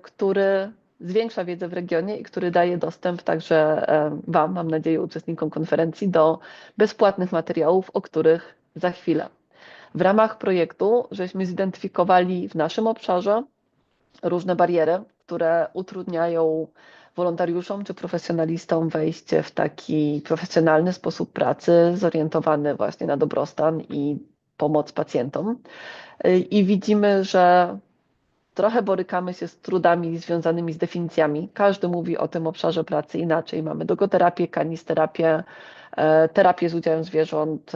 który zwiększa wiedzę w regionie i który daje dostęp także Wam, mam nadzieję, uczestnikom konferencji, do bezpłatnych materiałów, o których za chwilę. W ramach projektu żeśmy zidentyfikowali w naszym obszarze różne bariery, które utrudniają wolontariuszom czy profesjonalistom wejście w taki profesjonalny sposób pracy, zorientowany właśnie na dobrostan i pomoc pacjentom. I widzimy, że trochę borykamy się z trudami związanymi z definicjami. Każdy mówi o tym obszarze pracy inaczej. Mamy logoterapię, kanisterapię, terapię z udziałem zwierząt,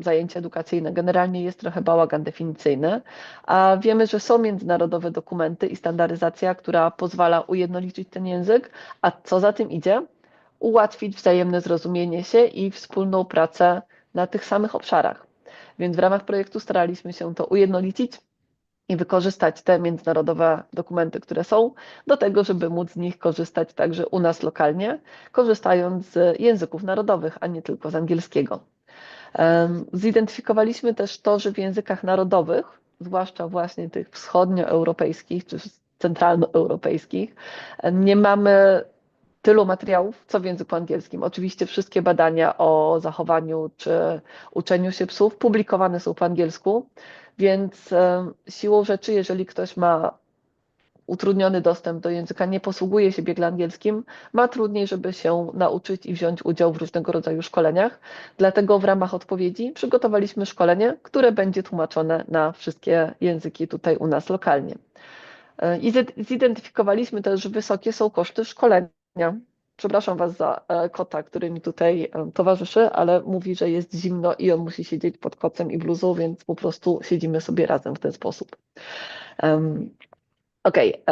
zajęcia edukacyjne. Generalnie jest trochę bałagan definicyjny, a wiemy, że są międzynarodowe dokumenty i standaryzacja, która pozwala ujednolicić ten język, a co za tym idzie, ułatwić wzajemne zrozumienie się i wspólną pracę na tych samych obszarach. Więc w ramach projektu staraliśmy się to ujednolicić i wykorzystać te międzynarodowe dokumenty, które są, do tego, żeby móc z nich korzystać także u nas lokalnie, korzystając z języków narodowych, a nie tylko z angielskiego. Zidentyfikowaliśmy też to, że w językach narodowych, zwłaszcza właśnie tych wschodnioeuropejskich czy centralnoeuropejskich, nie mamy tylu materiałów, co w języku angielskim. Oczywiście wszystkie badania o zachowaniu czy uczeniu się psów publikowane są po angielsku, więc siłą rzeczy, jeżeli ktoś ma utrudniony dostęp do języka, nie posługuje się biegle angielskim, ma trudniej, żeby się nauczyć i wziąć udział w różnego rodzaju szkoleniach. Dlatego w ramach odpowiedzi przygotowaliśmy szkolenie, które będzie tłumaczone na wszystkie języki tutaj u nas lokalnie. I zidentyfikowaliśmy też, że wysokie są koszty szkolenia. Przepraszam Was za kota, który mi tutaj towarzyszy, ale mówi, że jest zimno i on musi siedzieć pod kocem i bluzą, więc po prostu siedzimy sobie razem w ten sposób. Okej.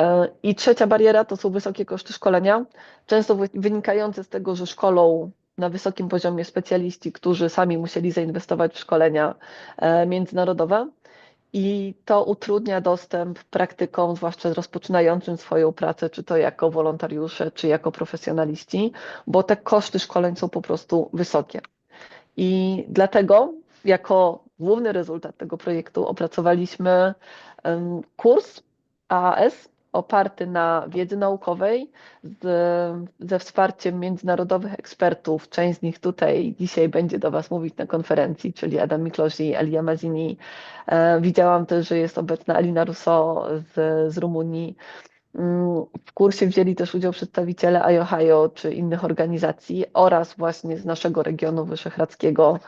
I trzecia bariera to są wysokie koszty szkolenia, często wynikające z tego, że szkolą na wysokim poziomie specjaliści, którzy sami musieli zainwestować w szkolenia międzynarodowe. I to utrudnia dostęp praktykom, zwłaszcza rozpoczynającym swoją pracę, czy to jako wolontariusze, czy jako profesjonaliści, bo te koszty szkoleń są po prostu wysokie. I dlatego jako główny rezultat tego projektu opracowaliśmy kurs AAS oparty na wiedzy naukowej ze wsparciem międzynarodowych ekspertów. Część z nich tutaj dzisiaj będzie do Was mówić na konferencji, czyli Adam Miklosi, Elia Mazini. Widziałam też, że jest obecna Alina Russo z Rumunii. W kursie wzięli też udział przedstawiciele IOHIO czy innych organizacji oraz właśnie z naszego regionu wyszehradzkiego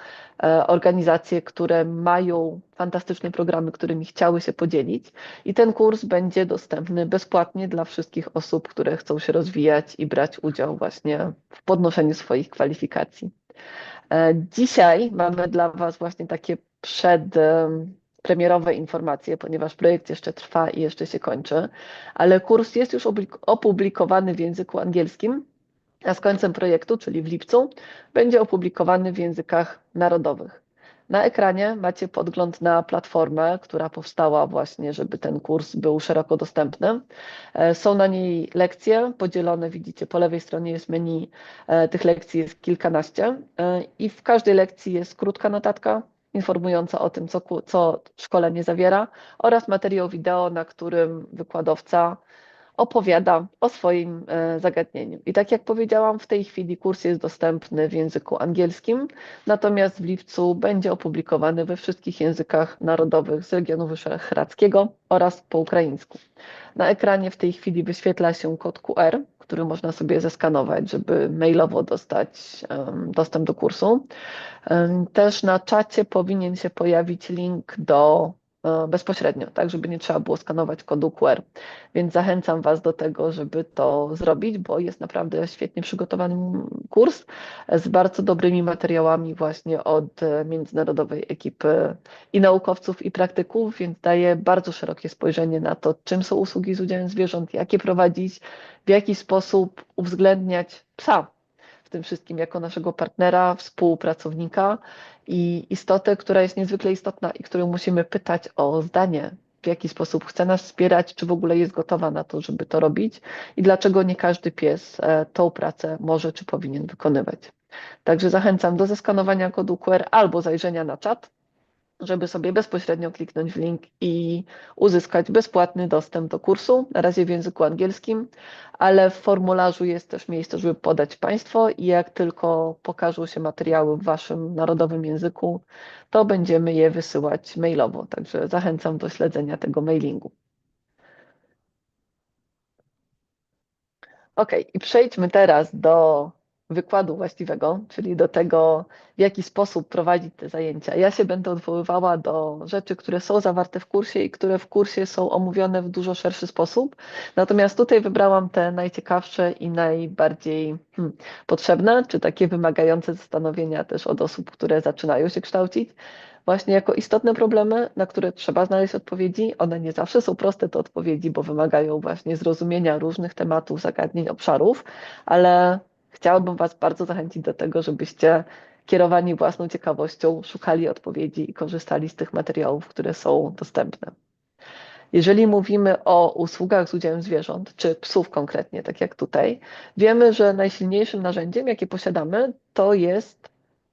organizacje, które mają fantastyczne programy, którymi chciały się podzielić. I ten kurs będzie dostępny bezpłatnie dla wszystkich osób, które chcą się rozwijać i brać udział właśnie w podnoszeniu swoich kwalifikacji. Dzisiaj mamy dla Was właśnie takie przedpremierowe informacje, ponieważ projekt jeszcze trwa i jeszcze się kończy, ale kurs jest już opublikowany w języku angielskim, a z końcem projektu, czyli w lipcu, będzie opublikowany w językach narodowych. Na ekranie macie podgląd na platformę, która powstała właśnie, żeby ten kurs był szeroko dostępny. Są na niej lekcje podzielone, widzicie, po lewej stronie jest menu, tych lekcji jest kilkanaście i w każdej lekcji jest krótka notatka informująca o tym, co szkolenie zawiera oraz materiał wideo, na którym wykładowca opowiada o swoim zagadnieniu. I tak jak powiedziałam, w tej chwili kurs jest dostępny w języku angielskim, natomiast w lipcu będzie opublikowany we wszystkich językach narodowych z regionu wyszehradzkiego oraz po ukraińsku. Na ekranie w tej chwili wyświetla się kod QR, który można sobie zeskanować, żeby mailowo dostać dostęp do kursu. Też na czacie powinien się pojawić link do bezpośrednio, tak żeby nie trzeba było skanować kodu QR. Więc zachęcam Was do tego, żeby to zrobić, bo jest naprawdę świetnie przygotowany kurs z bardzo dobrymi materiałami właśnie od międzynarodowej ekipy i naukowców, i praktyków, więc daje bardzo szerokie spojrzenie na to, czym są usługi z udziałem zwierząt, jak je prowadzić, w jaki sposób uwzględniać psa w tym wszystkim jako naszego partnera, współpracownika i istotę, która jest niezwykle istotna i którą musimy pytać o zdanie, w jaki sposób chce nas wspierać, czy w ogóle jest gotowa na to, żeby to robić i dlaczego nie każdy pies tą pracę może czy powinien wykonywać. Także zachęcam do zeskanowania kodu QR albo zajrzenia na czat żeby sobie bezpośrednio kliknąć w link i uzyskać bezpłatny dostęp do kursu, na razie w języku angielskim, ale w formularzu jest też miejsce, żeby podać państwo i jak tylko pokażą się materiały w waszym narodowym języku, to będziemy je wysyłać mailowo, także zachęcam do śledzenia tego mailingu. Ok, i przejdźmy teraz do wykładu właściwego, czyli do tego, w jaki sposób prowadzić te zajęcia. Ja się będę odwoływała do rzeczy, które są zawarte w kursie i które w kursie są omówione w dużo szerszy sposób. Natomiast tutaj wybrałam te najciekawsze i najbardziej potrzebne, czy takie wymagające zastanowienia też od osób, które zaczynają się kształcić. Właśnie jako istotne problemy, na które trzeba znaleźć odpowiedzi. One nie zawsze są proste, te odpowiedzi, bo wymagają właśnie zrozumienia różnych tematów, zagadnień, obszarów, ale chciałabym Was bardzo zachęcić do tego, żebyście kierowani własną ciekawością szukali odpowiedzi i korzystali z tych materiałów, które są dostępne. Jeżeli mówimy o usługach z udziałem zwierząt, czy psów konkretnie, tak jak tutaj, wiemy, że najsilniejszym narzędziem, jakie posiadamy, to jest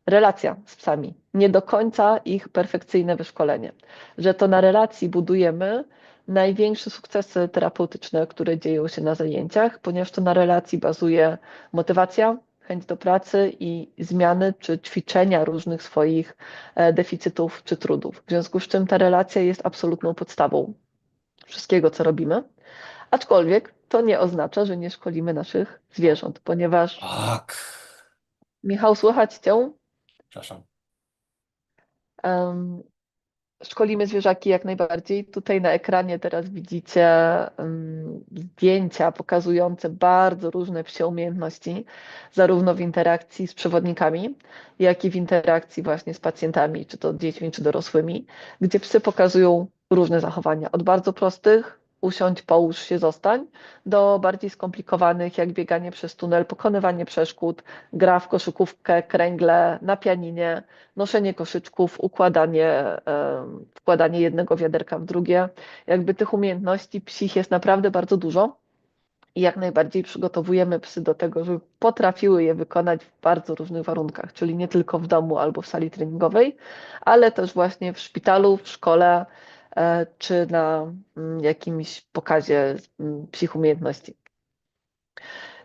relacja z psami. Nie do końca ich perfekcyjne wyszkolenie. Że to na relacji budujemy największe sukcesy terapeutyczne, które dzieją się na zajęciach, ponieważ to na relacji bazuje motywacja, chęć do pracy i zmiany czy ćwiczenia różnych swoich deficytów czy trudów. W związku z czym ta relacja jest absolutną podstawą wszystkiego, co robimy. Aczkolwiek to nie oznacza, że nie szkolimy naszych zwierząt, ponieważ Tak. Michał, słychać cię? Przepraszam. Em, Szkolimy zwierzaki jak najbardziej. Tutaj na ekranie teraz widzicie zdjęcia pokazujące bardzo różne psie umiejętności, zarówno w interakcji z przewodnikami, jak i w interakcji właśnie z pacjentami, czy to dziećmi, czy dorosłymi, gdzie psy pokazują różne zachowania. Od bardzo prostych, usiądź, połóż się, zostań, do bardziej skomplikowanych, jak bieganie przez tunel, pokonywanie przeszkód, gra w koszykówkę, kręgle, na pianinie, noszenie koszyczków, wkładanie jednego wiaderka w drugie. Jakby tych umiejętności psich jest naprawdę bardzo dużo i jak najbardziej przygotowujemy psy do tego, żeby potrafiły je wykonać w bardzo różnych warunkach, czyli nie tylko w domu albo w sali treningowej, ale też właśnie w szpitalu, w szkole czy na jakimś pokazie psich umiejętności.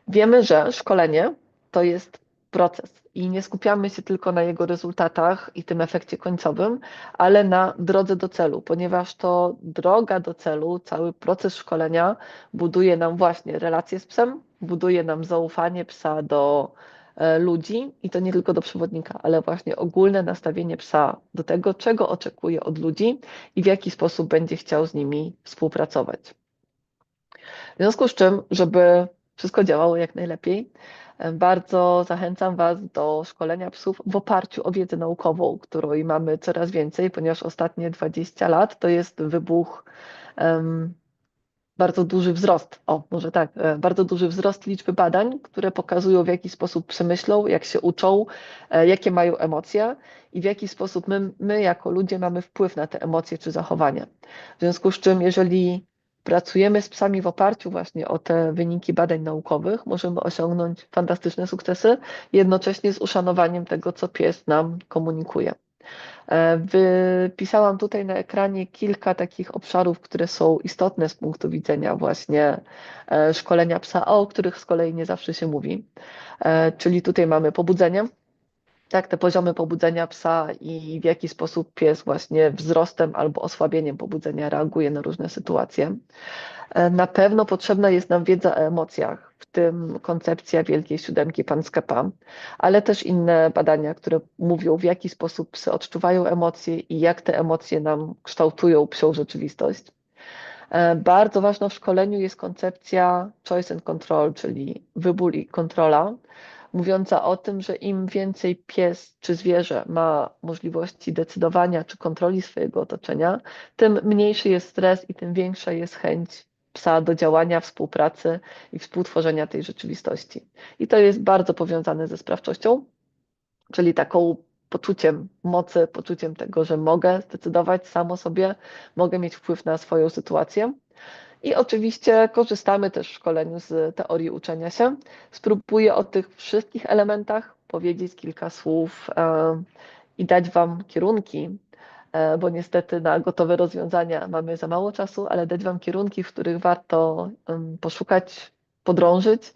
Wiemy, że szkolenie to jest proces i nie skupiamy się tylko na jego rezultatach i tym efekcie końcowym, ale na drodze do celu, ponieważ to droga do celu, cały proces szkolenia buduje nam właśnie relacje z psem, buduje nam zaufanie psa do ludzi i to nie tylko do przewodnika, ale właśnie ogólne nastawienie psa do tego, czego oczekuje od ludzi i w jaki sposób będzie chciał z nimi współpracować. W związku z czym, żeby wszystko działało jak najlepiej, bardzo zachęcam Was do szkolenia psów w oparciu o wiedzę naukową, której mamy coraz więcej, ponieważ ostatnie 20 lat to jest wybuch, bardzo duży wzrost, może tak, bardzo duży wzrost liczby badań, które pokazują, w jaki sposób psy myślą, jak się uczą, jakie mają emocje i w jaki sposób my jako ludzie mamy wpływ na te emocje czy zachowania. W związku z czym, jeżeli pracujemy z psami w oparciu właśnie o te wyniki badań naukowych, możemy osiągnąć fantastyczne sukcesy, jednocześnie z uszanowaniem tego, co pies nam komunikuje. Wypisałam tutaj na ekranie kilka takich obszarów, które są istotne z punktu widzenia właśnie szkolenia psa, a o których z kolei nie zawsze się mówi. Czyli tutaj mamy pobudzenie, tak, te poziomy pobudzenia psa i w jaki sposób pies właśnie wzrostem albo osłabieniem pobudzenia reaguje na różne sytuacje. Na pewno potrzebna jest nam wiedza o emocjach, w tym koncepcja Wielkiej Siódemki Panskepa, ale też inne badania, które mówią, w jaki sposób psy odczuwają emocje i jak te emocje nam kształtują psią rzeczywistość. Bardzo ważna w szkoleniu jest koncepcja choice and control, czyli wybór i kontrola, mówiąca o tym, że im więcej pies czy zwierzę ma możliwości decydowania czy kontroli swojego otoczenia, tym mniejszy jest stres i tym większa jest chęć psa do działania, współpracy i współtworzenia tej rzeczywistości. I to jest bardzo powiązane ze sprawczością, czyli taką poczuciem mocy, poczuciem tego, że mogę zdecydować sam o sobie, mogę mieć wpływ na swoją sytuację. I oczywiście korzystamy też w szkoleniu z teorii uczenia się. Spróbuję o tych wszystkich elementach powiedzieć kilka słów i dać Wam kierunki, bo niestety na gotowe rozwiązania mamy za mało czasu, ale dać Wam kierunki, w których warto poszukać, podrążyć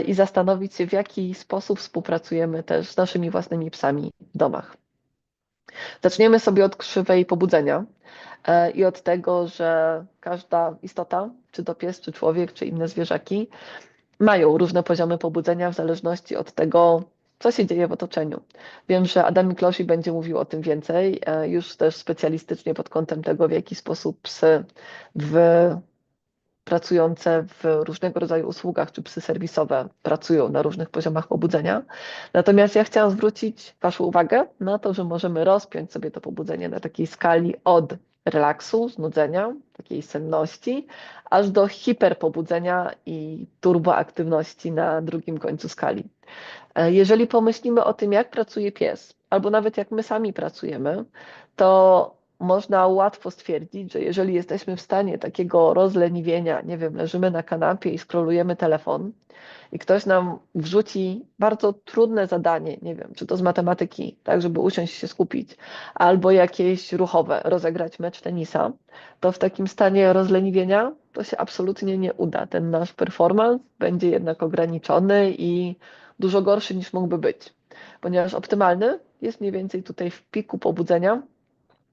i zastanowić się, w jaki sposób współpracujemy też z naszymi własnymi psami w domach. Zaczniemy sobie od krzywej pobudzenia i od tego, że każda istota, czy to pies, czy człowiek, czy inne zwierzaki, mają różne poziomy pobudzenia w zależności od tego, co się dzieje w otoczeniu. Wiem, że Adam Miklosi będzie mówił o tym więcej, już też specjalistycznie pod kątem tego, w jaki sposób psy w pracujące w różnego rodzaju usługach, czy psy serwisowe pracują na różnych poziomach pobudzenia. Natomiast ja chciałam zwrócić Waszą uwagę na to, że możemy rozpiąć sobie to pobudzenie na takiej skali od relaksu, znudzenia, takiej senności, aż do hiperpobudzenia i turboaktywności na drugim końcu skali. Jeżeli pomyślimy o tym, jak pracuje pies, albo nawet jak my sami pracujemy, to można łatwo stwierdzić, że jeżeli jesteśmy w stanie takiego rozleniwienia, nie wiem, leżymy na kanapie i scrollujemy telefon i ktoś nam wrzuci bardzo trudne zadanie, nie wiem, czy to z matematyki, tak, żeby usiąść i się skupić, albo jakieś ruchowe, rozegrać mecz tenisa, to w takim stanie rozleniwienia to się absolutnie nie uda. Ten nasz performance będzie jednak ograniczony i dużo gorszy niż mógłby być, ponieważ optymalny jest mniej więcej tutaj w piku pobudzenia,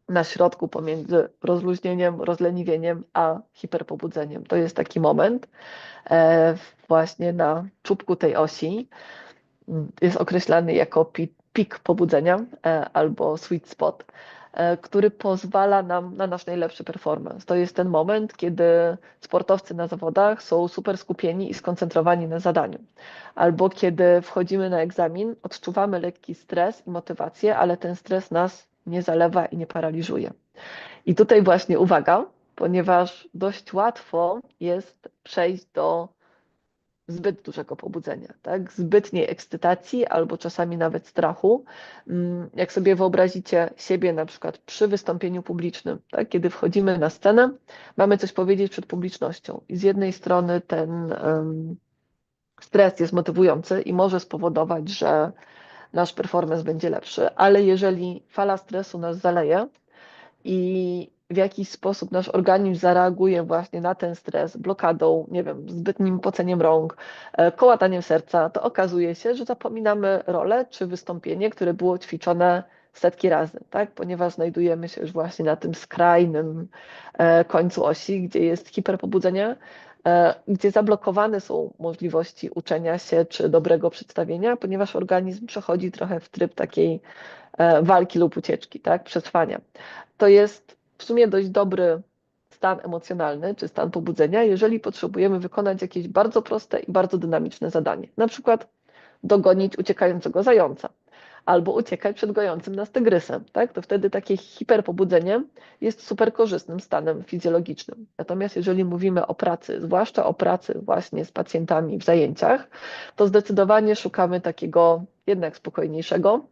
na środku pomiędzy rozluźnieniem, rozleniwieniem a hiperpobudzeniem. To jest taki moment właśnie na czubku tej osi. Jest określany jako pik pobudzenia albo sweet spot, który pozwala nam na nasz najlepszy performance. To jest ten moment, kiedy sportowcy na zawodach są super skupieni i skoncentrowani na zadaniu. Albo kiedy wchodzimy na egzamin, odczuwamy lekki stres i motywację, ale ten stres nas nie zalewa i nie paraliżuje. I tutaj właśnie uwaga, ponieważ dość łatwo jest przejść do zbyt dużego pobudzenia, tak? Zbytniej ekscytacji albo czasami nawet strachu. Jak sobie wyobrazicie siebie na przykład przy wystąpieniu publicznym, tak? Kiedy wchodzimy na scenę, mamy coś powiedzieć przed publicznością i z jednej strony ten stres jest motywujący i może spowodować, że nasz performance będzie lepszy, ale jeżeli fala stresu nas zaleje, i w jakiś sposób nasz organizm zareaguje właśnie na ten stres blokadą, nie wiem, zbytnim poceniem rąk, kołataniem serca, to okazuje się, że zapominamy rolę czy wystąpienie, które było ćwiczone setki razy, tak? Ponieważ znajdujemy się już właśnie na tym skrajnym końcu osi, gdzie jest hiperpobudzenie, gdzie zablokowane są możliwości uczenia się czy dobrego przedstawienia, ponieważ organizm przechodzi trochę w tryb takiej walki lub ucieczki, tak? Przetrwania. To jest w sumie dość dobry stan emocjonalny czy stan pobudzenia, jeżeli potrzebujemy wykonać jakieś bardzo proste i bardzo dynamiczne zadanie. Na przykład dogonić uciekającego zająca albo uciekać przed gojącym nas tygrysem. Tak? To wtedy takie hiperpobudzenie jest super korzystnym stanem fizjologicznym. Natomiast jeżeli mówimy o pracy, zwłaszcza o pracy właśnie z pacjentami w zajęciach, to zdecydowanie szukamy takiego jednak spokojniejszego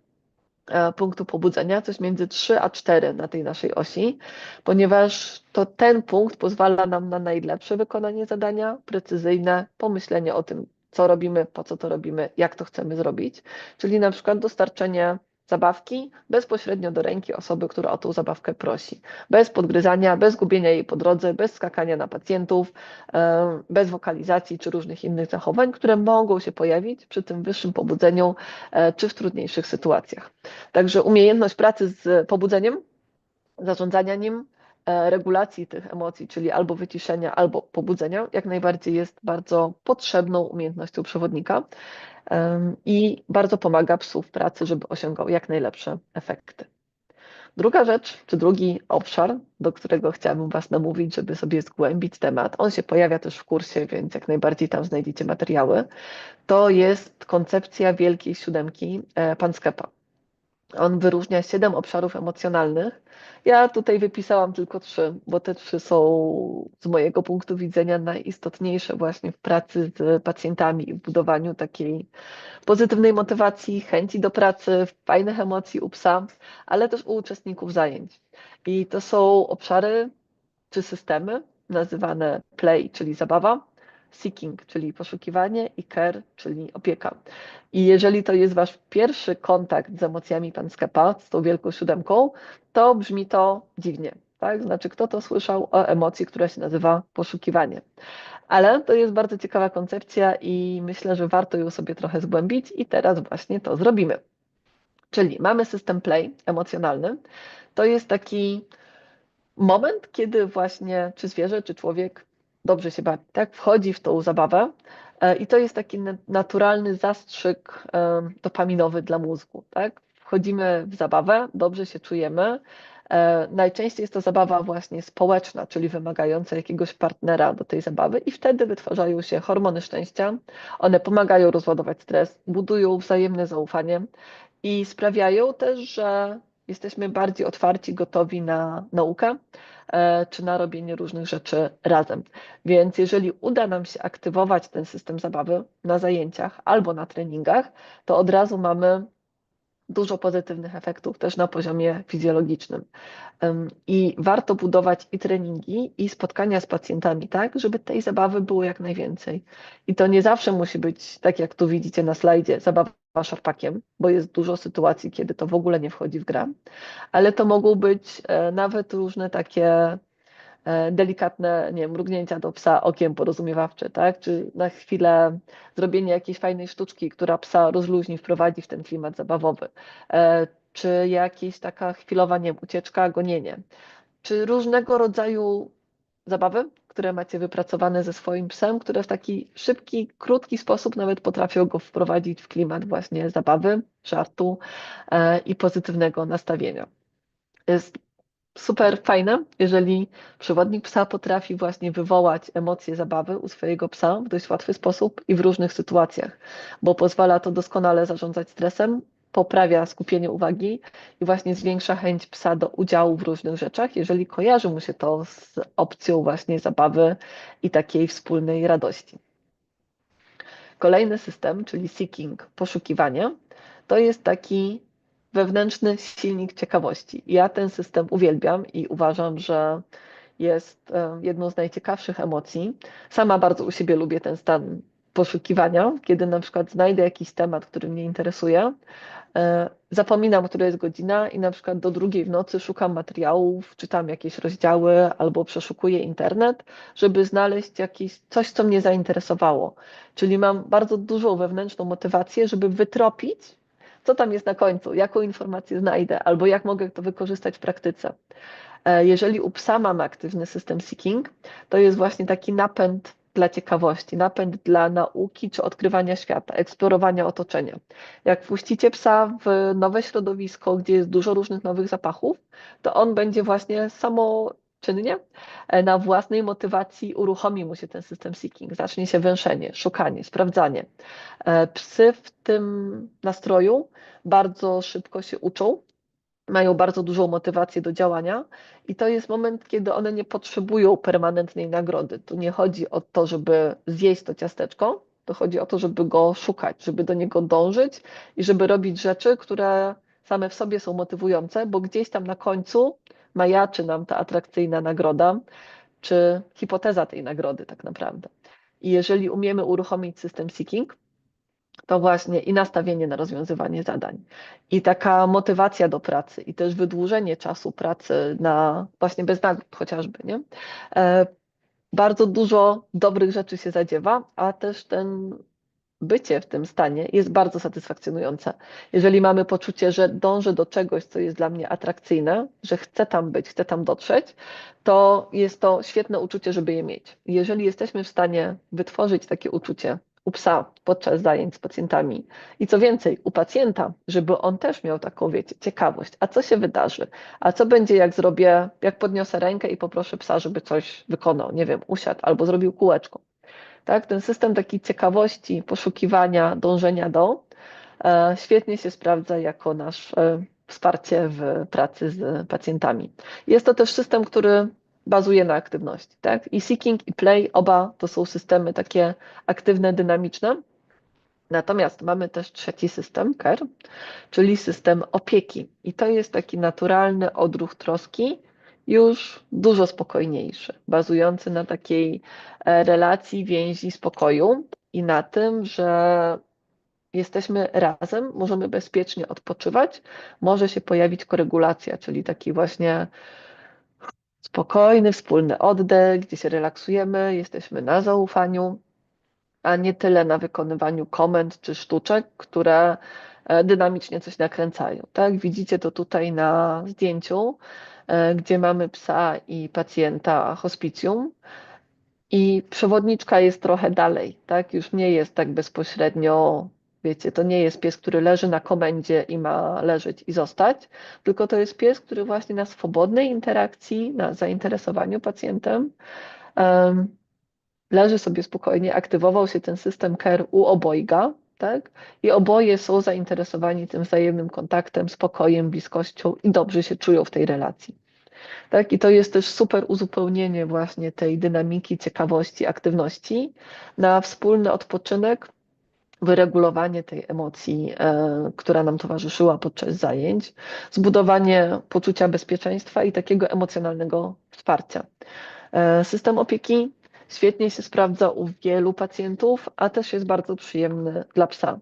punktu pobudzenia, coś między 3 a 4 na tej naszej osi, ponieważ to ten punkt pozwala nam na najlepsze wykonanie zadania, precyzyjne pomyślenie o tym, co robimy, po co to robimy, jak to chcemy zrobić, czyli na przykład dostarczenie zabawki bezpośrednio do ręki osoby, która o tą zabawkę prosi. Bez podgryzania, bez gubienia jej po drodze, bez skakania na pacjentów, bez wokalizacji czy różnych innych zachowań, które mogą się pojawić przy tym wyższym pobudzeniu czy w trudniejszych sytuacjach. Także umiejętność pracy z pobudzeniem, zarządzania nim, regulacji tych emocji, czyli albo wyciszenia, albo pobudzenia, jak najbardziej jest bardzo potrzebną umiejętnością przewodnika i bardzo pomaga psu w pracy, żeby osiągał jak najlepsze efekty. Druga rzecz, czy drugi obszar, do którego chciałabym Was namówić, żeby sobie zgłębić temat, on się pojawia też w kursie, więc jak najbardziej tam znajdziecie materiały, to jest koncepcja Wielkiej Siódemki Panskepa. On wyróżnia 7 obszarów emocjonalnych. Ja tutaj wypisałam tylko 3, bo te 3 są z mojego punktu widzenia najistotniejsze właśnie w pracy z pacjentami i w budowaniu takiej pozytywnej motywacji, chęci do pracy, fajnych emocji u psa, ale też u uczestników zajęć. I to są obszary czy systemy nazywane play, czyli zabawa, seeking, czyli poszukiwanie i care, czyli opieka. I jeżeli to jest wasz pierwszy kontakt z emocjami Panskepa, z tą wielką siódemką, to brzmi to dziwnie. Tak? Znaczy, kto to słyszał o emocji, która się nazywa poszukiwanie. Ale to jest bardzo ciekawa koncepcja i myślę, że warto ją sobie trochę zgłębić i teraz właśnie to zrobimy. Czyli mamy system play emocjonalny. To jest taki moment, kiedy właśnie czy zwierzę, czy człowiek dobrze się bawi, tak? Wchodzi w tą zabawę i to jest taki naturalny zastrzyk dopaminowy dla mózgu, tak? Wchodzimy w zabawę, dobrze się czujemy. Najczęściej jest to zabawa właśnie społeczna, czyli wymagająca jakiegoś partnera do tej zabawy i wtedy wytwarzają się hormony szczęścia. One pomagają rozładować stres, budują wzajemne zaufanie i sprawiają też, że jesteśmy bardziej otwarci, gotowi na naukę czy na robienie różnych rzeczy razem. Więc jeżeli uda nam się aktywować ten system zabawy na zajęciach albo na treningach, to od razu mamy dużo pozytywnych efektów też na poziomie fizjologicznym. I warto budować i treningi, i spotkania z pacjentami, tak, żeby tej zabawy było jak najwięcej. I to nie zawsze musi być, tak jak tu widzicie na slajdzie, zabawa szarpakiem, bo jest dużo sytuacji, kiedy to w ogóle nie wchodzi w grę, ale to mogą być nawet różne takie delikatne, nie wiem, mrugnięcia do psa okiem porozumiewawcze, tak? Czy na chwilę zrobienie jakiejś fajnej sztuczki, która psa rozluźni, wprowadzi w ten klimat zabawowy. Czy jakieś taka chwilowa, nie wiem, ucieczka, gonienie. Czy różnego rodzaju zabawy, które macie wypracowane ze swoim psem, które w taki szybki, krótki sposób nawet potrafią go wprowadzić w klimat właśnie zabawy, żartu i pozytywnego nastawienia. Jest super fajne, jeżeli przewodnik psa potrafi właśnie wywołać emocje zabawy u swojego psa w dość łatwy sposób i w różnych sytuacjach, bo pozwala to doskonale zarządzać stresem, poprawia skupienie uwagi i właśnie zwiększa chęć psa do udziału w różnych rzeczach, jeżeli kojarzy mu się to z opcją właśnie zabawy i takiej wspólnej radości. Kolejny system, czyli seeking, poszukiwanie, to jest taki wewnętrzny silnik ciekawości. Ja ten system uwielbiam i uważam, że jest jedną z najciekawszych emocji. Sama bardzo u siebie lubię ten stan poszukiwania, kiedy na przykład znajdę jakiś temat, który mnie interesuje, zapominam, która jest godzina i na przykład do 2 w nocy szukam materiałów, czytam jakieś rozdziały albo przeszukuję internet, żeby znaleźć jakieś coś, co mnie zainteresowało. Czyli mam bardzo dużą wewnętrzną motywację, żeby wytropić, co tam jest na końcu, jaką informację znajdę, albo jak mogę to wykorzystać w praktyce. Jeżeli u psa mamy aktywny system seeking, to jest właśnie taki napęd dla ciekawości, napęd dla nauki czy odkrywania świata, eksplorowania otoczenia. Jak wpuścicie psa w nowe środowisko, gdzie jest dużo różnych nowych zapachów, to on będzie właśnie samoczynnie na własnej motywacji uruchomi mu się ten system seeking. Zacznie się węszenie, szukanie, sprawdzanie. Psy w tym nastroju bardzo szybko się uczą, mają bardzo dużą motywację do działania i to jest moment, kiedy one nie potrzebują permanentnej nagrody. Tu nie chodzi o to, żeby zjeść to ciasteczko, to chodzi o to, żeby go szukać, żeby do niego dążyć i żeby robić rzeczy, które same w sobie są motywujące, bo gdzieś tam na końcu majaczy nam ta atrakcyjna nagroda, czy hipoteza tej nagrody tak naprawdę. I jeżeli umiemy uruchomić system seeking, to właśnie i nastawienie na rozwiązywanie zadań, i taka motywacja do pracy, i też wydłużenie czasu pracy na właśnie bez nagród chociażby, nie? Bardzo dużo dobrych rzeczy się zadziewa, a też ten bycie w tym stanie jest bardzo satysfakcjonujące. Jeżeli mamy poczucie, że dążę do czegoś, co jest dla mnie atrakcyjne, że chcę tam być, chcę tam dotrzeć, to jest to świetne uczucie, żeby je mieć. Jeżeli jesteśmy w stanie wytworzyć takie uczucie u psa podczas zajęć z pacjentami i co więcej, u pacjenta, żeby on też miał taką, wiecie, ciekawość, a co się wydarzy, a co będzie, jak zrobię, jak podniosę rękę i poproszę psa, żeby coś wykonał, nie wiem, usiadł albo zrobił kółeczko. Tak? Ten system takiej ciekawości, poszukiwania, dążenia do świetnie się sprawdza jako nasze wsparcie w pracy z pacjentami. Jest to też system, który bazuje na aktywności. Tak? I seeking, i play, oba to są systemy takie aktywne, dynamiczne. Natomiast mamy też trzeci system, care, czyli system opieki. I to jest taki naturalny odruch troski już dużo spokojniejszy, bazujący na takiej relacji, więzi, spokoju i na tym, że jesteśmy razem, możemy bezpiecznie odpoczywać, może się pojawić koregulacja, czyli taki właśnie spokojny, wspólny oddech, gdzie się relaksujemy, jesteśmy na zaufaniu, a nie tyle na wykonywaniu komend czy sztuczek, które dynamicznie coś nakręcają. Tak? Widzicie to tutaj na zdjęciu, gdzie mamy psa i pacjenta hospicjum. I przewodniczka jest trochę dalej, tak? Już nie jest tak bezpośrednio, wiecie, to nie jest pies, który leży na komendzie i ma leżeć i zostać, tylko to jest pies, który właśnie na swobodnej interakcji, na zainteresowaniu pacjentem leży sobie spokojnie, aktywował się ten system care u obojga, tak? I oboje są zainteresowani tym wzajemnym kontaktem, spokojem, bliskością i dobrze się czują w tej relacji. Tak? I to jest też super uzupełnienie właśnie tej dynamiki, ciekawości, aktywności na wspólny odpoczynek, wyregulowanie tej emocji, która nam towarzyszyła podczas zajęć, zbudowanie poczucia bezpieczeństwa i takiego emocjonalnego wsparcia. System opieki świetnie się sprawdza u wielu pacjentów, a też jest bardzo przyjemny dla psa.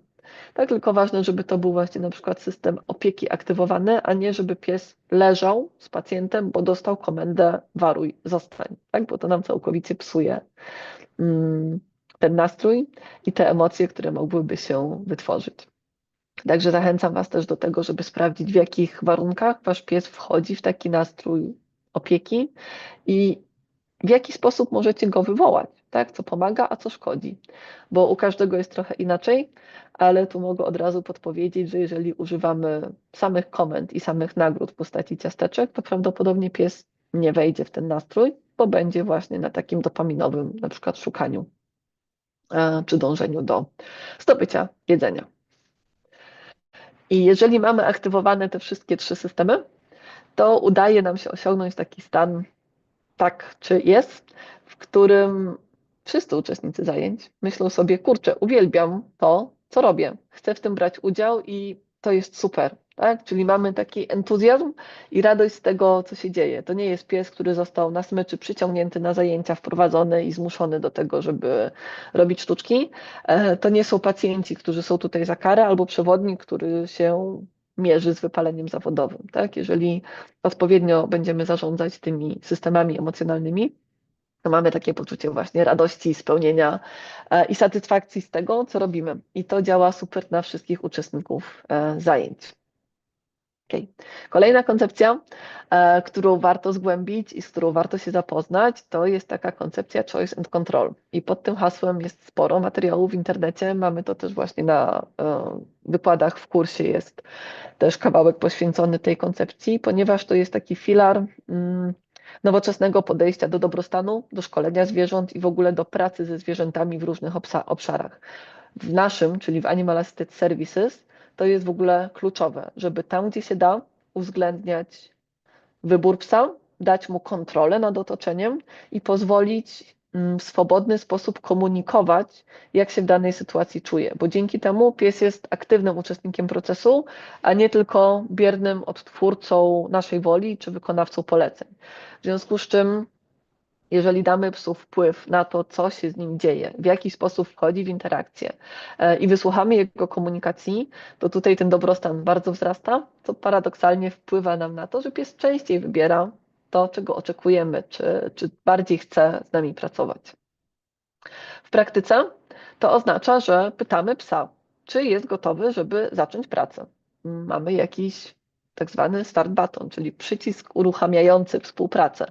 Tak, tylko ważne, żeby to był właśnie na przykład system opieki aktywowany, a nie żeby pies leżał z pacjentem, bo dostał komendę waruj, zostań, tak, bo to nam całkowicie psuje ten nastrój i te emocje, które mogłyby się wytworzyć. Także zachęcam Was też do tego, żeby sprawdzić, w jakich warunkach Wasz pies wchodzi w taki nastrój opieki i w jaki sposób możecie go wywołać, tak? Co pomaga, a co szkodzi. Bo u każdego jest trochę inaczej, ale tu mogę od razu podpowiedzieć, że jeżeli używamy samych komend i samych nagród w postaci ciasteczek, to prawdopodobnie pies nie wejdzie w ten nastrój, bo będzie właśnie na takim dopaminowym na przykład szukaniu czy dążeniu do zdobycia jedzenia. I jeżeli mamy aktywowane te wszystkie trzy systemy, to udaje nam się osiągnąć taki stan tak czy jest, w którym wszyscy uczestnicy zajęć myślą sobie, kurczę, uwielbiam to, co robię, chcę w tym brać udział i to jest super, tak? Czyli mamy taki entuzjazm i radość z tego, co się dzieje. To nie jest pies, który został na smyczy przyciągnięty na zajęcia, wprowadzony i zmuszony do tego, żeby robić sztuczki. To nie są pacjenci, którzy są tutaj za karę, albo przewodnik, który się mierzy z wypaleniem zawodowym. Tak? Jeżeli odpowiednio będziemy zarządzać tymi systemami emocjonalnymi, to mamy takie poczucie właśnie radości, spełnienia i satysfakcji z tego, co robimy. I to działa super na wszystkich uczestników zajęć. Okay. Kolejna koncepcja, którą warto zgłębić i z którą warto się zapoznać, to jest taka koncepcja choice and control. I pod tym hasłem jest sporo materiałów w internecie. Mamy to też właśnie na wykładach w kursie, jest też kawałek poświęcony tej koncepcji, ponieważ to jest taki filar nowoczesnego podejścia do dobrostanu, do szkolenia zwierząt i w ogóle do pracy ze zwierzętami w różnych obszarach. W naszym, czyli w Animal Assisted Services, to jest w ogóle kluczowe, żeby tam, gdzie się da, uwzględniać wybór psa, dać mu kontrolę nad otoczeniem i pozwolić w swobodny sposób komunikować, jak się w danej sytuacji czuje, bo dzięki temu pies jest aktywnym uczestnikiem procesu, a nie tylko biernym odtwórcą naszej woli czy wykonawcą poleceń. W związku z czym, jeżeli damy psu wpływ na to, co się z nim dzieje, w jaki sposób wchodzi w interakcję i wysłuchamy jego komunikacji, to tutaj ten dobrostan bardzo wzrasta, co paradoksalnie wpływa nam na to, że pies częściej wybiera to, czego oczekujemy, czy bardziej chce z nami pracować. W praktyce to oznacza, że pytamy psa, czy jest gotowy, żeby zacząć pracę. Mamy jakiś tak zwany start button, czyli przycisk uruchamiający współpracę.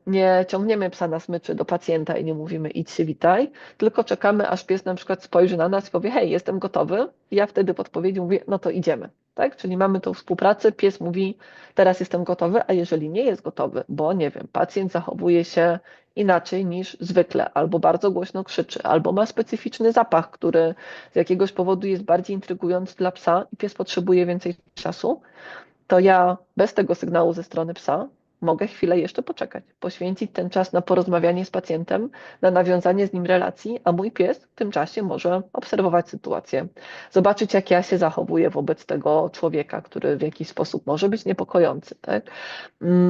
Nie ciągniemy psa na smyczy do pacjenta i nie mówimy idź się witaj, tylko czekamy, aż pies na przykład spojrzy na nas i powie hej, jestem gotowy. I ja wtedy w odpowiedzi mówię, no to idziemy. Tak? Czyli mamy tą współpracę, pies mówi teraz jestem gotowy, a jeżeli nie jest gotowy, bo nie wiem, pacjent zachowuje się inaczej niż zwykle, albo bardzo głośno krzyczy, albo ma specyficzny zapach, który z jakiegoś powodu jest bardziej intrygujący dla psa i pies potrzebuje więcej czasu, to ja bez tego sygnału ze strony psa mogę chwilę jeszcze poczekać, poświęcić ten czas na porozmawianie z pacjentem, na nawiązanie z nim relacji, a mój pies w tym czasie może obserwować sytuację, zobaczyć, jak ja się zachowuję wobec tego człowieka, który w jakiś sposób może być niepokojący, tak?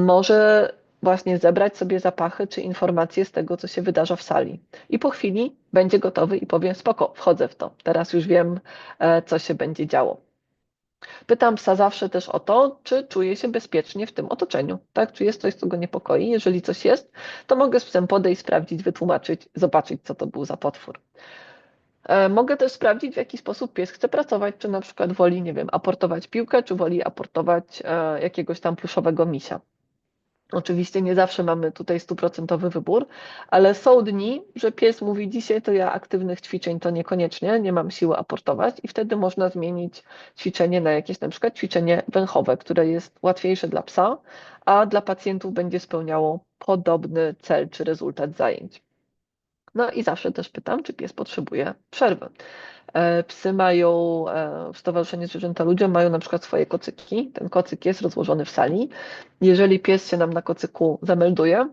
Może właśnie zebrać sobie zapachy czy informacje z tego, co się wydarza w sali. I po chwili będzie gotowy i powie: spoko, wchodzę w to, teraz już wiem, co się będzie działo. Pytam psa zawsze też o to, czy czuje się bezpiecznie w tym otoczeniu, tak? Czy jest coś, co go niepokoi. Jeżeli coś jest, to mogę z psem podejść, sprawdzić, wytłumaczyć, zobaczyć, co to był za potwór. Mogę też sprawdzić, w jaki sposób pies chce pracować, czy na przykład woli, nie wiem, aportować piłkę, czy woli aportować jakiegoś tam pluszowego misia. Oczywiście nie zawsze mamy tutaj 100% wybór, ale są dni, że pies mówi: dzisiaj to ja aktywnych ćwiczeń to niekoniecznie, nie mam siły aportować, i wtedy można zmienić ćwiczenie na jakieś na przykład ćwiczenie węchowe, które jest łatwiejsze dla psa, a dla pacjentów będzie spełniało podobny cel czy rezultat zajęć. No i zawsze też pytam, czy pies potrzebuje przerwy. Psy mają, w Stowarzyszeniu Zwierzęta Ludzie mają na przykład swoje kocyki. Ten kocyk jest rozłożony w sali. Jeżeli pies się nam na kocyku zamelduje,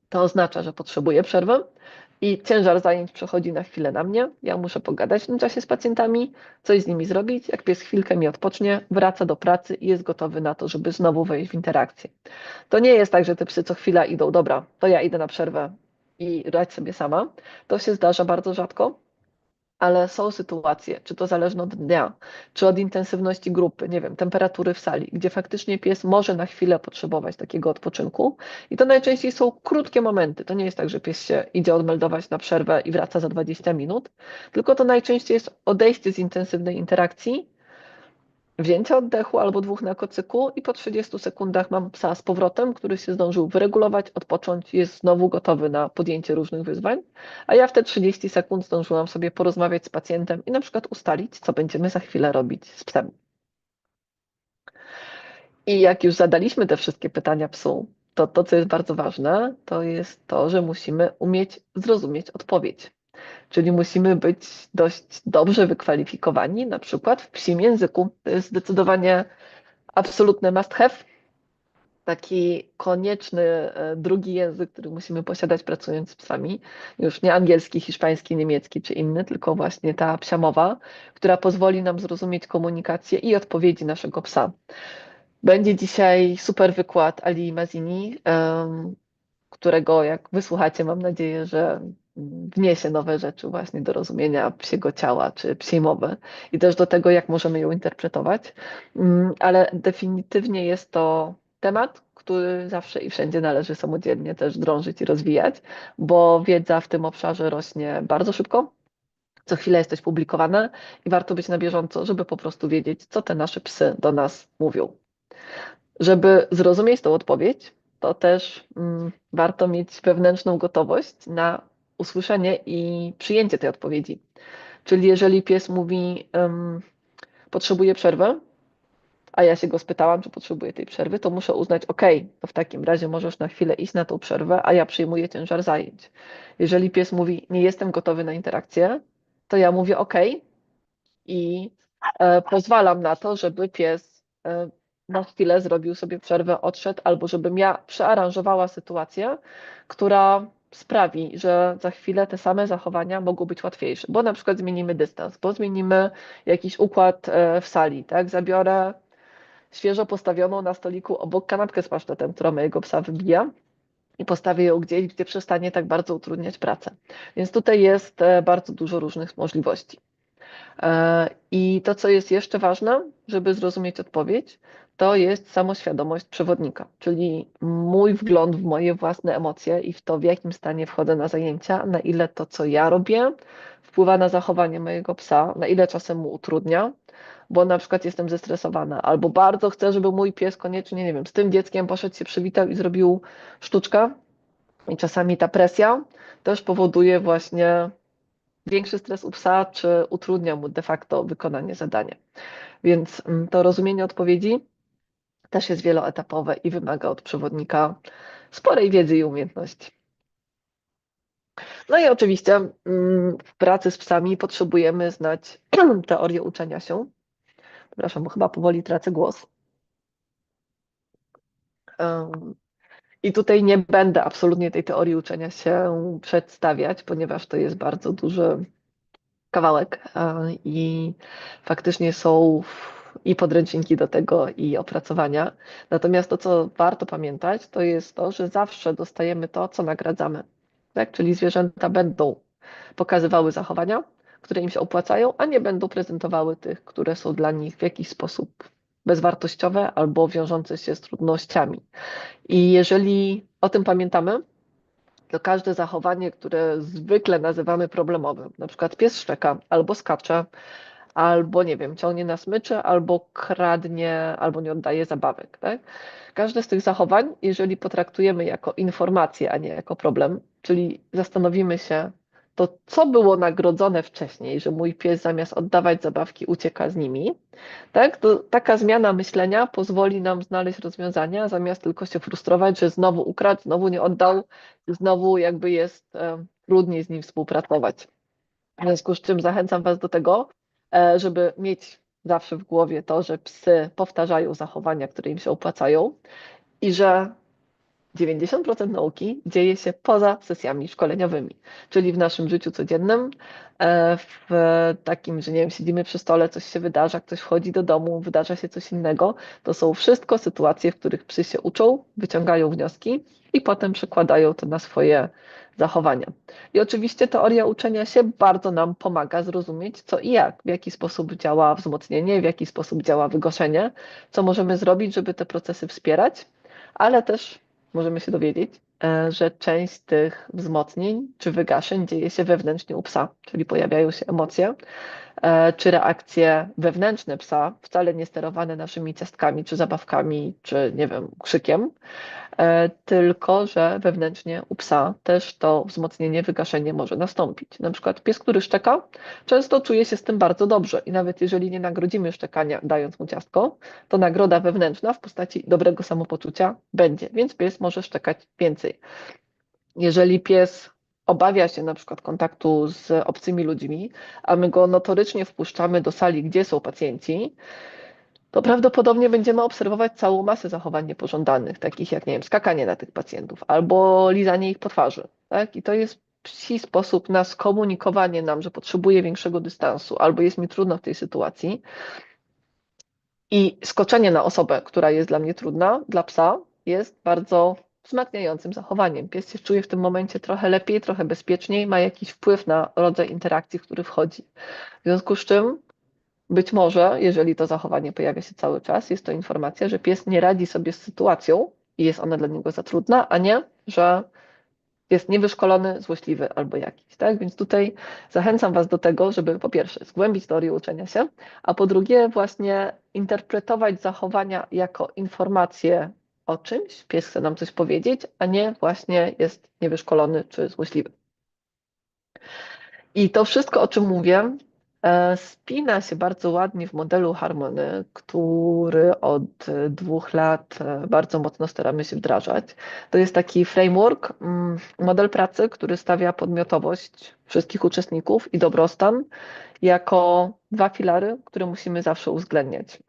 to oznacza, że potrzebuje przerwy i ciężar zajęć przechodzi na chwilę na mnie. Ja muszę pogadać w tym czasie z pacjentami, coś z nimi zrobić. Jak pies chwilkę mi odpocznie, wraca do pracy i jest gotowy na to, żeby znowu wejść w interakcję. To nie jest tak, że te psy co chwila idą: dobra, to ja idę na przerwę i radź sobie sama. To się zdarza bardzo rzadko. Ale są sytuacje, czy to zależne od dnia, czy od intensywności grupy, nie wiem, temperatury w sali, gdzie faktycznie pies może na chwilę potrzebować takiego odpoczynku. I to najczęściej są krótkie momenty. To nie jest tak, że pies się idzie odmeldować na przerwę i wraca za 20 minut, tylko to najczęściej jest odejście z intensywnej interakcji, wzięcie oddechu albo dwóch na kocyku, i po 30 sekundach mam psa z powrotem, który się zdążył wyregulować, odpocząć, jest znowu gotowy na podjęcie różnych wyzwań, a ja w te 30 sekund zdążyłam sobie porozmawiać z pacjentem i na przykład ustalić, co będziemy za chwilę robić z psem. I jak już zadaliśmy te wszystkie pytania psu, to to, co jest bardzo ważne, to jest to, że musimy umieć zrozumieć odpowiedź. Czyli musimy być dość dobrze wykwalifikowani, na przykład w psim języku. To jest zdecydowanie absolutny must have, taki konieczny drugi język, który musimy posiadać pracując z psami. Już nie angielski, hiszpański, niemiecki czy inny, tylko właśnie ta psia mowa, która pozwoli nam zrozumieć komunikację i odpowiedzi naszego psa. Będzie dzisiaj super wykład Ali Mazini, którego jak wysłuchacie, mam nadzieję, że wniesie nowe rzeczy właśnie do rozumienia psiego ciała czy psiej mowy i też do tego, jak możemy ją interpretować. Ale definitywnie jest to temat, który zawsze i wszędzie należy samodzielnie też drążyć i rozwijać, bo wiedza w tym obszarze rośnie bardzo szybko. Co chwilę jest coś publikowane i warto być na bieżąco, żeby po prostu wiedzieć, co te nasze psy do nas mówią. Żeby zrozumieć tą odpowiedź, to też warto mieć wewnętrzną gotowość na usłyszenie i przyjęcie tej odpowiedzi. Czyli jeżeli pies mówi: potrzebuje przerwy, a ja się go spytałam, czy potrzebuje tej przerwy, to muszę uznać: OK, to w takim razie możesz na chwilę iść na tą przerwę, a ja przyjmuję ciężar zajęć. Jeżeli pies mówi: nie jestem gotowy na interakcję, to ja mówię: OK, i pozwalam na to, żeby pies na chwilę zrobił sobie przerwę, odszedł, albo żebym ja przearanżowała sytuację, która sprawi, że za chwilę te same zachowania mogą być łatwiejsze, bo na przykład zmienimy dystans, bo zmienimy jakiś układ w sali, tak? Zabiorę świeżo postawioną na stoliku obok kanapkę z pasztetem, która mojego psa wybija, i postawię ją gdzieś, gdzie przestanie tak bardzo utrudniać pracę. Więc tutaj jest bardzo dużo różnych możliwości. I to, co jest jeszcze ważne, żeby zrozumieć odpowiedź, to jest samoświadomość przewodnika, czyli mój wgląd w moje własne emocje i w to, w jakim stanie wchodzę na zajęcia, na ile to, co ja robię, wpływa na zachowanie mojego psa, na ile czasem mu utrudnia, bo na przykład jestem zestresowana, albo bardzo chcę, żeby mój pies koniecznie, nie wiem, z tym dzieckiem poszedł, się przywitał i zrobił sztuczkę. I czasami ta presja też powoduje właśnie większy stres u psa, czy utrudnia mu de facto wykonanie zadania. Więc to rozumienie odpowiedzi też jest wieloetapowe i wymaga od przewodnika sporej wiedzy i umiejętności. No i oczywiście w pracy z psami potrzebujemy znać teorię uczenia się. Przepraszam, bo chyba powoli tracę głos. I tutaj nie będę absolutnie tej teorii uczenia się przedstawiać, ponieważ to jest bardzo duży kawałek i faktycznie są i podręczniki do tego, i opracowania. Natomiast to, co warto pamiętać, to jest to, że zawsze dostajemy to, co nagradzamy. Tak? Czyli zwierzęta będą pokazywały zachowania, które im się opłacają, a nie będą prezentowały tych, które są dla nich w jakiś sposób bezwartościowe albo wiążące się z trudnościami. I jeżeli o tym pamiętamy, to każde zachowanie, które zwykle nazywamy problemowym, na przykład pies szczeka, albo skacze, albo nie wiem, ciągnie na smyczy, albo kradnie, albo nie oddaje zabawek, tak? Każde z tych zachowań, jeżeli potraktujemy jako informację, a nie jako problem, czyli zastanowimy się, to co było nagrodzone wcześniej, że mój pies zamiast oddawać zabawki ucieka z nimi, tak? To taka zmiana myślenia pozwoli nam znaleźć rozwiązania, zamiast tylko się frustrować, że znowu ukradł, znowu nie oddał, znowu jakby jest trudniej z nim współpracować. W związku z czym zachęcam Was do tego, żeby mieć zawsze w głowie to, że psy powtarzają zachowania, które im się opłacają i że 90% nauki dzieje się poza sesjami szkoleniowymi, czyli w naszym życiu codziennym, w takim, że nie wiem, siedzimy przy stole, coś się wydarza, ktoś wchodzi do domu, wydarza się coś innego. To są wszystko sytuacje, w których psy się uczą, wyciągają wnioski i potem przekładają to na swoje zachowania. I oczywiście teoria uczenia się bardzo nam pomaga zrozumieć, co i jak, w jaki sposób działa wzmocnienie, w jaki sposób działa wygaszenie, co możemy zrobić, żeby te procesy wspierać, ale też możemy się dowiedzieć, że część tych wzmocnień czy wygaszeń dzieje się wewnętrznie u psa, czyli pojawiają się emocje czy reakcje wewnętrzne psa, wcale nie sterowane naszymi ciastkami czy zabawkami, czy nie wiem, krzykiem, tylko że wewnętrznie u psa też to wzmocnienie, wygaszenie może nastąpić. Na przykład pies, który szczeka, często czuje się z tym bardzo dobrze i nawet jeżeli nie nagrodzimy szczekania, dając mu ciastko, to nagroda wewnętrzna w postaci dobrego samopoczucia będzie, więc pies może szczekać więcej. Jeżeli pies obawia się na przykład kontaktu z obcymi ludźmi, a my go notorycznie wpuszczamy do sali, gdzie są pacjenci, to prawdopodobnie będziemy obserwować całą masę zachowań niepożądanych, takich jak, nie wiem, skakanie na tych pacjentów albo lizanie ich po twarzy, tak? I to jest psi sposób na skomunikowanie nam, że potrzebuje większego dystansu albo jest mi trudno w tej sytuacji. I skoczenie na osobę, która jest dla mnie trudna, dla psa, jest bardzo wzmacniającym zachowaniem. Pies się czuje w tym momencie trochę lepiej, trochę bezpieczniej, ma jakiś wpływ na rodzaj interakcji, w który wchodzi. W związku z czym być może, jeżeli to zachowanie pojawia się cały czas, jest to informacja, że pies nie radzi sobie z sytuacją i jest ona dla niego za trudna, a nie, że jest niewyszkolony, złośliwy albo jakiś, tak? Więc tutaj zachęcam Was do tego, żeby po pierwsze zgłębić teorię uczenia się, a po drugie właśnie interpretować zachowania jako informacje o czymś, pies chce nam coś powiedzieć, a nie właśnie jest niewyszkolony czy złośliwy. I to wszystko, o czym mówię, spina się bardzo ładnie w modelu Harmony, który od 2 lat bardzo mocno staramy się wdrażać. To jest taki framework, model pracy, który stawia podmiotowość wszystkich uczestników i dobrostan jako 2 filary, które musimy zawsze uwzględniać,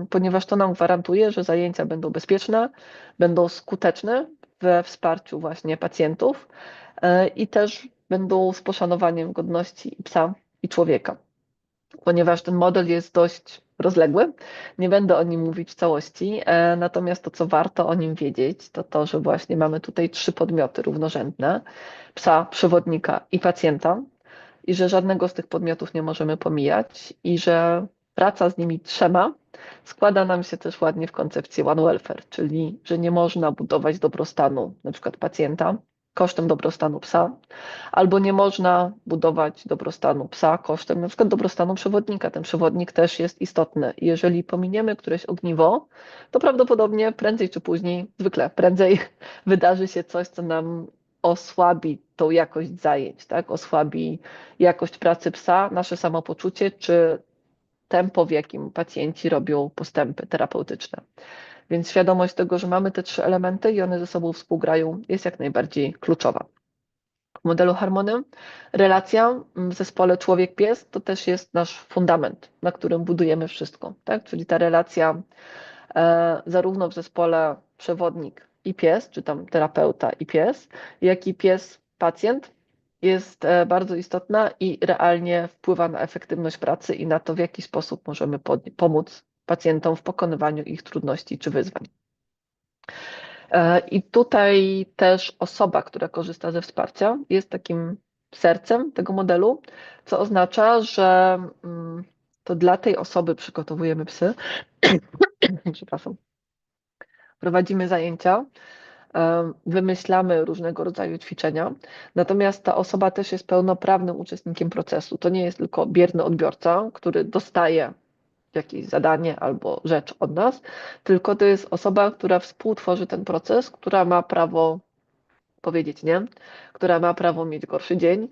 ponieważ to nam gwarantuje, że zajęcia będą bezpieczne, będą skuteczne we wsparciu właśnie pacjentów i też będą z poszanowaniem godności psa i człowieka. Ponieważ ten model jest dość rozległy, nie będę o nim mówić w całości, natomiast to, co warto o nim wiedzieć, to to, że właśnie mamy tutaj 3 podmioty równorzędne: psa, przewodnika i pacjenta, i że żadnego z tych podmiotów nie możemy pomijać i że praca z nimi 3 składa nam się też ładnie w koncepcji One Welfare, czyli że nie można budować dobrostanu na przykład pacjenta kosztem dobrostanu psa, albo nie można budować dobrostanu psa kosztem na przykład dobrostanu przewodnika. Ten przewodnik też jest istotny. I jeżeli pominiemy któreś ogniwo, to prawdopodobnie prędzej czy później, zwykle prędzej, wydarzy się coś, co nam osłabi tą jakość zajęć, tak? Osłabi jakość pracy psa, nasze samopoczucie, czy tempo, w jakim pacjenci robią postępy terapeutyczne. Więc świadomość tego, że mamy te 3 elementy i one ze sobą współgrają, jest jak najbardziej kluczowa. W modelu Harmony relacja w zespole człowiek-pies to też jest nasz fundament, na którym budujemy wszystko, tak? Czyli ta relacja zarówno w zespole przewodnik i pies, czy tam terapeuta i pies, jak i pies pacjent jest bardzo istotna i realnie wpływa na efektywność pracy i na to, w jaki sposób możemy pomóc pacjentom w pokonywaniu ich trudności czy wyzwań. I tutaj też osoba, która korzysta ze wsparcia, jest takim sercem tego modelu, co oznacza, że to dla tej osoby przygotowujemy psy. Przepraszam. Prowadzimy zajęcia, wymyślamy różnego rodzaju ćwiczenia, natomiast ta osoba też jest pełnoprawnym uczestnikiem procesu. To nie jest tylko bierny odbiorca, który dostaje jakieś zadanie albo rzecz od nas, tylko to jest osoba, która współtworzy ten proces, która ma prawo powiedzieć nie, która ma prawo mieć gorszy dzień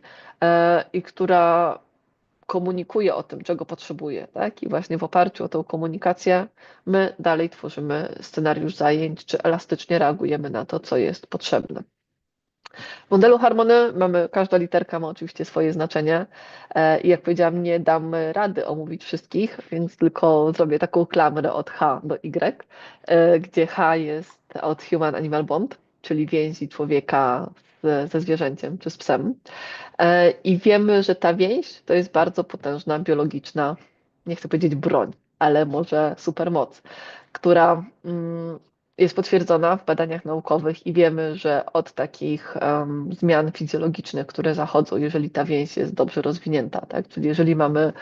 i która komunikuje o tym, czego potrzebuje, tak? I właśnie w oparciu o tę komunikację my dalej tworzymy scenariusz zajęć, czy elastycznie reagujemy na to, co jest potrzebne. W modelu Harmony każda literka ma oczywiście swoje znaczenie i jak powiedziałam, nie damy rady omówić wszystkich, więc tylko zrobię taką klamrę od H do Y, gdzie H jest od Human Animal Bond, czyli więzi człowieka ze zwierzęciem czy z psem. I wiemy, że ta więź to jest bardzo potężna biologiczna, nie chcę powiedzieć broń, ale może supermoc, która jest potwierdzona w badaniach naukowych i wiemy, że od takich zmian fizjologicznych, które zachodzą, jeżeli ta więź jest dobrze rozwinięta, tak? Czyli jeżeli mamy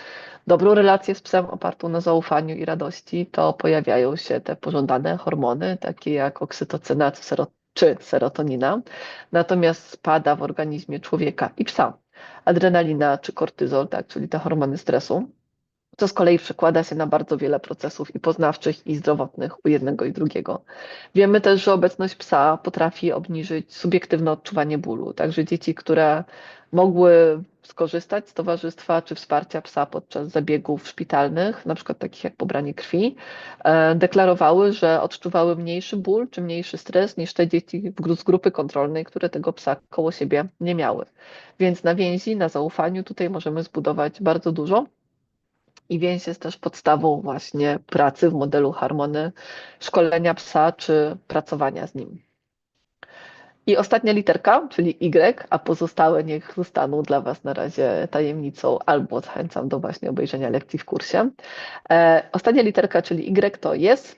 dobrą relację z psem opartą na zaufaniu i radości, to pojawiają się te pożądane hormony, takie jak oksytocyna czy serotonina, natomiast spada w organizmie człowieka i psa adrenalina czy kortyzol, tak? Czyli te hormony stresu, co z kolei przekłada się na bardzo wiele procesów i poznawczych, i zdrowotnych u jednego i drugiego. Wiemy też, że obecność psa potrafi obniżyć subiektywne odczuwanie bólu. Także dzieci, które mogły skorzystać z towarzystwa czy wsparcia psa podczas zabiegów szpitalnych, na przykład takich jak pobranie krwi, deklarowały, że odczuwały mniejszy ból czy mniejszy stres niż te dzieci z grupy kontrolnej, które tego psa koło siebie nie miały. Więc na więzi, na zaufaniu tutaj możemy zbudować bardzo dużo. I więź jest też podstawą właśnie pracy w modelu Harmony, szkolenia psa czy pracowania z nim. I ostatnia literka, czyli Y, a pozostałe niech zostaną dla Was na razie tajemnicą albo zachęcam do właśnie obejrzenia lekcji w kursie. Ostatnia literka, czyli Y to jest,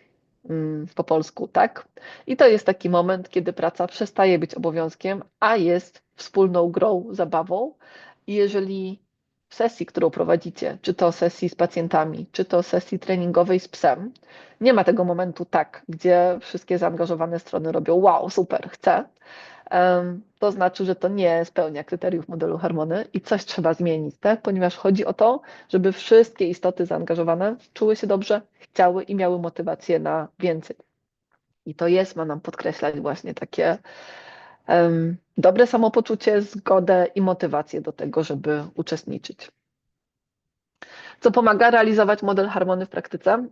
po polsku tak. I to jest taki moment, kiedy praca przestaje być obowiązkiem, a jest wspólną grą, zabawą. I jeżeli w sesji, którą prowadzicie, czy to sesji z pacjentami, czy to sesji treningowej z psem, nie ma tego momentu tak, gdzie wszystkie zaangażowane strony robią wow, super, chcę, to znaczy, że to nie spełnia kryteriów modelu Harmony i coś trzeba zmienić, tak? Ponieważ chodzi o to, żeby wszystkie istoty zaangażowane czuły się dobrze, chciały i miały motywację na więcej. I to ma nam podkreślać właśnie takie dobre samopoczucie, zgodę i motywację do tego, żeby uczestniczyć. Co pomaga realizować model Harmony w praktyce?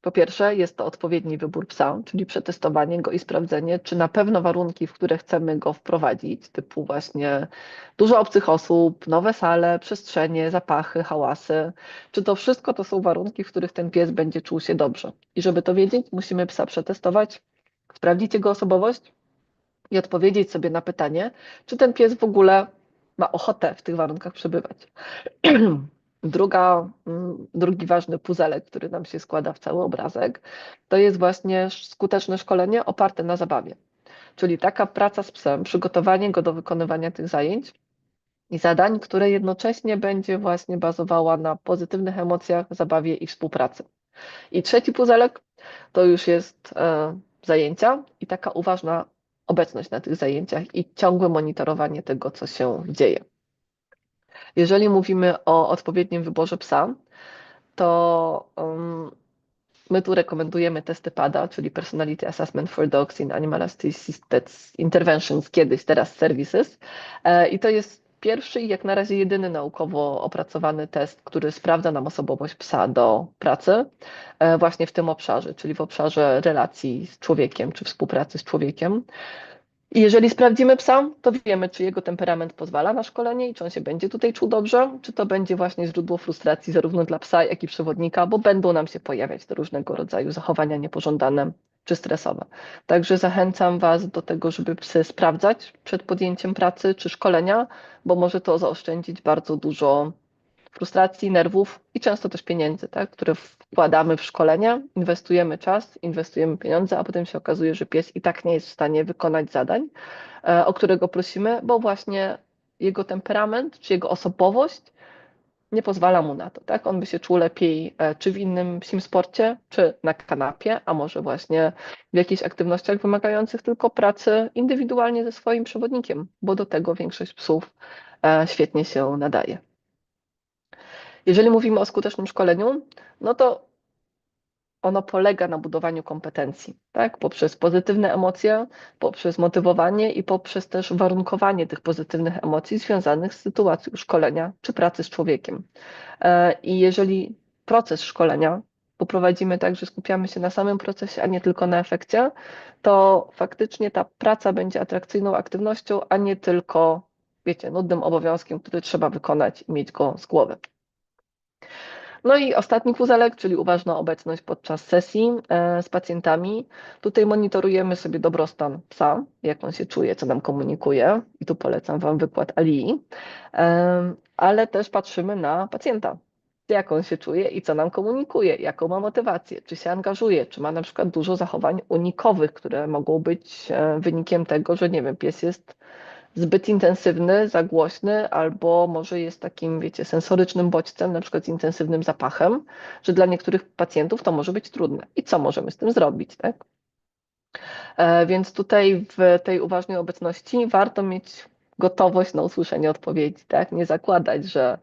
Po pierwsze, jest to odpowiedni wybór psa, czyli przetestowanie go i sprawdzenie, czy na pewno warunki, w które chcemy go wprowadzić, typu właśnie dużo obcych osób, nowe sale, przestrzenie, zapachy, hałasy, czy to wszystko to są warunki, w których ten pies będzie czuł się dobrze. I żeby to wiedzieć, musimy psa przetestować, sprawdzić jego osobowość i odpowiedzieć sobie na pytanie, czy ten pies w ogóle ma ochotę w tych warunkach przebywać. Drugi ważny puzelek, który nam się składa w cały obrazek, to jest właśnie skuteczne szkolenie oparte na zabawie. Czyli taka praca z psem, przygotowanie go do wykonywania tych zajęć i zadań, które jednocześnie będzie właśnie bazowała na pozytywnych emocjach, zabawie i współpracy. I trzeci puzelek to już jest zajęcia i taka uważna obecność na tych zajęciach i ciągłe monitorowanie tego, co się dzieje. Jeżeli mówimy o odpowiednim wyborze psa, to my tu rekomendujemy testy PADA, czyli Personality Assessment for Dogs in Animal Assisted Interventions, kiedyś, teraz Services. I to jest pierwszy i jak na razie jedyny naukowo opracowany test, który sprawdza nam osobowość psa do pracy właśnie w tym obszarze, czyli w obszarze relacji z człowiekiem, czy współpracy z człowiekiem. I jeżeli sprawdzimy psa, to wiemy, czy jego temperament pozwala na szkolenie i czy on się będzie tutaj czuł dobrze, czy to będzie właśnie źródło frustracji zarówno dla psa, jak i przewodnika, bo będą nam się pojawiać te różnego rodzaju zachowania niepożądane czy stresowe. Także zachęcam Was do tego, żeby psy sprawdzać przed podjęciem pracy czy szkolenia, bo może to zaoszczędzić bardzo dużo frustracji, nerwów i często też pieniędzy, tak, które wkładamy w szkolenia, inwestujemy czas, inwestujemy pieniądze, a potem się okazuje, że pies i tak nie jest w stanie wykonać zadań, o którego prosimy, bo właśnie jego temperament czy jego osobowość nie pozwala mu na to, tak? On by się czuł lepiej czy w innym psim sporcie, czy na kanapie, a może właśnie w jakichś aktywnościach wymagających tylko pracy indywidualnie ze swoim przewodnikiem, bo do tego większość psów świetnie się nadaje. Jeżeli mówimy o skutecznym szkoleniu, no to ono polega na budowaniu kompetencji, tak? Poprzez pozytywne emocje, poprzez motywowanie i poprzez też warunkowanie tych pozytywnych emocji związanych z sytuacją szkolenia czy pracy z człowiekiem. I jeżeli proces szkolenia poprowadzimy tak, że skupiamy się na samym procesie, a nie tylko na efekcie, to faktycznie ta praca będzie atrakcyjną aktywnością, a nie tylko, wiecie, nudnym obowiązkiem, który trzeba wykonać i mieć go z głowy. No i ostatni puzelek, czyli uważna obecność podczas sesji z pacjentami. Tutaj monitorujemy sobie dobrostan psa, jak on się czuje, co nam komunikuje. I tu polecam Wam wykład Alii, ale też patrzymy na pacjenta, jak on się czuje i co nam komunikuje, jaką ma motywację, czy się angażuje, czy ma na przykład dużo zachowań unikowych, które mogą być wynikiem tego, że nie wiem, pies jest zbyt intensywny, za głośny, albo może jest takim, wiecie, sensorycznym bodźcem, na przykład z intensywnym zapachem, że dla niektórych pacjentów to może być trudne. I co możemy z tym zrobić, tak? Więc tutaj w tej uważnej obecności warto mieć gotowość na usłyszenie odpowiedzi, tak? Nie zakładać, że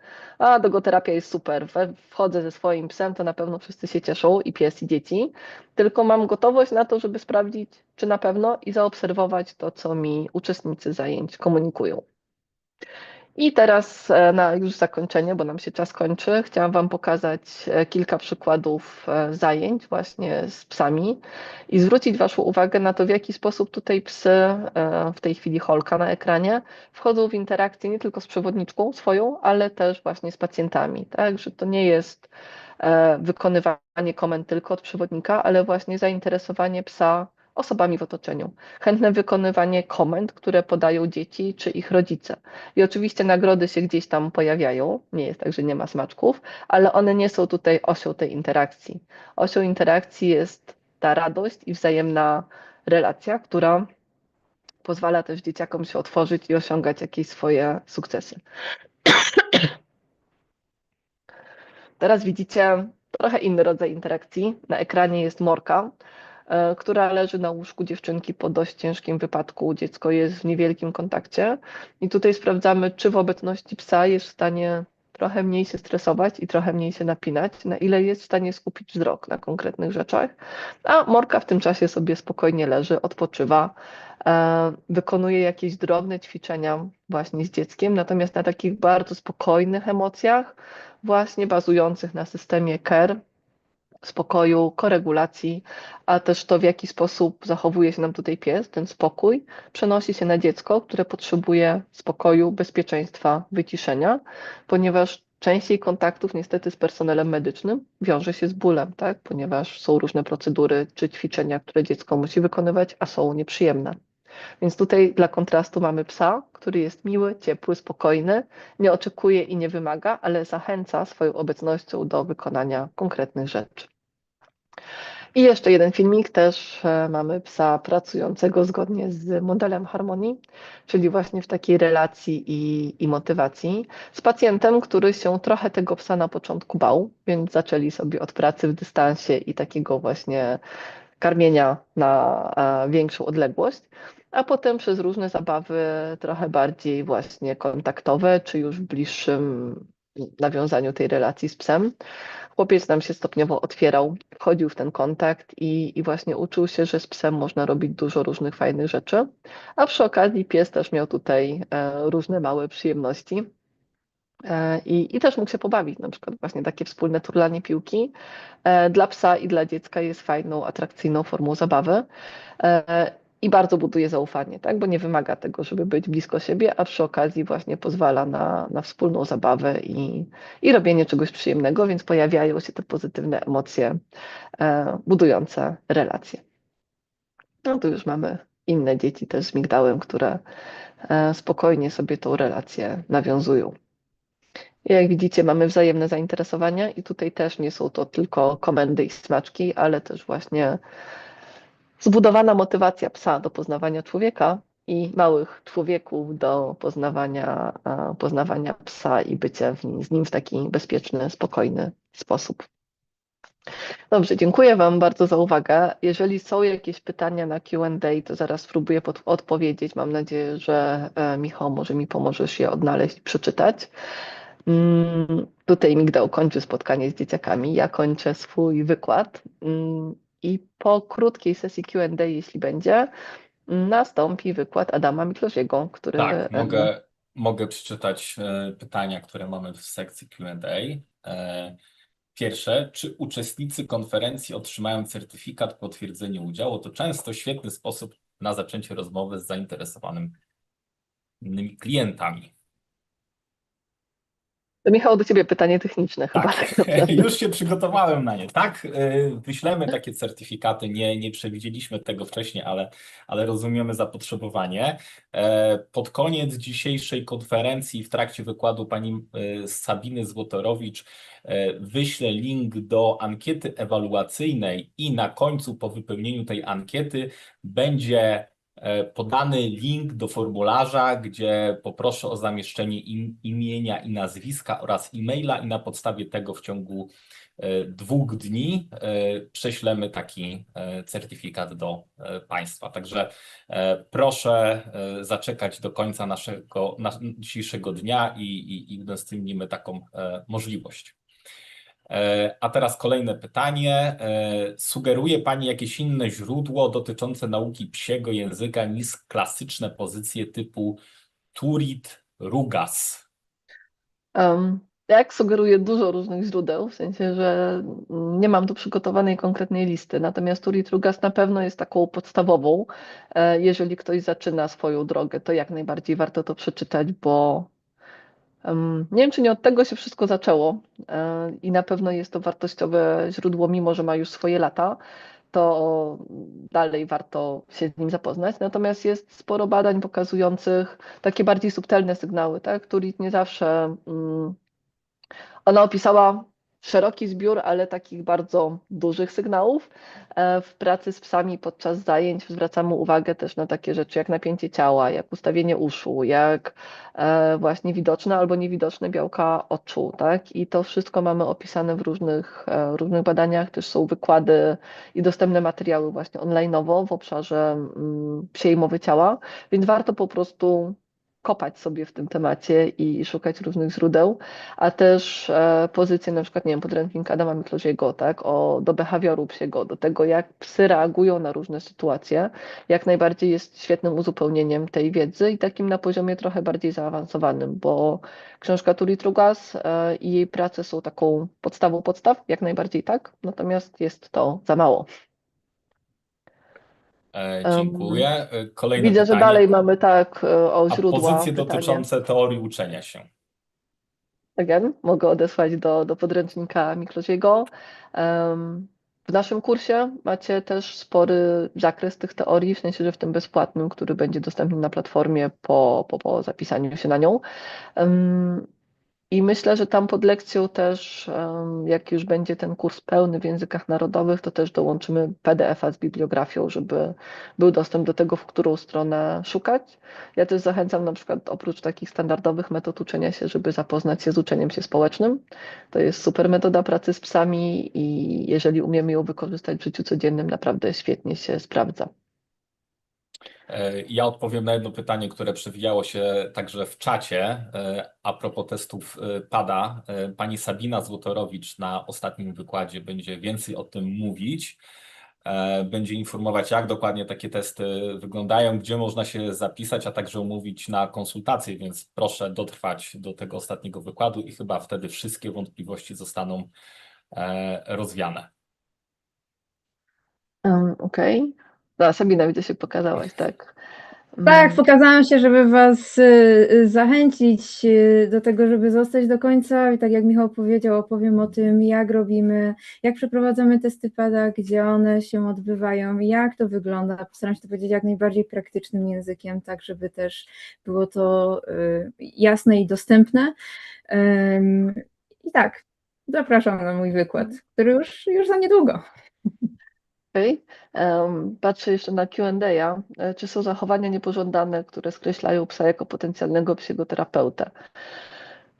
dogoterapia jest super, wchodzę ze swoim psem, to na pewno wszyscy się cieszą, i pies, i dzieci, tylko mam gotowość na to, żeby sprawdzić, czy na pewno, i zaobserwować to, co mi uczestnicy zajęć komunikują. I teraz na już zakończenie, bo nam się czas kończy, chciałam Wam pokazać kilka przykładów zajęć właśnie z psami i zwrócić Waszą uwagę na to, w jaki sposób tutaj psy, w tej chwili Holka na ekranie, wchodzą w interakcję nie tylko z przewodniczką swoją, ale też właśnie z pacjentami. Tak? Że to nie jest wykonywanie komend tylko od przewodnika, ale właśnie zainteresowanie psa osobami w otoczeniu. Chętne wykonywanie komend, które podają dzieci czy ich rodzice. I oczywiście nagrody się gdzieś tam pojawiają, nie jest tak, że nie ma smaczków, ale one nie są tutaj osią tej interakcji. Osią interakcji jest ta radość i wzajemna relacja, która pozwala też dzieciakom się otworzyć i osiągać jakieś swoje sukcesy. Teraz widzicie trochę inny rodzaj interakcji. Na ekranie jest Morka, która leży na łóżku dziewczynki po dość ciężkim wypadku. Dziecko jest w niewielkim kontakcie i tutaj sprawdzamy, czy w obecności psa jest w stanie trochę mniej się stresować i trochę mniej się napinać, na ile jest w stanie skupić wzrok na konkretnych rzeczach, a Morka w tym czasie sobie spokojnie leży, odpoczywa, wykonuje jakieś drobne ćwiczenia właśnie z dzieckiem, natomiast na takich bardzo spokojnych emocjach, właśnie bazujących na systemie CARE, spokoju, koregulacji, a też to, w jaki sposób zachowuje się nam tutaj pies, ten spokój, przenosi się na dziecko, które potrzebuje spokoju, bezpieczeństwa, wyciszenia, ponieważ częściej kontaktów niestety z personelem medycznym wiąże się z bólem, tak? Ponieważ są różne procedury czy ćwiczenia, które dziecko musi wykonywać, a są nieprzyjemne. Więc tutaj dla kontrastu mamy psa, który jest miły, ciepły, spokojny, nie oczekuje i nie wymaga, ale zachęca swoją obecnością do wykonania konkretnych rzeczy. I jeszcze jeden filmik, też mamy psa pracującego zgodnie z modelem harmonii, czyli właśnie w takiej relacji i motywacji, z pacjentem, który się trochę tego psa na początku bał, więc zaczęli sobie od pracy w dystansie i takiego właśnie karmienia na większą odległość, a potem przez różne zabawy trochę bardziej właśnie kontaktowe, czy już w bliższym nawiązaniu tej relacji z psem. Chłopiec nam się stopniowo otwierał, wchodził w ten kontakt i właśnie uczył się, że z psem można robić dużo różnych fajnych rzeczy, a przy okazji pies też miał tutaj różne małe przyjemności. I też mógł się pobawić, na przykład właśnie takie wspólne turlanie piłki dla psa i dla dziecka jest fajną, atrakcyjną formą zabawy i bardzo buduje zaufanie, tak? Bo nie wymaga tego, żeby być blisko siebie, a przy okazji właśnie pozwala na wspólną zabawę i robienie czegoś przyjemnego, więc pojawiają się te pozytywne emocje budujące relacje. No tu już mamy inne dzieci też z migdałem, które spokojnie sobie tą relację nawiązują. I jak widzicie, mamy wzajemne zainteresowania i tutaj też nie są to tylko komendy i smaczki, ale też właśnie zbudowana motywacja psa do poznawania człowieka i małych człowieków do poznawania psa i bycia z nim w taki bezpieczny, spokojny sposób. Dobrze, dziękuję Wam bardzo za uwagę. Jeżeli są jakieś pytania na Q&A, to zaraz spróbuję odpowiedzieć. Mam nadzieję, że Michał może mi pomożesz je odnaleźć i przeczytać. Tutaj Migdał kończy spotkanie z dzieciakami, ja kończę swój wykład i po krótkiej sesji Q&A, jeśli będzie, nastąpi wykład Adama Miklosiego, który... Tak, mogę przeczytać pytania, które mamy w sekcji Q&A. Pierwsze, czy uczestnicy konferencji otrzymają certyfikat potwierdzenia udziału? To często świetny sposób na zaczęcie rozmowy z zainteresowanymi klientami. To Michał, do Ciebie pytanie techniczne chyba Tak, tak naprawdę. już się przygotowałem na nie. Tak, wyślemy takie certyfikaty. Nie przewidzieliśmy tego wcześniej, ale rozumiemy zapotrzebowanie. Pod koniec dzisiejszej konferencji, w trakcie wykładu pani Sabiny Złotorowicz, wyślę link do ankiety ewaluacyjnej i na końcu, po wypełnieniu tej ankiety, będzie podany link do formularza, gdzie poproszę o zamieszczenie imienia i nazwiska oraz e-maila i na podstawie tego w ciągu 2 dni prześlemy taki certyfikat do Państwa. Także proszę zaczekać do końca naszego dzisiejszego dnia i udostępnimy taką możliwość. A teraz kolejne pytanie. Sugeruje Pani jakieś inne źródło dotyczące nauki psiego języka niż klasyczne pozycje typu Turit, Rugas? Jak sugeruję dużo różnych źródeł, w sensie, że nie mam tu przygotowanej konkretnej listy, natomiast Turit Rugas na pewno jest taką podstawową. Jeżeli ktoś zaczyna swoją drogę, to jak najbardziej warto to przeczytać, bo nie wiem, czy nie od tego się wszystko zaczęło i na pewno jest to wartościowe źródło, mimo że ma już swoje lata, to dalej warto się z nim zapoznać. Natomiast jest sporo badań pokazujących takie bardziej subtelne sygnały, tak? Turit nie zawsze ona opisała szeroki zbiór, ale takich bardzo dużych sygnałów. W pracy z psami podczas zajęć zwracamy uwagę też na takie rzeczy jak napięcie ciała, jak ustawienie uszu, jak właśnie widoczne albo niewidoczne białka oczu, tak? I to wszystko mamy opisane w różnych badaniach. Też są wykłady i dostępne materiały właśnie online'owo w obszarze psiej mowy ciała, więc warto po prostu kopać sobie w tym temacie i szukać różnych źródeł, a też pozycje na przykład, nie wiem, podręcznik Adama Miklosiego, tak, do behawioru psiego, do tego, jak psy reagują na różne sytuacje, jak najbardziej jest świetnym uzupełnieniem tej wiedzy i takim na poziomie trochę bardziej zaawansowanym, bo książka Turit Rugas i jej prace są taką podstawą podstaw, jak najbardziej tak, natomiast jest to za mało. Dziękuję. Kolejne Widzę, że pytanie. dalej mamy tak o A źródła pozycje pytanie. dotyczące teorii uczenia się? Again, mogę odesłać do podręcznika Miklosiego. W naszym kursie macie też spory zakres tych teorii, w sensie, że w tym bezpłatnym, który będzie dostępny na platformie po zapisaniu się na nią. I myślę, że tam pod lekcją też, jak już będzie ten kurs pełny w językach narodowych, to też dołączymy PDF-a z bibliografią, żeby był dostęp do tego, w którą stronę szukać. Ja też zachęcam na przykład oprócz takich standardowych metod uczenia się, żeby zapoznać się z uczeniem się społecznym. To jest super metoda pracy z psami i jeżeli umiemy ją wykorzystać w życiu codziennym, naprawdę świetnie się sprawdza. Ja odpowiem na jedno pytanie, które przewijało się także w czacie a propos testów PADA. Pani Sabina Złotorowicz na ostatnim wykładzie będzie więcej o tym mówić. Będzie informować, jak dokładnie takie testy wyglądają, gdzie można się zapisać, a także umówić na konsultacje, więc proszę dotrwać do tego ostatniego wykładu i chyba wtedy wszystkie wątpliwości zostaną rozwiane. Okej. Okay. Sabina, widzę, się pokazałaś, tak. Tak, pokazałam się, żeby Was zachęcić do tego, żeby zostać do końca. I tak jak Michał powiedział, opowiem o tym, jak robimy, jak przeprowadzamy testy pada, gdzie one się odbywają, jak to wygląda. Postaram się to powiedzieć jak najbardziej praktycznym językiem, tak żeby też było to jasne i dostępne. I tak, zapraszam na mój wykład, który już za niedługo. Okej. Patrzę jeszcze na Q&A. Czy są zachowania niepożądane, które skreślają psa jako potencjalnego psychoterapeutę?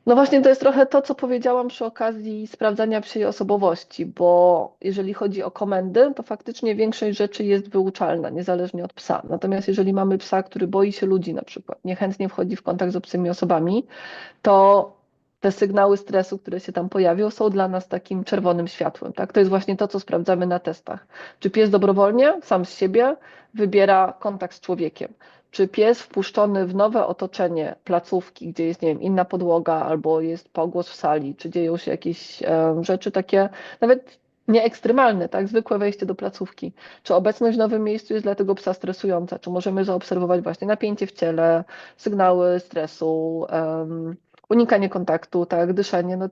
No właśnie, to jest trochę to, co powiedziałam przy okazji sprawdzania psiej osobowości, bo jeżeli chodzi o komendy, to faktycznie większość rzeczy jest wyuczalna, niezależnie od psa. Natomiast jeżeli mamy psa, który boi się ludzi na przykład, niechętnie wchodzi w kontakt z obcymi osobami, to te sygnały stresu, które się tam pojawią, są dla nas takim czerwonym światłem. Tak? To jest właśnie to, co sprawdzamy na testach. Czy pies dobrowolnie, sam z siebie, wybiera kontakt z człowiekiem? Czy pies wpuszczony w nowe otoczenie placówki, gdzie jest, nie wiem, inna podłoga albo jest pogłos w sali, czy dzieją się jakieś rzeczy takie, nawet nie ekstremalne, tak? Zwykłe wejście do placówki. Czy obecność w nowym miejscu jest dla tego psa stresująca? Czy możemy zaobserwować właśnie napięcie w ciele, sygnały stresu, unikanie kontaktu, tak, dyszenie, no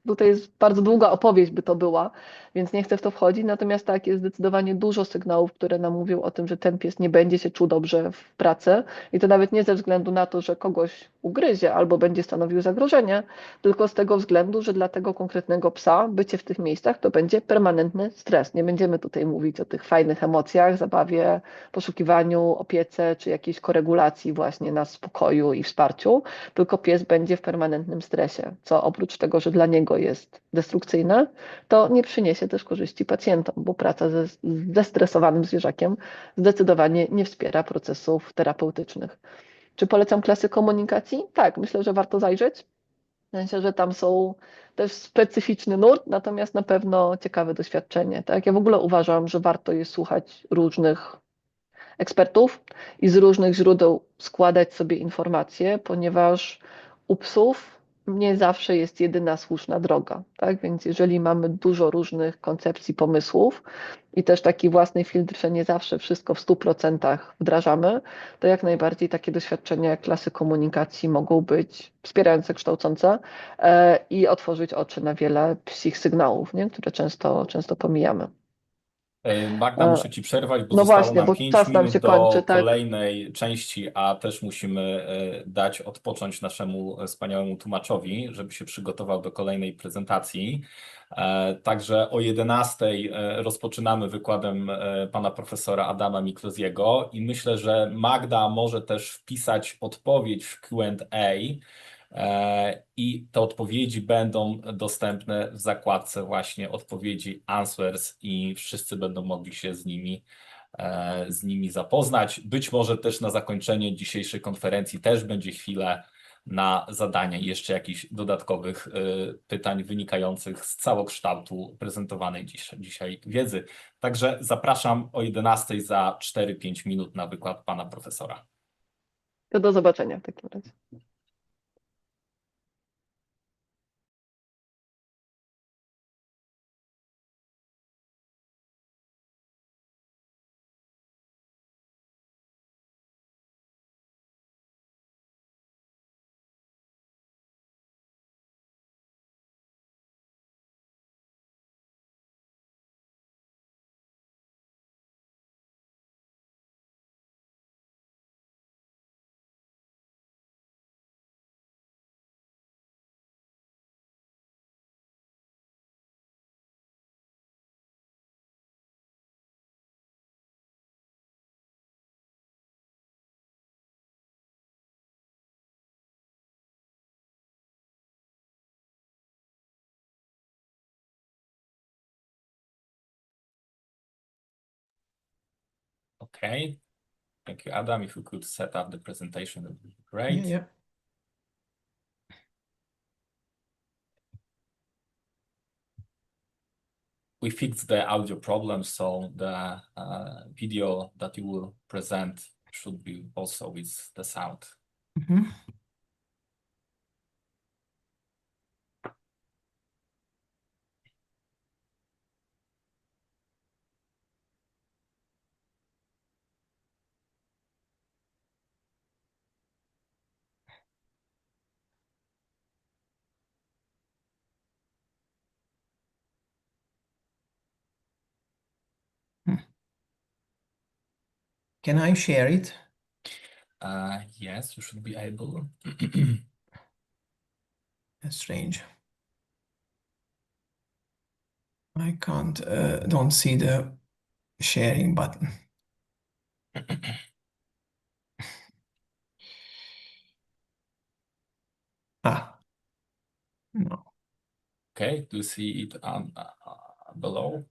tutaj jest bardzo długa opowieść by to była, więc nie chcę w to wchodzić, natomiast tak, jest zdecydowanie dużo sygnałów, które nam mówią o tym, że ten pies nie będzie się czuł dobrze w pracy i to nawet nie ze względu na to, że kogoś ugryzie albo będzie stanowił zagrożenie, tylko z tego względu, że dla tego konkretnego psa bycie w tych miejscach to będzie permanentny stres. Nie będziemy tutaj mówić o tych fajnych emocjach, zabawie, poszukiwaniu, opiece czy jakiejś koregulacji właśnie na spokoju i wsparciu, tylko pies będzie w permanentnym stresie, co oprócz tego, że dla niego jest destrukcyjne, to nie przyniesie też korzyści pacjentom, bo praca ze zestresowanym zwierzakiem zdecydowanie nie wspiera procesów terapeutycznych. Czy polecam klasy komunikacji? Tak, myślę, że warto zajrzeć. W sensie, że tam są też specyficzny nurt, natomiast na pewno ciekawe doświadczenie. Tak? Ja w ogóle uważam, że warto jest słuchać różnych ekspertów i z różnych źródeł składać sobie informacje, ponieważ u psów nie zawsze jest jedyna słuszna droga, tak? Więc jeżeli mamy dużo różnych koncepcji, pomysłów i też taki własny filtr, że nie zawsze wszystko w 100% wdrażamy, to jak najbardziej takie doświadczenia jak klasy komunikacji mogą być wspierające, kształcące i otworzyć oczy na wiele psich sygnałów, nie? Które często pomijamy. Magda, muszę Ci przerwać, bo No zostało właśnie, nam bo 5 czas nam minut się kończy, do tak? kolejnej części, a też musimy dać odpocząć naszemu wspaniałemu tłumaczowi, żeby się przygotował do kolejnej prezentacji. Także o 11:00 rozpoczynamy wykładem pana profesora Adama Mikloziego i myślę, że Magda może też wpisać odpowiedź w Q&A. I te odpowiedzi będą dostępne w zakładce właśnie odpowiedzi Answers i wszyscy będą mogli się z nimi zapoznać. Być może też na zakończenie dzisiejszej konferencji też będzie chwilę na zadanie jeszcze jakichś dodatkowych pytań wynikających z całokształtu prezentowanej dzisiaj wiedzy. Także zapraszam o 11:00 za 4-5 minut na wykład pana profesora. To do zobaczenia w takim razie. Okay. Thank you, Adam. If you could set up the presentation, that would be great. Yeah. We fixed the audio problem, so the video that you will present should be also with the sound. Mhm. Can I share it? Yes, you should be able. That's strange. I can't, don't see the sharing button. No. Okay, do you see it below?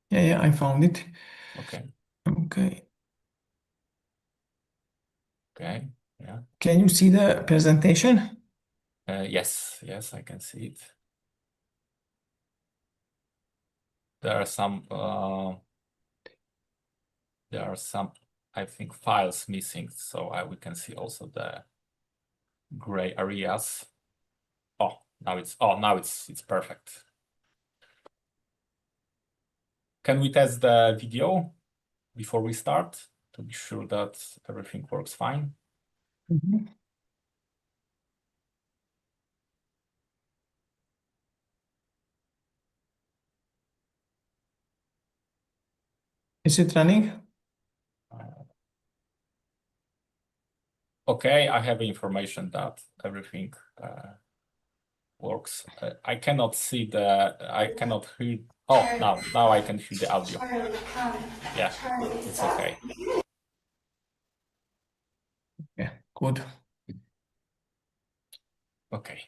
Yeah, I found it. Okay, Okay. okay, yeah. Can you see the presentation? Yes, I can see it. There are some, I think, files missing, so we can see also the gray areas. Now it's perfect. Can we test the video before we start to be sure that everything works fine? Mm-hmm. Is it running? Okay, I have information that everything works. I cannot hear. Oh, now I can hear the audio. Yeah, it's okay. Yeah, good. Okay.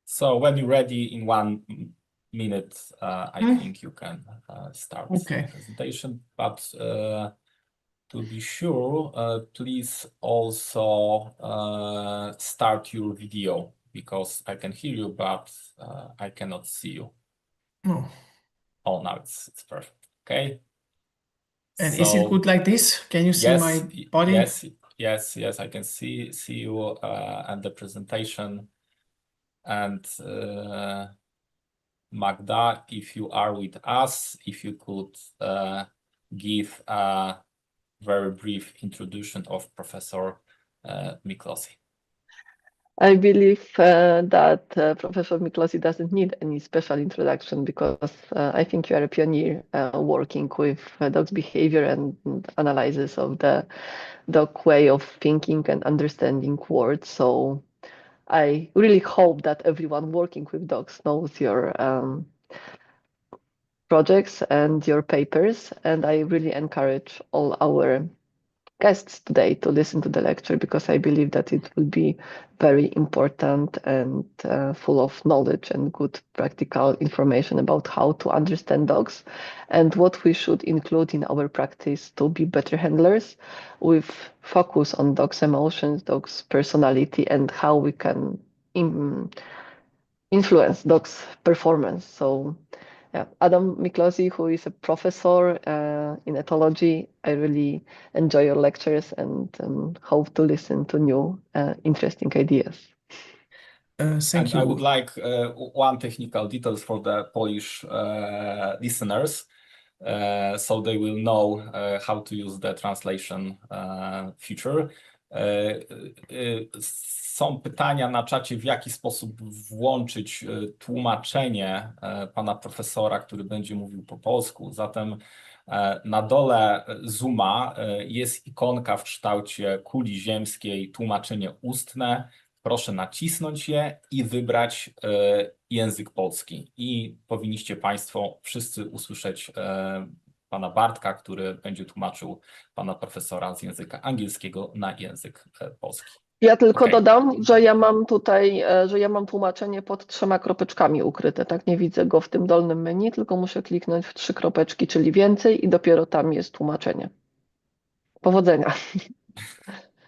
So when you're ready in 1 minute, I think you can start the presentation. But to be sure, please also start your video because I can hear you, but I cannot see you. No. Oh, now it's perfect. Okay. And is it good like this? Can you see my body? Yes, I can see you and the presentation. And Magda, if you are with us, if you could give a very brief introduction of Professor Miklosi. I believe that Professor Miklosi doesn't need any special introduction because I think you are a pioneer working with dog's behavior and analysis of the dog way of thinking and understanding words. So I really hope that everyone working with dogs knows your projects and your papers. And I really encourage all our guests today to listen to the lecture because I believe that it will be very important and full of knowledge and good practical information about how to understand dogs and what we should include in our practice to be better handlers with focus on dogs' emotions, dogs' personality, and how we can influence dogs' performance. So yeah, Adam Miklosi, who is a professor in ethology, I really enjoy your lectures and hope to listen to new interesting ideas. Thank you. I would like one technical details for the Polish listeners, so they will know how to use the translation feature. Są pytania na czacie, w jaki sposób włączyć tłumaczenie pana profesora, który będzie mówił po polsku. Zatem na dole Zooma jest ikonka w kształcie kuli ziemskiej, tłumaczenie ustne. Proszę nacisnąć je i wybrać język polski. I powinniście Państwo wszyscy usłyszeć pana Bartka, który będzie tłumaczył pana profesora z języka angielskiego na język polski. Ja tylko dodam, że ja mam tłumaczenie pod 3 kropeczkami ukryte, tak? Nie widzę go w tym dolnym menu, tylko muszę kliknąć w 3 kropeczki, czyli więcej i dopiero tam jest tłumaczenie. Powodzenia.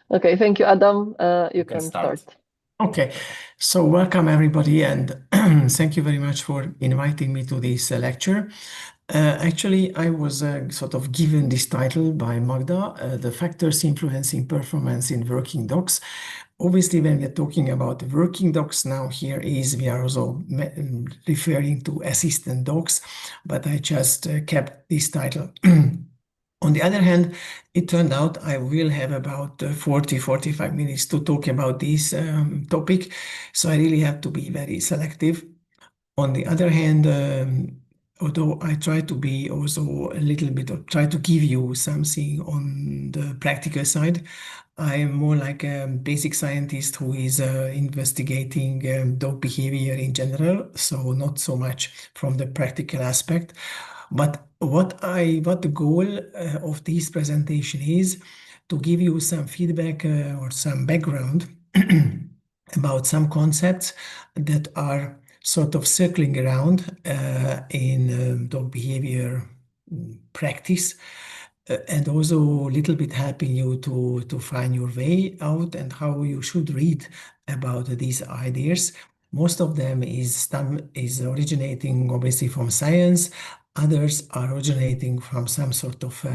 Okay, thank you, Adam. You can start. Okay, so welcome everybody and thank you very much for inviting me to this lecture. Actually, I was sort of given this title by Magda, the factors influencing performance in working dogs. Obviously, when we're talking about working dogs now, we are also referring to assistant dogs, but I just kept this title. On the other hand, it turned out I will have about 40-45 minutes to talk about this topic, so I really have to be very selective. On the other hand, although I try to be also a little bit of try to give you something on the practical side. I am more like a basic scientist who is investigating dog behavior in general, so not so much from the practical aspect. But what the goal of this presentation is to give you some feedback or some background about some concepts that are sort of circling around in dog behavior practice, and also a little bit helping you to find your way out and how you should read about these ideas. Most of them is originating obviously from science. Others are originating from some sort of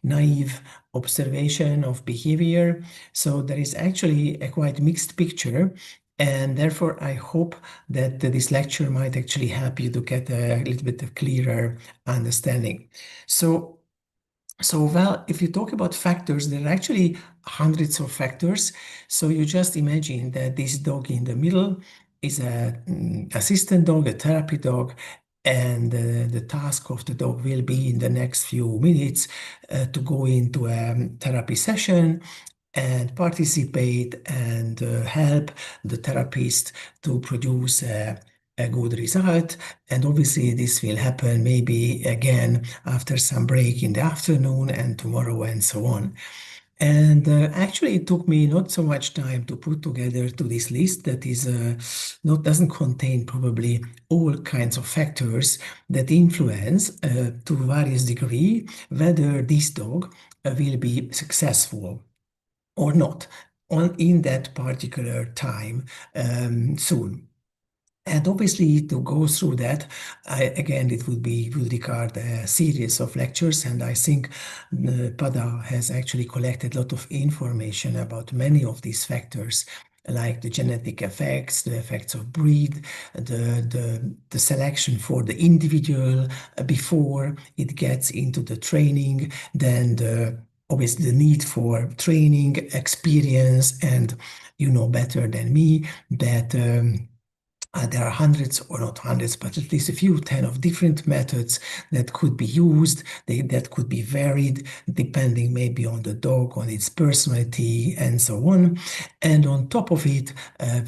naive observation of behavior. So there is actually a quite mixed picture. And therefore, I hope that this lecture might actually help you to get a little bit of clearer understanding. So well, if you talk about factors, there are actually hundreds of factors. So you just imagine that this dog in the middle is an assistant dog, a therapy dog, and the task of the dog will be in the next few minutes to go into a therapy session and participate and help the therapist to produce a good result. And obviously this will happen maybe again after some break in the afternoon and tomorrow and so on. And actually, it took me not so much time to put together to this list that is doesn't contain probably all kinds of factors that influence to various degree whether this dog will be successful or not in that particular time soon. And obviously, to go through that, again, it would require a series of lectures. And I think Pada has actually collected a lot of information about many of these factors, like the genetic effects, the effects of breed, the selection for the individual before it gets into the training, then obviously the need for training, experience, and you know better than me that there are hundreds, or not hundreds, but at least a few, 10 of different methods that could be used, that could be varied depending maybe on the dog, on its personality, and so on. And on top of it,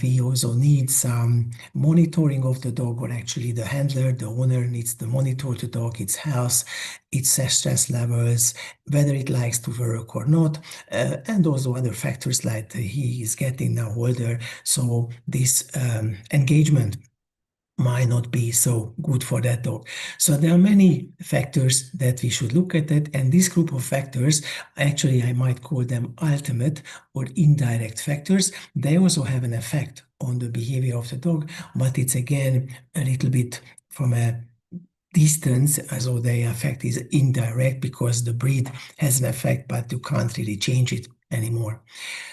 we also need some monitoring of the dog, or actually the handler, the owner needs to monitor the dog, its health, its stress levels, whether it likes to work or not, and also other factors like he is getting now older, so this engagement might not be so good for that dog. So there are many factors that we should look at it, and this group of factors, actually I might call them ultimate or indirect factors. They also have an effect on the behavior of the dog, but it's again a little bit from a distance, as though the effect is indirect because the breed has an effect, but you can't really change it anymore.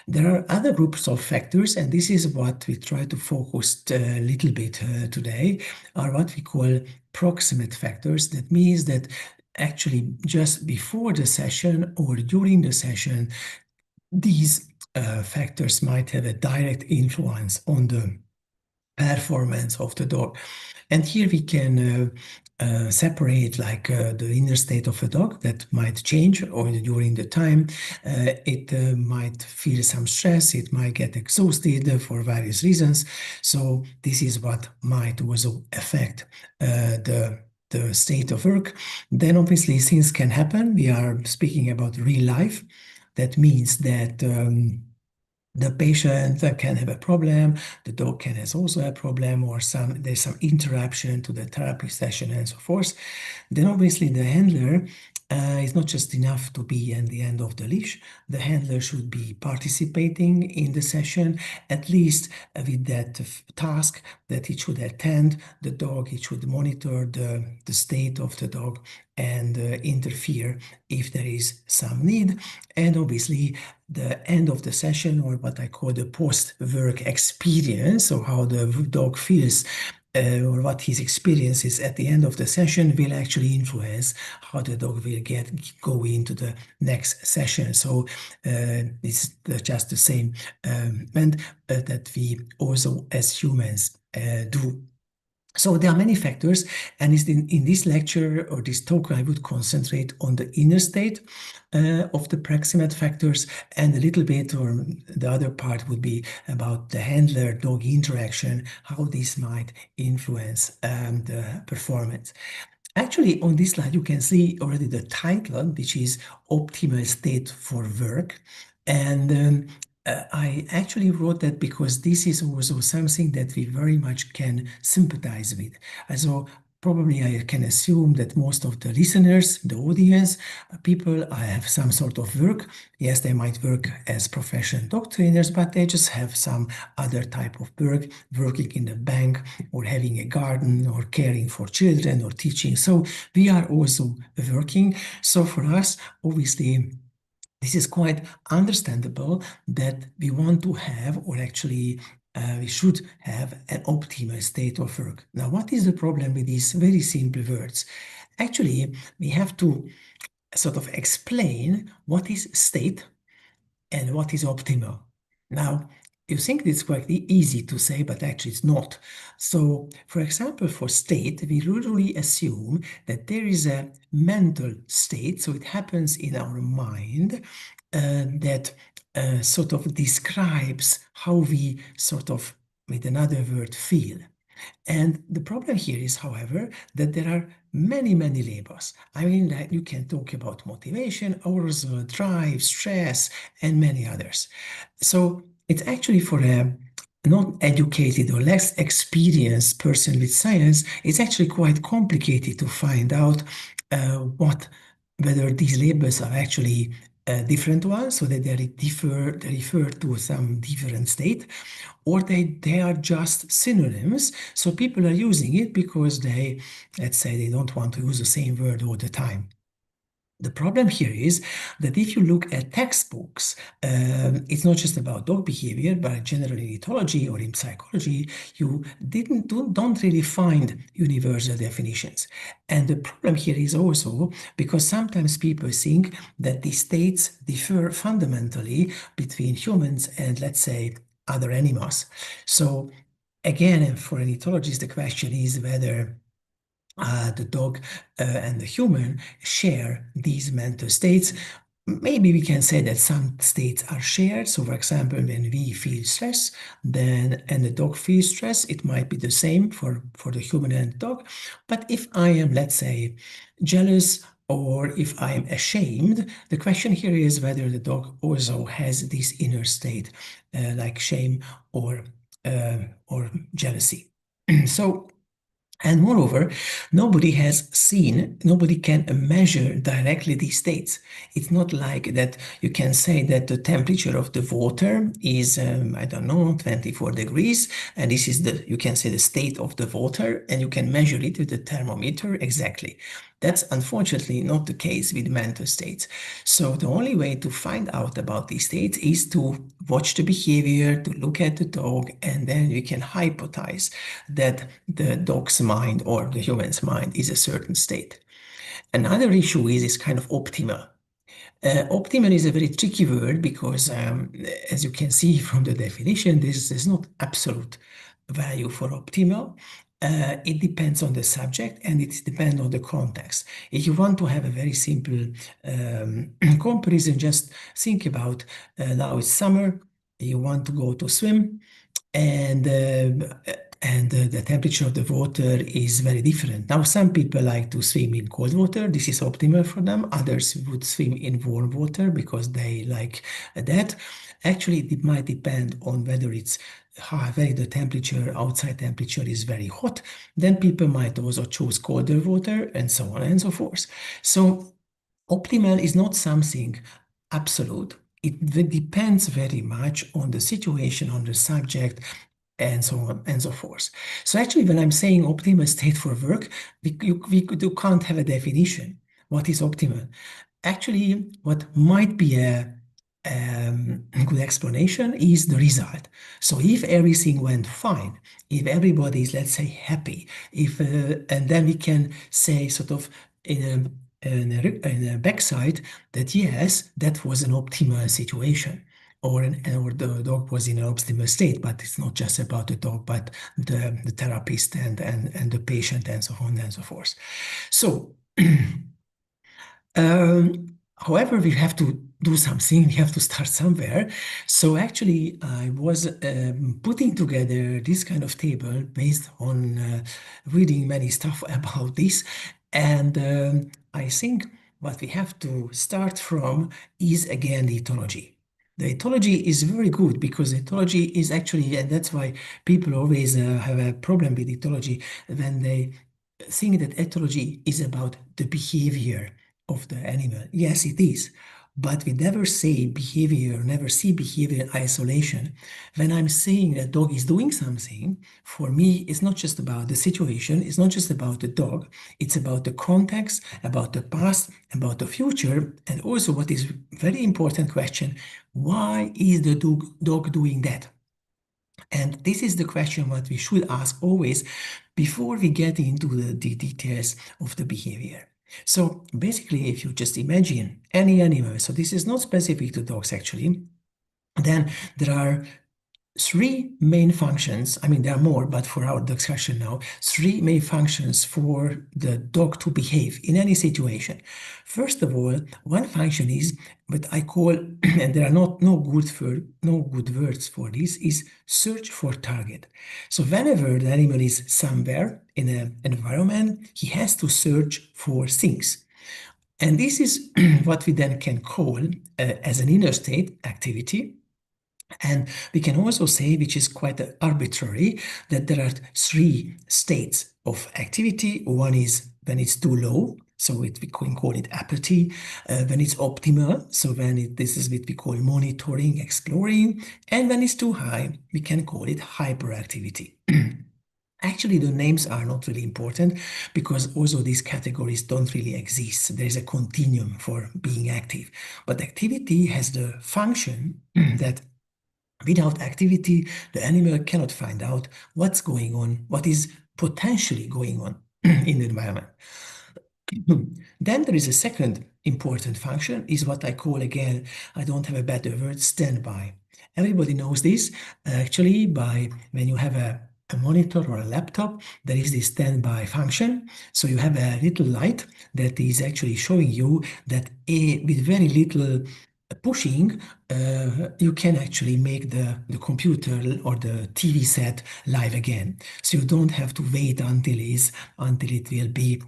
There are other groups of factors, and this is what we try to focus a little bit today, are what we call proximate factors. That means that actually just before the session or during the session, these factors might have a direct influence on the performance of the dog. And here we can separate like the inner state of a dog that might change or during the time. It might feel some stress, it might get exhausted for various reasons. So this is what might also affect the state of work. Then obviously things can happen. We are speaking about real life. That means that the patient can have a problem, the dog can have also a problem, or there's some interruption to the therapy session and so forth. Then obviously the handler is not just enough to be at the end of the leash. The handler should be participating in the session, at least with that task that it should attend the dog, it should monitor the state of the dog and interfere if there is some need. And obviously the end of the session, or what I call the post-work experience, so how the dog feels or what his experience is at the end of the session, will actually influence how the dog will go into the next session. So it's just the same and that we also as humans do. So there are many factors, and in this lecture or this talk, I would concentrate on the inner state of the proximate factors, and a little bit, or the other part would be about the handler-dog interaction, how this might influence the performance. Actually, on this slide, you can see already the title, which is Optimal State for Work. And I actually wrote that because this is also something that we very much can sympathize with. So probably I can assume that most of the listeners, the audience, people have some sort of work. Yes, they might work as professional dog trainers, but they just have some other type of work, working in the bank or having a garden or caring for children or teaching. So we are also working. So for us, obviously, this is quite understandable that we want to have, or actually we should have, an optimal state of work. Now, what is the problem with these very simple words? Actually, we have to sort of explain what is state and what is optimal. Now, you think it's quite easy to say, but actually it's not. So, for example, for state, we usually assume that there is a mental state, so it happens in our mind, that sort of describes how we sort of, with another word, feel. And the problem here is, however, that there are many, many labels. I mean, that you can talk about motivation, arousal, drive, stress, and many others. So it's actually for a non-educated or less experienced person with science, it's actually quite complicated to find out whether these labels are actually different ones, so that they refer to some different state, or they are just synonyms. So people are using it because they, let's say, they don't want to use the same word all the time. The problem here is that if you look at textbooks, it's not just about dog behavior, but generally in ethology or in psychology, you don't really find universal definitions. And the problem here is also because sometimes people think that these states differ fundamentally between humans and, let's say, other animals. So again, for an ethologist, the question is whether the dog and the human share these mental states. Maybe we can say that some states are shared. So, for example, when we feel stress, then and the dog feels stress, it might be the same for the human and the dog. But if I am, let's say, jealous, or if I am ashamed, the question here is whether the dog also has this inner state, like shame or jealousy. So. And moreover, nobody can measure directly these states. It's not like that you can say that the temperature of the water is, I don't know, 24 degrees, and this is you can say the state of the water, and you can measure it with the thermometer exactly. That's unfortunately not the case with mental states. So the only way to find out about these states is to watch the behavior, to look at the dog, and then you can hypothesize that the dog's mind or the human's mind is a certain state. Another issue is kind of optimal. Optimal is a very tricky word because, as you can see from the definition, there's not absolute value for optimal. It depends on the subject and it depends on the context. If you want to have a very simple comparison, just think about now it's summer, you want to go to swim, and the temperature of the water is very different. Now, some people like to swim in cold water. This is optimal for them. Others would swim in warm water because they like that. Actually, it might depend on whether it's very the temperature, outside temperature is very hot. Then people might also choose colder water and so on and so forth. So optimal is not something absolute. It depends very much on the situation, on the subject, and so on and so forth. So actually, when I'm saying optimal state for work, we can't have a definition. What is optimal? Actually, what might be a good explanation is the result. So if everything went fine, if everybody is, let's say, happy, and then we can say sort of in a backside that yes, that was an optimal situation. or the dog was in an optimal state. But it's not just about the dog, but the therapist and the patient and so on and so forth. So, however, we have to do something, we have to start somewhere. So actually, I was putting together this kind of table based on reading many stuff about this. And I think what we have to start from is again the ethology. The ethology is very good because ethology is actually, and that's why people always have a problem with ethology when they think that ethology is about the behavior of the animal. Yes, it is. But we never say behavior, never see behavior in isolation. When I'm saying a dog is doing something, for me, it's not just about the situation, it's not just about the dog, it's about the context, about the past, about the future, and also what is very important question, why is the dog doing that? And this is the question what we should ask always before we get into the details of the behavior. So basically, if you just imagine any animal, so this is not specific to dogs actually, then there are three main functions. I mean, there are more, but for our discussion now, three main functions for the dog to behave in any situation. First of all, one function is what I call, and there are no good words for this, is search for target. So whenever the animal is somewhere in an environment, he has to search for things. And this is what we then can call as an inner state activity. And we can also say, which is quite arbitrary, that there are three states of activity. One is when it's too low, so we can call it apathy. When it's optimal, so this is what we call monitoring, exploring. And when it's too high, we can call it hyperactivity. Actually, the names are not really important because also these categories don't really exist. There is a continuum for being active. But activity has the function that without activity, the animal cannot find out what's going on, what is potentially going on in the environment. Then there is a second important function, is what I call, again, I don't have a better word, standby. Everybody knows this. Actually, when you have a monitor or a laptop, there is this standby function. So you have a little light that is actually showing you that with very little pushing, you can actually make the computer or the TV set live again. So you don't have to wait until it will be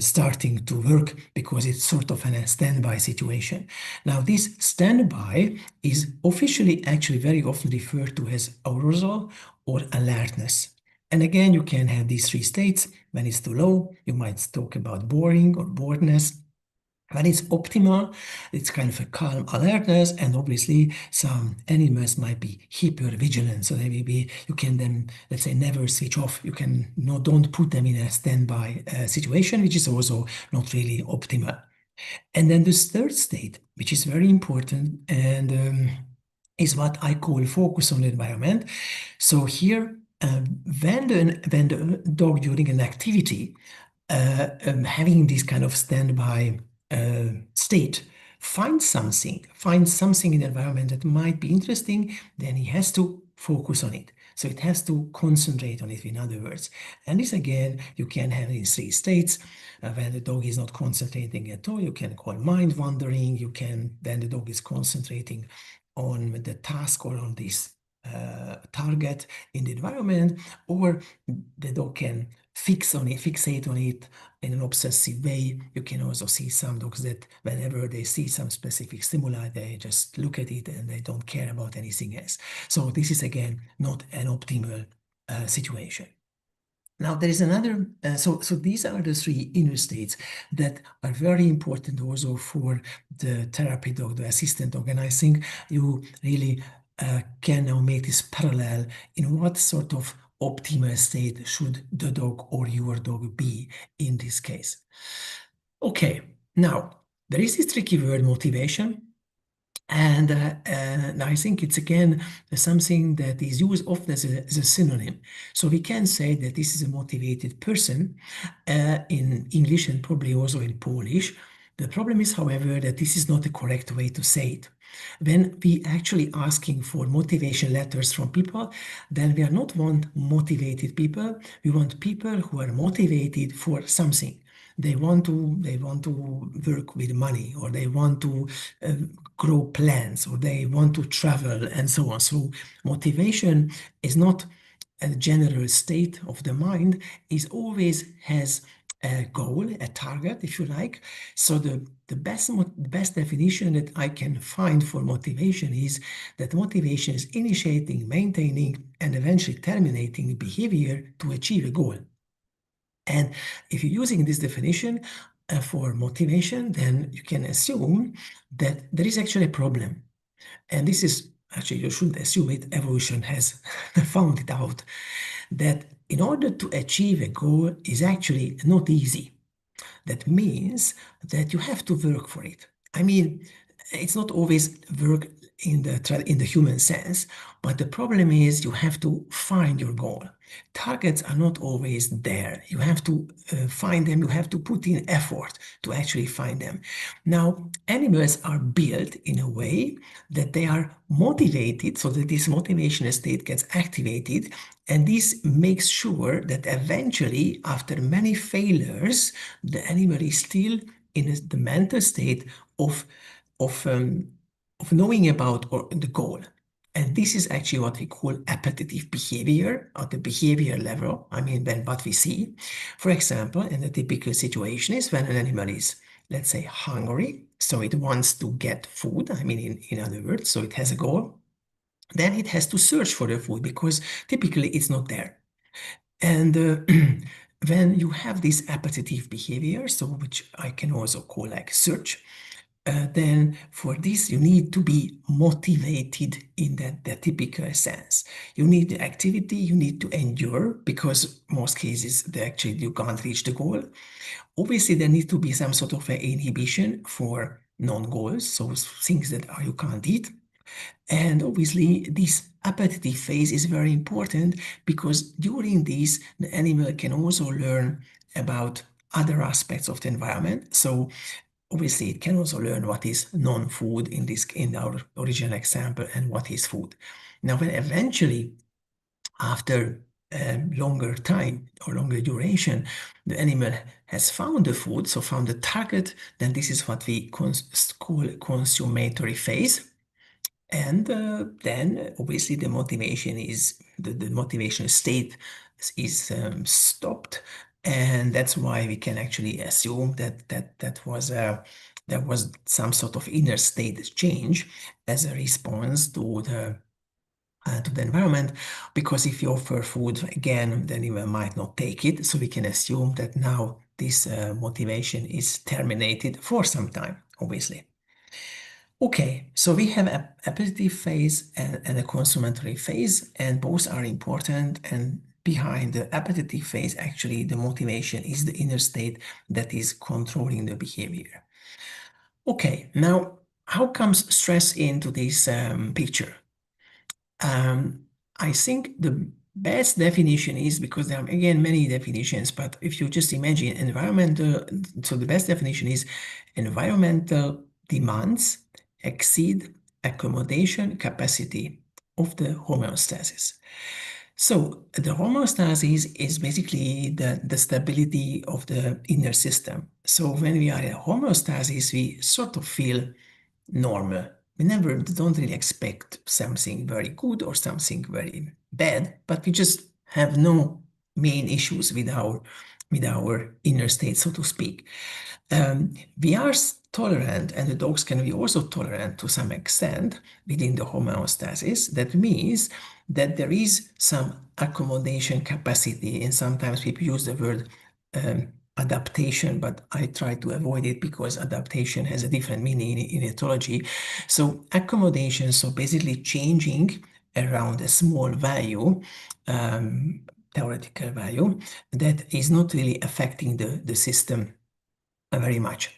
starting to work, because it's sort of a standby situation. Now, this standby is officially actually very often referred to as arousal or alertness. And again, you can have these three states. When it's too low, you might talk about boring or boredness. When it's optimal, it's kind of a calm alertness, and obviously some animals might be hyper vigilant. So they may be, you can then, let's say, never switch off. You can don't put them in a standby situation, which is also not really optimal. And then this third state, which is very important, and is what I call focus on the environment. So here, when the dog during an activity, having this kind of standby state, finds something in the environment that might be interesting, then he has to focus on it. So it has to concentrate on it, in other words. And this, again, you can have in three states. When the dog is not concentrating at all, you can call mind wandering. Then the dog is concentrating on the task or on this target in the environment, or the dog can fixate on it in an obsessive way. You can also see some dogs that whenever they see some specific stimuli, they just look at it and they don't care about anything else. So this is, again, not an optimal situation. Now, there is another, so these are the three inner states that are very important also for the therapy dog, the assistant dog. And I think you really can now make this parallel in what sort of optimal state should the dog or your dog be in this case. Okay, now there is this tricky word, motivation. And I think it's, again, something that is used often as a synonym. So we can say that this is a motivated person in English and probably also in Polish. The problem is, however, that this is not the correct way to say it. When we actually asking for motivation letters from people, then we are not want motivated people. We want people who are motivated for something. They want to work with money, or they want to grow plants, or they want to travel, and so on. So motivation is not a general state of the mind, is always has a goal, a target, if you like. So the best definition that I can find for motivation is that motivation is initiating, maintaining, and eventually terminating behavior to achieve a goal. And if you're using this definition for motivation, then you can assume that there is actually a problem. And this is actually, you shouldn't assume it, evolution has found it out, that in order to achieve a goal is actually not easy. That means that you have to work for it. I mean, it's not always work in the human sense, but the problem is you have to find your goal. Targets are not always there. You have to find them. You have to put in effort to actually find them. Now, animals are built in a way that they are motivated, so that this motivation state gets activated, and this makes sure that eventually, after many failures, the animal is still in the mental state of knowing about the goal. And this is actually what we call appetitive behavior at the behavior level. I mean, when what we see, for example, in a typical situation is when an animal is, let's say, hungry, so it wants to get food. I mean, in other words, so it has a goal. Then it has to search for the food because typically it's not there. And when you have this appetitive behavior, so which I can also call like search, then for this you need to be motivated in that typical sense. You need the activity, you need to endure, because most cases actually you can't reach the goal. Obviously, there needs to be some sort of an inhibition for non-goals, so things that you can't eat. And obviously, this appetitive phase is very important because during this, the animal can also learn about other aspects of the environment. So obviously, it can also learn what is non-food in our original example and what is food. Now, when eventually, after longer time or longer duration, the animal has found the food, so found the target, then this is what we call consummatory phase. And then obviously the motivation is the motivation state is stopped, and that's why we can actually assume that there was some sort of inner state change as a response to the environment, because if you offer food again, the animal might not take it. So we can assume that now this motivation is terminated for some time, obviously. Okay, so we have an appetitive phase and a consummatory phase, and both are important. And behind the appetitive phase, actually, the motivation is the inner state that is controlling the behavior. Okay, now how comes stress into this picture? I think the best definition is, because there are again many definitions, but if you just imagine environmental, so the best definition is environmental demands exceed accommodation capacity of the homeostasis. So the homeostasis is basically the stability of the inner system. So when we are in homeostasis, we sort of feel normal. We don't really expect something very good or something very bad, but we just have no main issues with our inner state, so to speak. We are tolerant, and the dogs can be also tolerant to some extent within the homeostasis. That means that there is some accommodation capacity, and sometimes people use the word adaptation, but I try to avoid it because adaptation has a different meaning in ethology. So accommodation, so basically changing around a small value, theoretical value, that is not really affecting the system very much.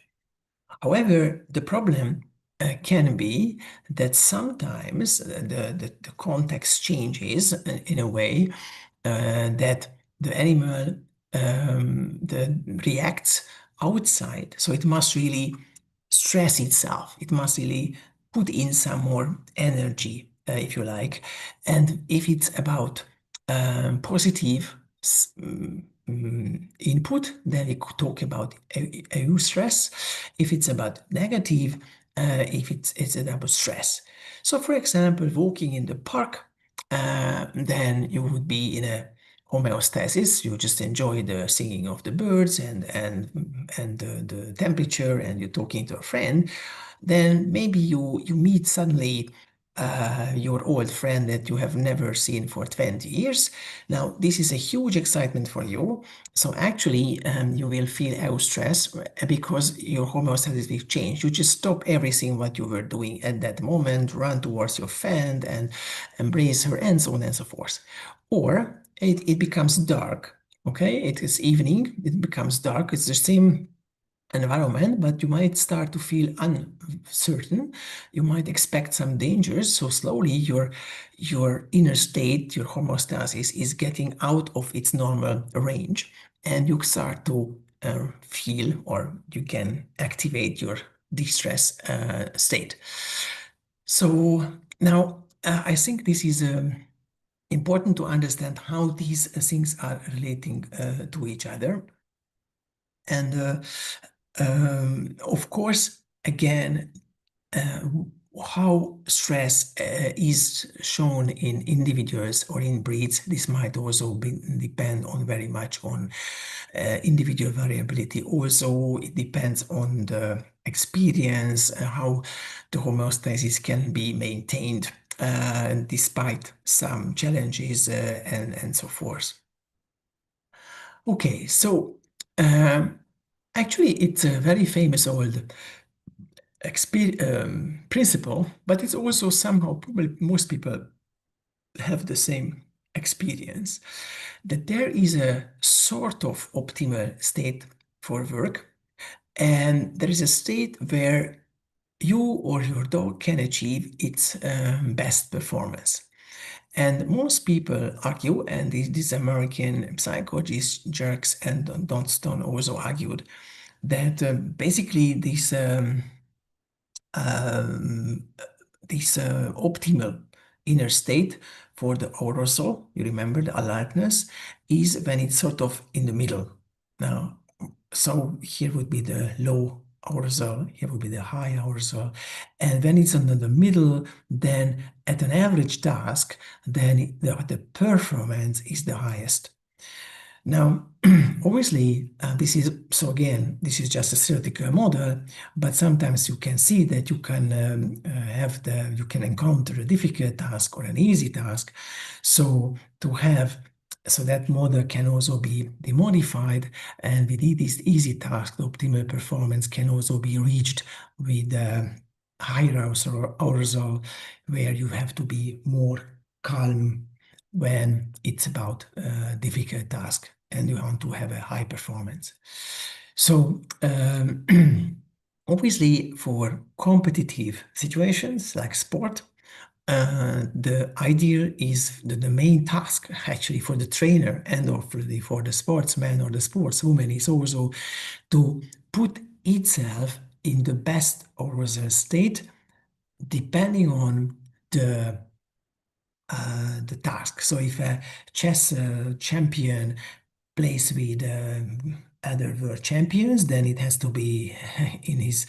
However, the problem can be that sometimes the context changes in a way that the animal reacts outside. So it must really stress itself. It must really put in some more energy, if you like. And if it's about positive input, then we could talk about eustress. If it's about negative, if it's about stress. So, for example, walking in the park, then you would be in a homeostasis. You just enjoy the singing of the birds and the temperature, and you're talking to a friend. Then maybe you meet suddenly your old friend that you have never seen for 20 years. Now, this is a huge excitement for you. So actually, you will feel eustress because your homeostasis will change. You just stop everything what you were doing at that moment, run towards your friend and embrace her, and so on and so forth. Or it becomes dark. Okay, it is evening, it becomes dark. It's the same environment, but you might start to feel uncertain. You might expect some dangers. So slowly your inner state, your homeostasis is getting out of its normal range, and you start to feel, or you can activate your distress state. So now I think this is important to understand how these things are relating to each other. And of course, again, how stress is shown in individuals or in breeds, this might also depend on very much on individual variability. Also, it depends on the experience, how the homeostasis can be maintained despite some challenges and so forth. Okay, so actually, it's a very famous old principle, but it's also somehow probably most people have the same experience, that there is a sort of optimal state for work, and there is a state where you or your dog can achieve its best performance. And most people argue, and these American psychologists, Jerks and Dunston, also argued that basically this optimal inner state for the arousal, you remember the alertness, is when it's sort of in the middle. Now, so here would be the low arousal, here would be the high arousal, and when it's under the middle, then at an average task, then the performance is the highest. Now, obviously, this is just a theoretical model, but sometimes you can see that you can you can encounter a difficult task or an easy task. So that model can also be modified, and with this easy task, the optimal performance can also be reached with higher arousal, where you have to be more calm when it's about a difficult task and you want to have a high performance. So obviously, for competitive situations like sport, the ideal is the main task actually for the trainer and for the sportsman or the sportswoman is also to put itself in the best arousal state depending on the task. So if a chess champion plays with other world champions, then it has to be in his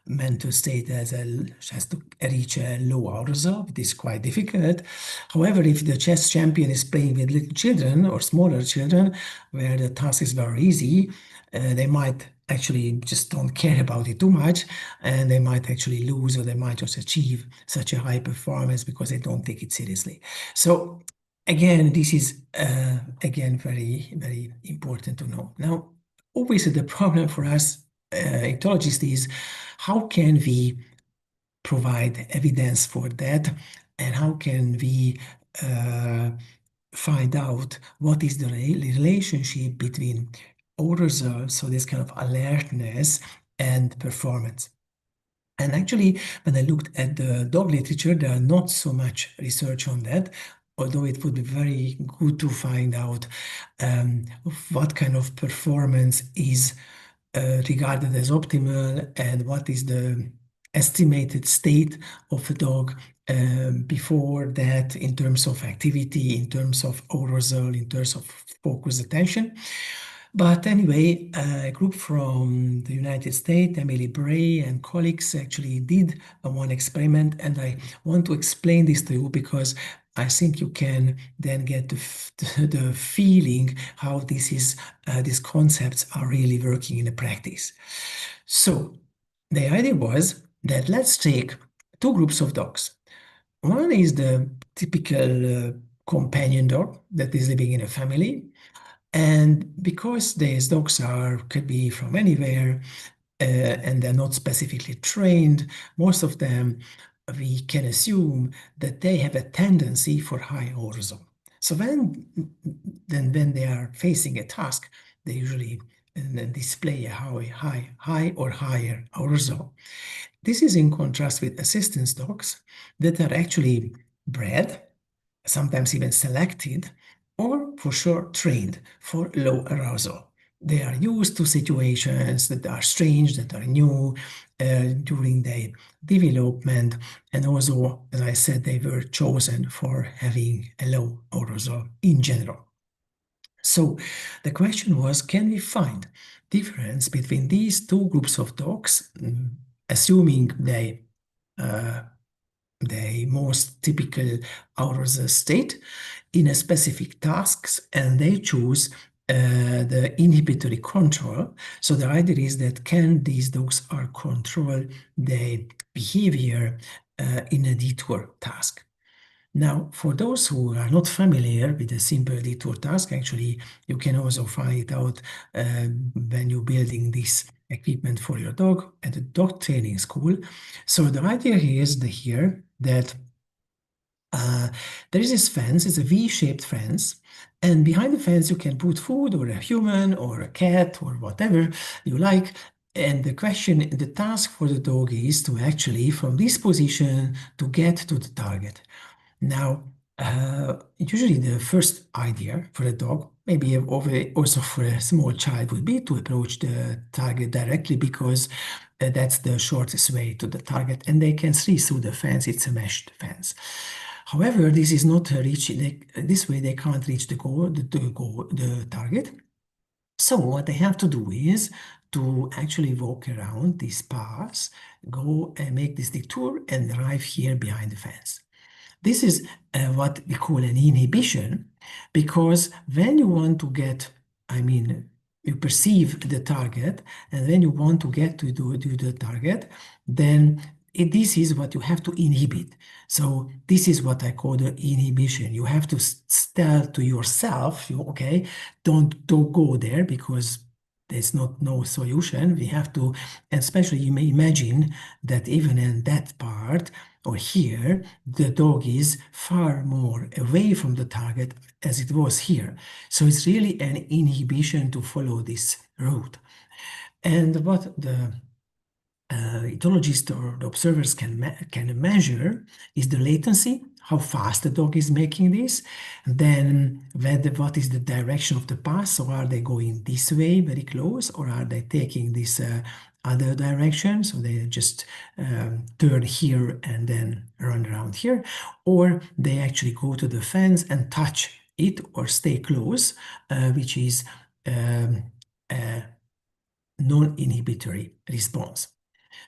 mental state has to reach a low arousal. It is quite difficult. However, if the chess champion is playing with little children or smaller children, where the task is very easy, they might actually just don't care about it too much, and they might actually lose, or they might just achieve such a high performance because they don't take it seriously. So again, this is again very, very important to know. Now, obviously, the problem for us ethologists is how can we provide evidence for that, and how can we find out what is the relationship between arousal, so this kind of alertness, and performance. And actually, when I looked at the dog literature, there are not so much research on that, although it would be very good to find out what kind of performance is regarded as optimal, and what is the estimated state of a dog before that in terms of activity, in terms of arousal, in terms of focus attention. But anyway, a group from the United States, Emily Bray and colleagues, actually did one experiment, and I want to explain this to you because I think you can then get the feeling how these concepts are really working in the practice. So the idea was that let's take two groups of dogs. One is the typical companion dog that is living in a family. And because these dogs could be from anywhere and they're not specifically trained, most of them we can assume that they have a tendency for high arousal. So when they are facing a task, they usually display a high or higher arousal. This is in contrast with assistance dogs that are actually bred, sometimes even selected, or for sure trained for low arousal. They are used to situations that are strange, that are new during their development, and also, as I said, they were chosen for having a low arousal in general. So the question was, can we find difference between these two groups of dogs, assuming they the most typical arousal state in a specific tasks, and they choose the inhibitory control. So the idea is that can these dogs are control their behavior in a detour task. Now, for those who are not familiar with a simple detour task, actually, you can also find it out when you're building this equipment for your dog at the dog training school. So the idea is here that there is this fence, it's a V-shaped fence, and behind the fence you can put food or a human or a cat or whatever you like. And the task for the dog is to actually, from this position, to get to the target. Now, usually the first idea for a dog, maybe also for a small child, would be to approach the target directly because that's the shortest way to the target, and they can see through the fence. It's a meshed fence. However, this is not this way they can't reach the target. So what they have to do is to actually walk around these paths, go and make this detour and arrive here behind the fence. This is what we call an inhibition, because when you want to get, you perceive the target, and when you want to get to the target, then this is what you have to inhibit. So this is what I call the inhibition. You have to tell to yourself, okay, don't go there because there's no solution. We have to, and especially you may imagine that even in that part or here, the dog is far more away from the target as it was here. So it's really an inhibition to follow this route. And what the etologists or the observers can measure is the latency, how fast the dog is making this, and then what is the direction of the path. So are they going this way very close, or are they taking this other direction? So they just turn here and then run around here, or they actually go to the fence and touch it or stay close, which is a non-inhibitory response.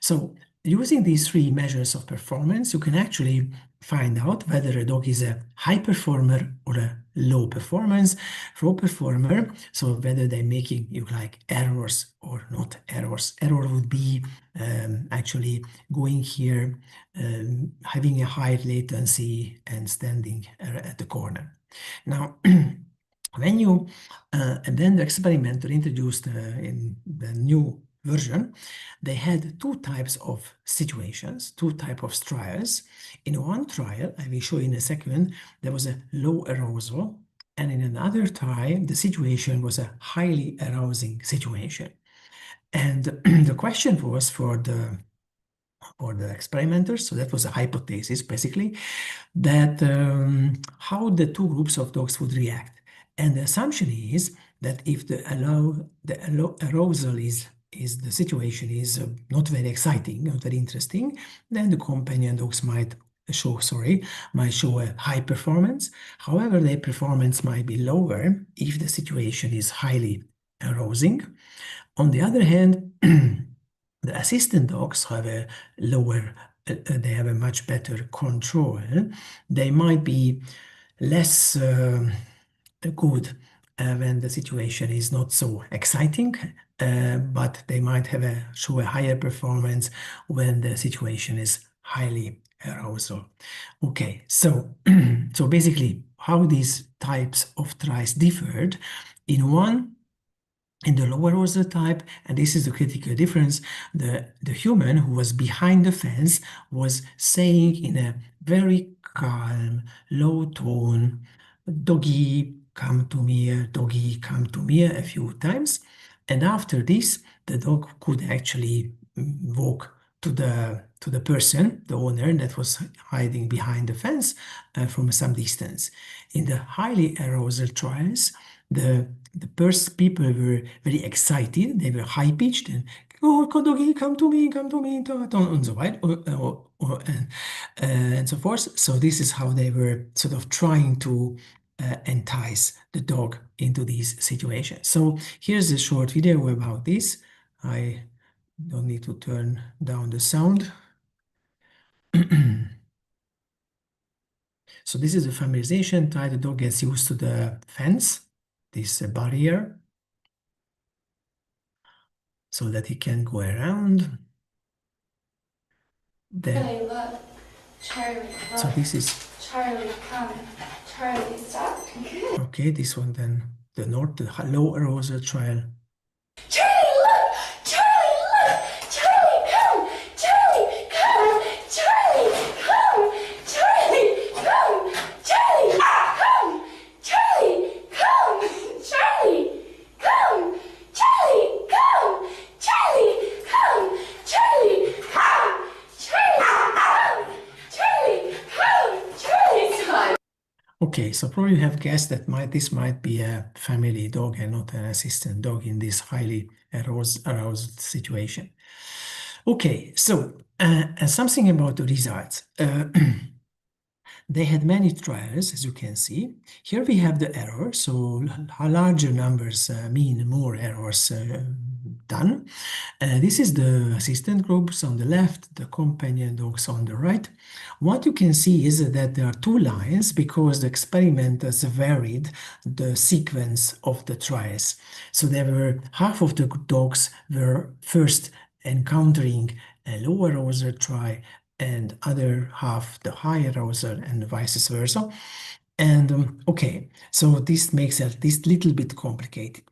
So using these three measures of performance, you can actually find out whether a dog is a high performer or a low performer. So whether they're making errors or not errors. Error would be actually going here, having a high latency and standing at the corner. Now, when you and then the experimenter introduced in the new version, they had two types of situations, two types of trials. In one trial, I will show you in a second, there was a low arousal, and in another trial, the situation was a highly arousing situation. And the question was for the experimenters, so that was a hypothesis basically, that how the two groups of dogs would react. And the assumption is that if the arousal is the situation is not very exciting, not very interesting, then the companion dogs might show a high performance. However, their performance might be lower if the situation is highly arousing. On the other hand, the assistant dogs have a lower, they have a much better control. They might be less good when the situation is not so exciting, but they might show a higher performance when the situation is highly arousal. Okay, so so basically how these types of tries differed in the lower arousal type, and this is the critical difference, the human who was behind the fence was saying in a very calm, low tone, "Doggy, come to me, doggy, come to me," a few times. And after this, the dog could actually walk to the person, the owner that was hiding behind the fence from some distance. In the highly arousal trials, the people were very excited, they were high-pitched and "Oh, doggy, come to me, and so on, and so forth. So this is how they were sort of trying to entice the dog into these situations. So here's a short video about this. I don't need to turn down the sound. So this is a familiarization try. The dog gets used to the fence, this barrier, so that he can go around. Then, Charlie, look. Charlie, look. so this is, Charlie, come. Charlie, stop. Good. okay, this one then, the low arousal trial. Charlie, look. Charlie, look. Charlie, come. Charlie, come. Charlie, come. Charlie, come. Charlie, come. Charlie, come. Charlie, come. Charlie, come. Charlie, come. Charlie, come. Charlie, come. Charlie, come. Okay, so probably you have guessed that this might be a family dog and not an assistant dog in this highly aroused situation. Okay, so something about the results. They had many trials, as you can see. Here we have the error, so larger numbers mean more errors done. This is the assistant groups on the left, the companion dogs on the right. What you can see is that there are two lines because the experimenters varied the sequence of the trials. So there were half of the dogs were first encountering a low arousal try and other half the high arousal and vice versa. And okay, so this makes this little bit complicated.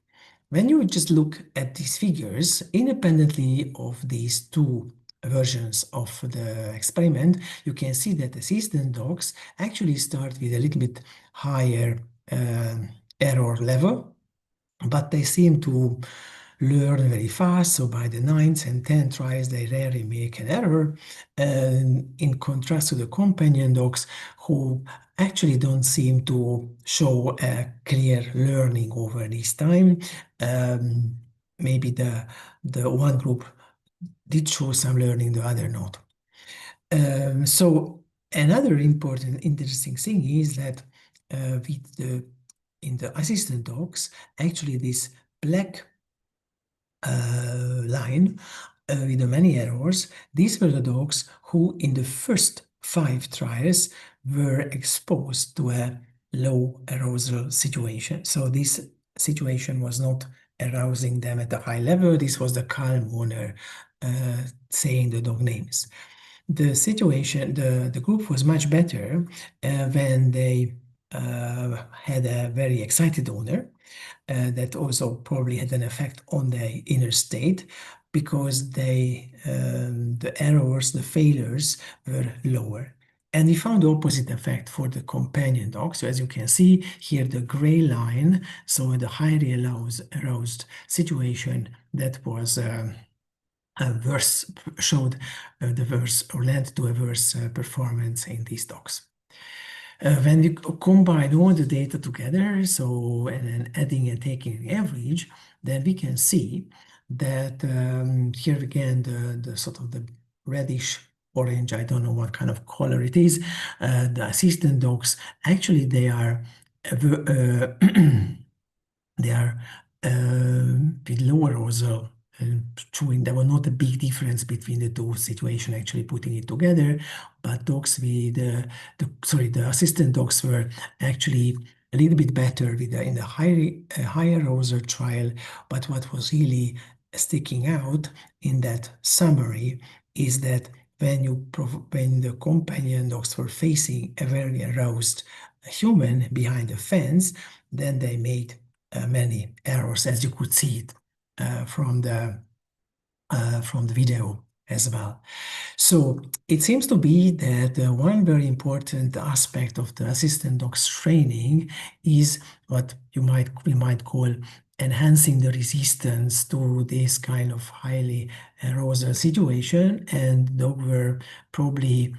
When you just look at these figures, independently of these two versions of the experiment, you can see that assistant dogs actually start with a little bit higher error level, but they seem to learn very fast. So by the 9th and 10th tries, they rarely make an error. In contrast to the companion dogs, who actually don't seem to show a clear learning over this time. Maybe the one group did show some learning, the other not. So another interesting thing is that in the assistant dogs, actually this black line with the many errors, these were the dogs who in the first 5 trials were exposed to a low arousal situation. So this situation was not arousing them at a high level. This was the calm owner saying the dog names. The situation, the group was much better when they had a very excited owner. That also probably had an effect on the inner state because the errors, the failures were lower. And we found the opposite effect for the companion dog. So as you can see here, the gray line, so in the highly aroused situation, that was worse, showed the worse or led to a worse performance in these dogs. When we combine all the data together, so and then adding and taking the average, then we can see that here again, the sort of the reddish orange, I don't know what kind of color it is, the assistant dogs, actually they are they are with lower arousal, showing there was not a big difference between the two situations, actually putting it together. But dogs with the assistant dogs were actually a little bit better with in the higher arousal trial. But what was really sticking out in that summary is that when the companion dogs were facing a very aroused human behind the fence, then they made many errors, as you could see it from the video as well. So it seems to be that one very important aspect of the assistant dogs training is what we might call enhancing the resistance to this kind of highly arousal situation, and dogs were probably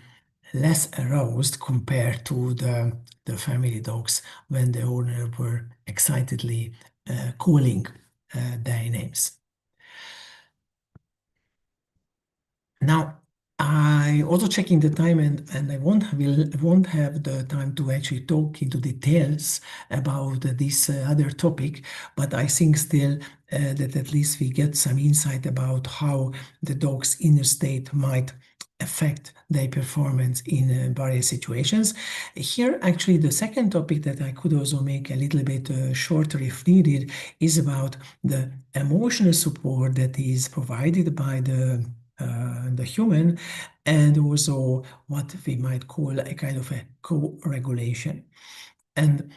less aroused compared to the family dogs when the owner were excitedly calling their names. Now, I also checking the time, and I won't have the time to actually talk into details about this other topic, but I think still that at least we get some insight about how the dog's inner state might affect their performance in various situations. Here, actually, the second topic that I could also make a little bit shorter if needed is about the emotional support that is provided by the human, and also what we might call a kind of a co-regulation. And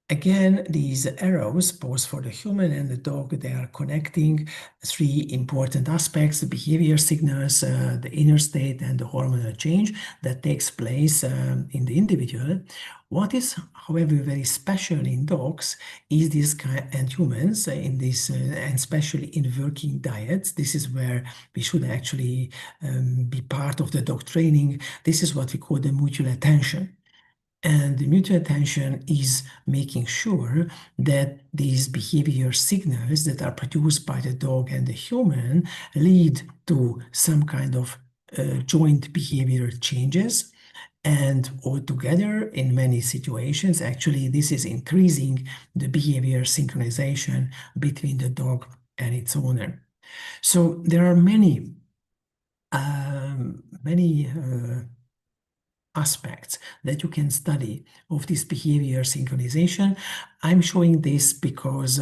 again, these arrows, both for the human and the dog, they are connecting three important aspects: the behavior signals, the inner state, and the hormonal change that takes place in the individual. What is, however, very special in dogs is this kind, and humans in this, and especially in working diets. This is where we should actually be part of the dog training. This is what we call the mutual attention. And the mutual attention is making sure that these behavior signals that are produced by the dog and the human lead to some kind of joint behavior changes. And altogether, in many situations, actually, this is increasing the behavior synchronization between the dog and its owner. So there are many aspects that you can study of this behavior synchronization. I'm showing this because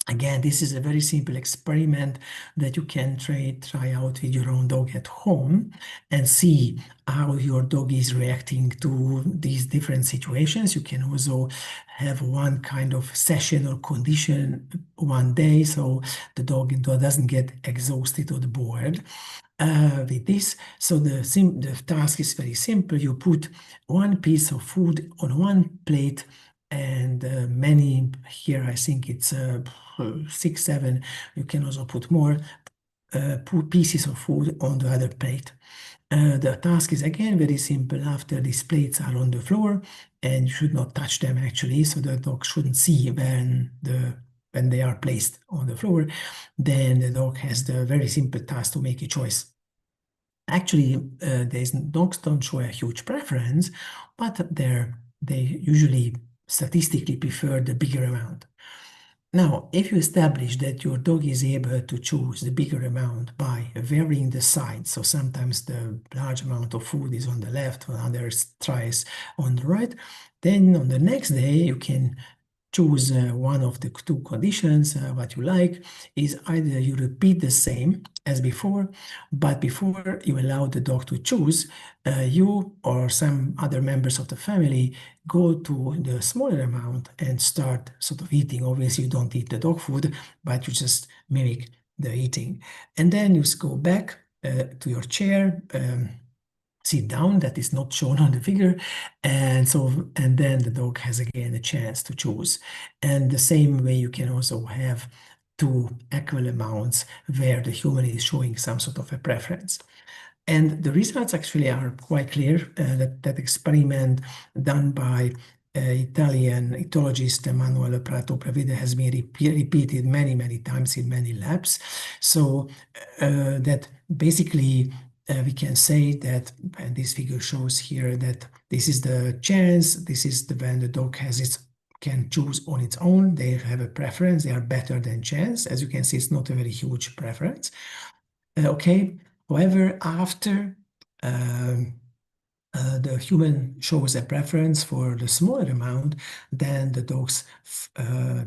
again, this is a very simple experiment that you can try out with your own dog at home and see how your dog is reacting to these different situations. You can also have one kind of session or condition one day, so the dog doesn't get exhausted or bored. With this, so the task is very simple. You put one piece of food on one plate, and many here, I think it's 6, 7. You can also put more pieces of food on the other plate. The task is again very simple. After these plates are on the floor, and you should not touch them actually, so the dog shouldn't see when they are placed on the floor, then the dog has the very simple task to make a choice. Actually, dogs don't show a huge preference, but they usually statistically prefer the bigger amount. Now, if you establish that your dog is able to choose the bigger amount by varying the sides, so sometimes the large amount of food is on the left, or others tries on the right, then on the next day you can choose one of the two conditions. What you like is either you repeat the same as before, but before you allow the dog to choose, you or some other members of the family go to the smaller amount and start sort of eating. Obviously, you don't eat the dog food, but you just mimic the eating. And then you go back to your chair, sit down, that is not shown on the figure, and then the dog has again a chance to choose. And the same way you can also have two equal amounts where the human is showing some sort of a preference. And the results actually are quite clear. That experiment done by Italian ethologist Emanuele Prato Prevede has been repeated many, many times in many labs. So that basically we can say that, and this figure shows here that this is the chance, this is when the dog can choose on its own. They have a preference, they are better than chance. As you can see, it's not a very huge preference. Okay, however, after the human shows a preference for the smaller amount, then the dogs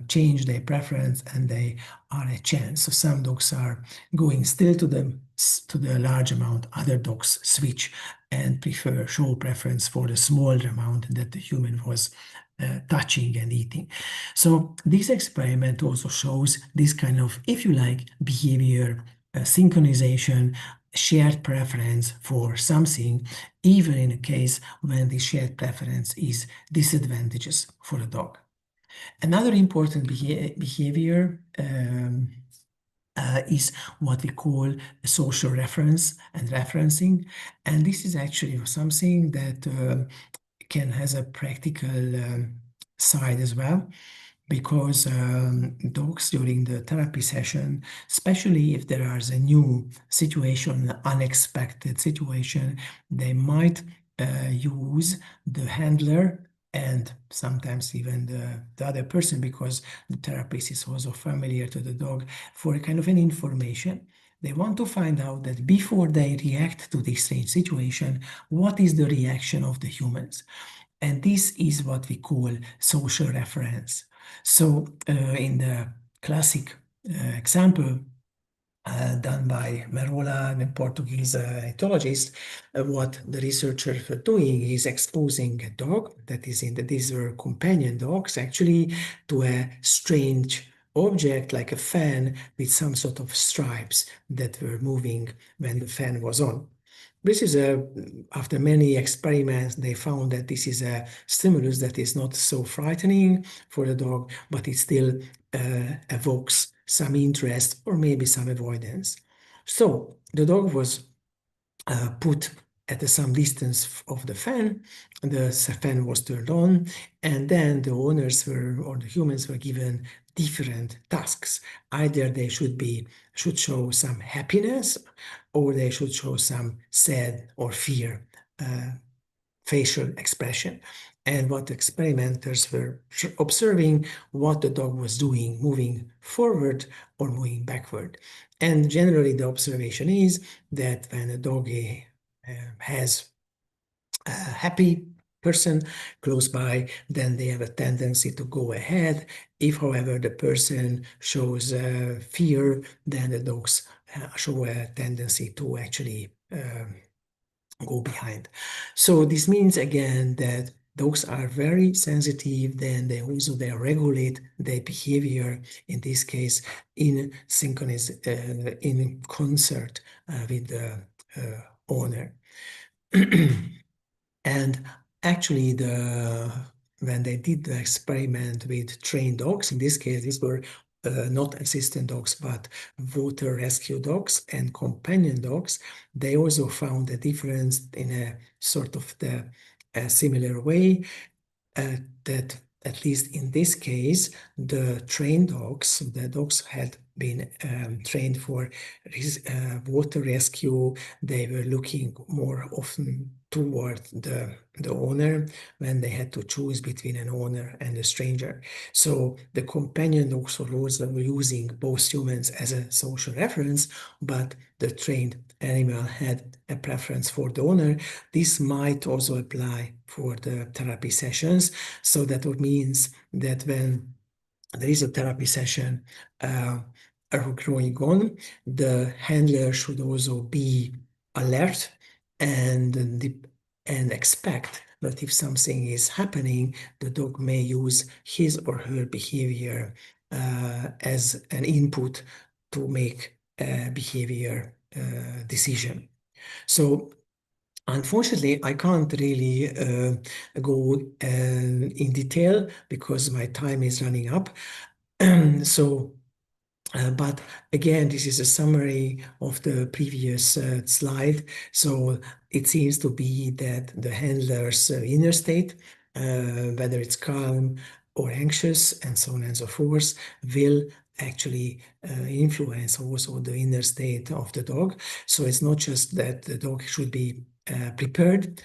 change their preference and they are a chance. So some dogs are going still to the large amount, other dogs switch and show preference for the smaller amount that the human was touching and eating. So this experiment also shows this kind of, if you like, behavior synchronization, shared preference for something, even in a case when the shared preference is disadvantageous for the dog. Another important behavior is what we call social reference and referencing. And this is actually something that has a practical side as well, because dogs during the therapy session, especially if there is a new situation, an unexpected situation, they might use the handler and sometimes even the other person, because the therapist is also familiar to the dog, for a kind of an information. They want to find out that before they react to this strange situation, what is the reaction of the humans? And this is what we call social reference. So in the classic example done by Merola, the Portuguese ethologist, what the researchers were doing is exposing a dog, that is these were companion dogs actually, to a strange object like a fan with some sort of stripes that were moving when the fan was on. This is after many experiments, they found that this is a stimulus that is not so frightening for the dog, but it still evokes some interest or maybe some avoidance. So the dog was put at some distance of the fan was turned on, and then the owners or the humans were given different tasks. Either they should show some happiness, or they should show some sad or fear facial expression. And what experimenters were observing, what the dog was doing, moving forward or moving backward. And generally the observation is that when a dog has a happy person close by, then they have a tendency to go ahead. If, however, the person shows fear, then the dogs show a tendency to actually go behind. So this means again that dogs are very sensitive, then they regulate their behavior, in this case in concert with the owner. And actually when they did the experiment with trained dogs, in this case these were not assistant dogs, but water rescue dogs and companion dogs, they also found a difference in a sort of a similar way, that at least in this case, the trained dogs, the dogs had been trained for water rescue. They were looking more often toward the owner when they had to choose between an owner and a stranger. So the companion dogs were using both humans as a social reference, but the trained animal had a preference for the owner. This might also apply for the therapy sessions. So that means that when there is a therapy session going on, the handler should also be alert and expect that if something is happening, the dog may use his or her behavior as an input to make a behavior decision. So unfortunately, I can't really go in detail because my time is running up. But again, this is a summary of the previous slide. So it seems to be that the handler's inner state whether it's calm or anxious, and so on and so forth, will actually influence also the inner state of the dog. So it's not just that the dog should be prepared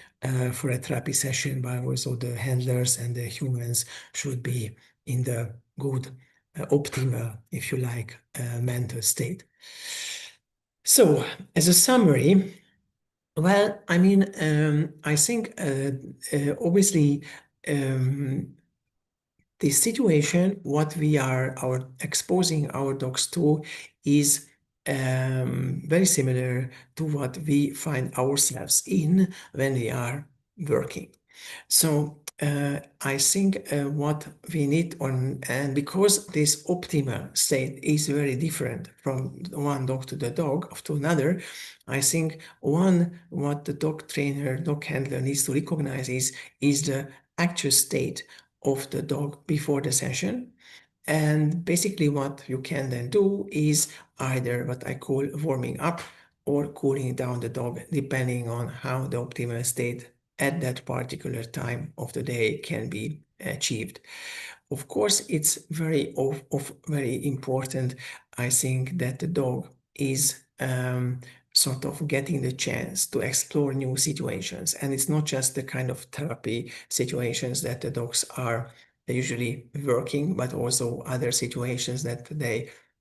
for a therapy session, but also the handlers and the humans should be in the good, optimal, if you like, mental state. So, as a summary, well, I mean, I think obviously the situation, what we are exposing our dogs to, is very similar to what we find ourselves in when we are working. So I think what we need and because this optimal state is very different from one dog to the dog to another, I think what the dog trainer, dog handler needs to recognize is the actual state of the dog before the session. And basically what you can then do is either what I call warming up or cooling down the dog, depending on how the optimal state at that particular time of the day can be achieved. Of course, it's very important, I think, that the dog is sort of getting the chance to explore new situations. And it's not just the kind of therapy situations that the dogs are usually working, but also other situations that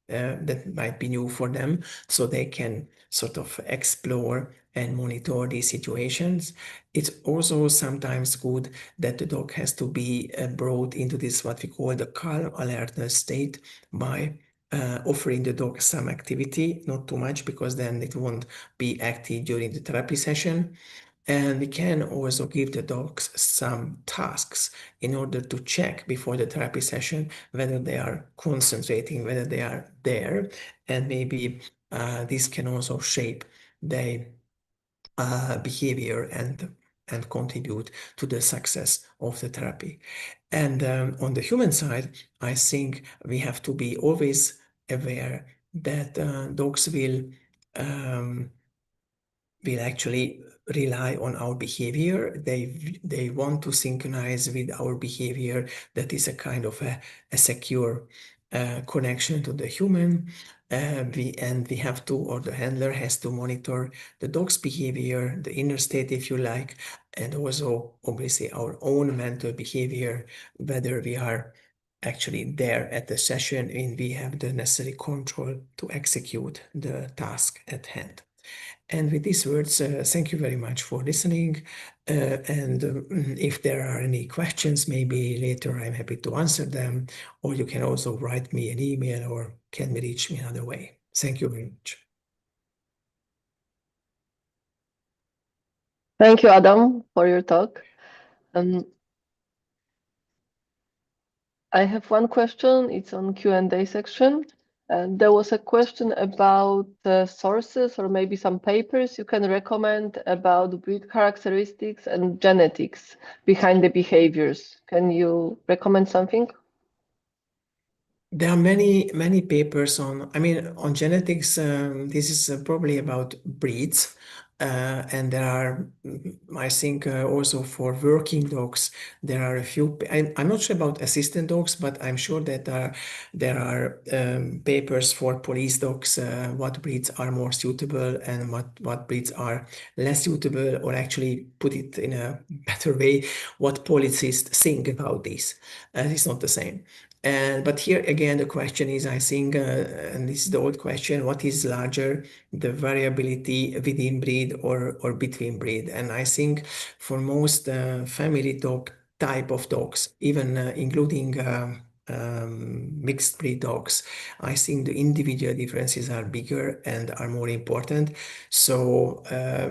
that might be new for them, so they can sort of explore and monitor these situations. It's also sometimes good that the dog has to be brought into this what we call the calm alertness state by offering the dog some activity, not too much, because then it won't be active during the therapy session. And we can also give the dogs some tasks in order to check before the therapy session whether they are concentrating, whether they are there, and maybe this can also shape their behavior and contribute to the success of the therapy. And on the human side, I think we have to be always aware that dogs will actually rely on our behavior. They want to synchronize with our behavior. That is a kind of a secure connection to the human. We have to, or the handler has to monitor the dog's behavior, the inner state, if you like, and also obviously our own mental behavior, whether we are actually there at the session and we have the necessary control to execute the task at hand. And with these words, thank you very much for listening. If there are any questions, maybe later I'm happy to answer them, or you can also write me an email or can reach me another way. Thank you very much. Thank you, Adam, for your talk. I have one question. It's on Q&A section. There was a question about sources or maybe some papers you can recommend about breed characteristics and genetics behind the behaviors. Can you recommend something? There are many papers on genetics. This is probably about breeds. And there are, I think, also for working dogs, there are a few. I'm not sure about assistant dogs, but I'm sure that there are papers for police dogs, what breeds are more suitable and what breeds are less suitable, or actually put it in a better way, what policists think about this. It's not the same. But here again, the question is, I think, and this is the old question, what is larger, the variability within breed or between breed? And I think for most family dog type of dogs, even including mixed breed dogs, I think the individual differences are bigger and are more important. So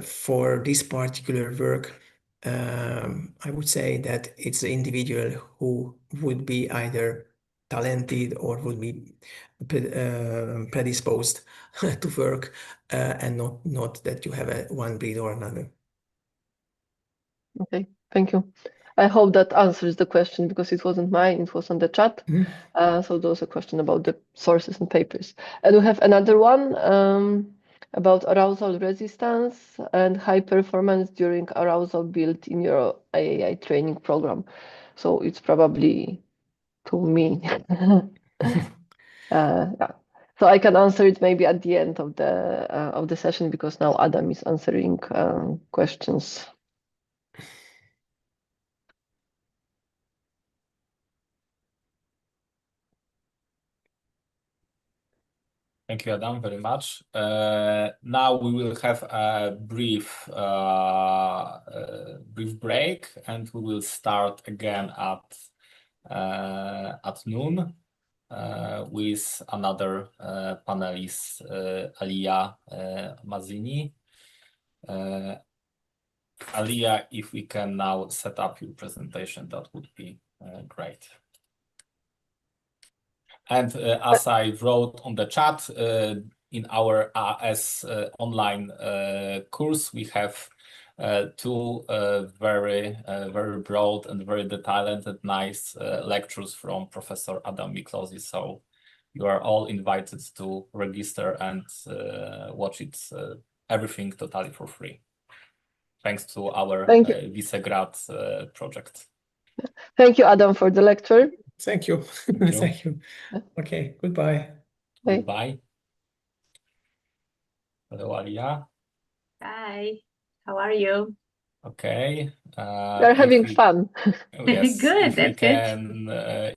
for this particular work, I would say that it's the individual who would be either talented or would be predisposed to work, and not that you have one breed or another. Okay, thank you. I hope that answers the question because it wasn't mine, it was on the chat. So there was a question about the sources and papers. And we have another one. about arousal resistance and high performance during arousal built in your AAI training program. So it's probably to me. Yeah. So I can answer it maybe at the end of the session because now Adam is answering questions. Thank you, Adam, very much. Now we will have a brief break, and we will start again at noon with another panelist, Alia Mazini. Alia, if we can now set up your presentation, that would be great. And as I wrote on the chat, in our AS online course, we have two very broad and very detailed and nice lectures from Professor Adam Miklosi. So you are all invited to register and watch it, everything totally for free. Thanks to our Thank you. Visegrad project. Thank you, Adam, for the lecture. Thank you. you. Thank you. Okay, goodbye. Bye. Goodbye. Hello, Alia. Hi, how are you? Okay. We're If having we- fun. Yes, Good, if we that's good. can,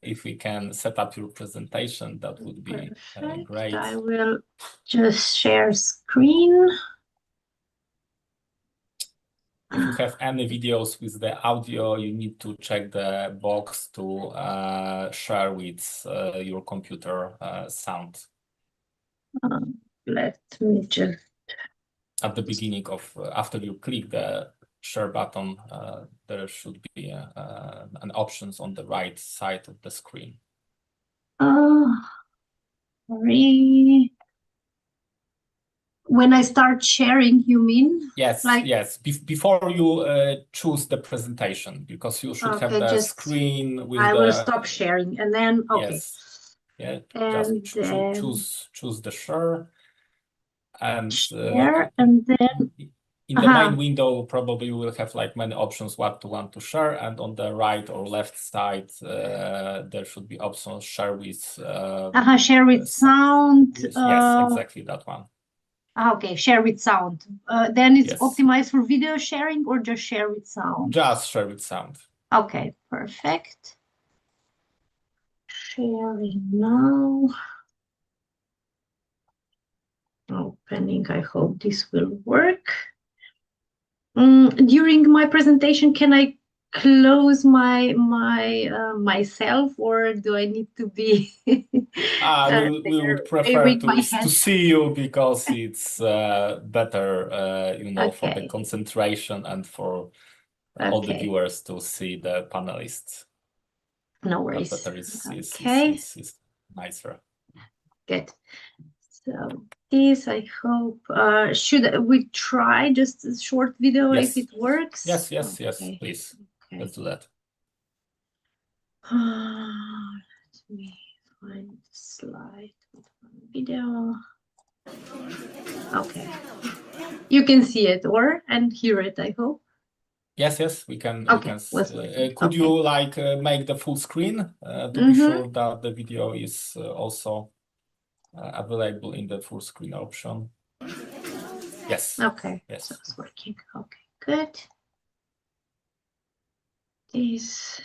if we can set up your presentation, that would be Perfect. great. I will just share screen. If you have any videos with the audio, you need to check the box to share with your computer sound Let me just, at the beginning of after you click the share button. There should be an options on the right side of the screen. sorry. When I start sharing, you mean? Yes, Like- yes. Before you choose the presentation, because you should have Okay, the just- screen with I the. will stop sharing and then, okay. Yes. Yeah. And Just then choose the share, and share, and then, in the main window probably you will have like many options what to want to share, and on the right or left side there should be options share with. share with sound. Yes, exactly that one. Okay, share with sound. Then it's Yes. optimized for video sharing or just share with sound? Just share with sound. Okay, perfect. Sharing now. Opening, I hope this will work. During my presentation, can I close myself, or do I need to be We there would prefer waving my to hand? see you because it's better, for the Okay. concentration and for all the Okay. viewers to see the panelists. No But worries. better is Okay. nicer. Good. So this, I hope, should we try just a short video Yes. if it works? Yes, Okay. please. Okay. Let's do that. Let me find the slide with one video. Okay. You can see it and hear it, I hope. Yes, we can. Okay, was working. Could Okay. you make the full screen to be Mhm. sure that the video is also available in the full screen option? Yes. Okay. Yes. So it's working. Okay, good. This,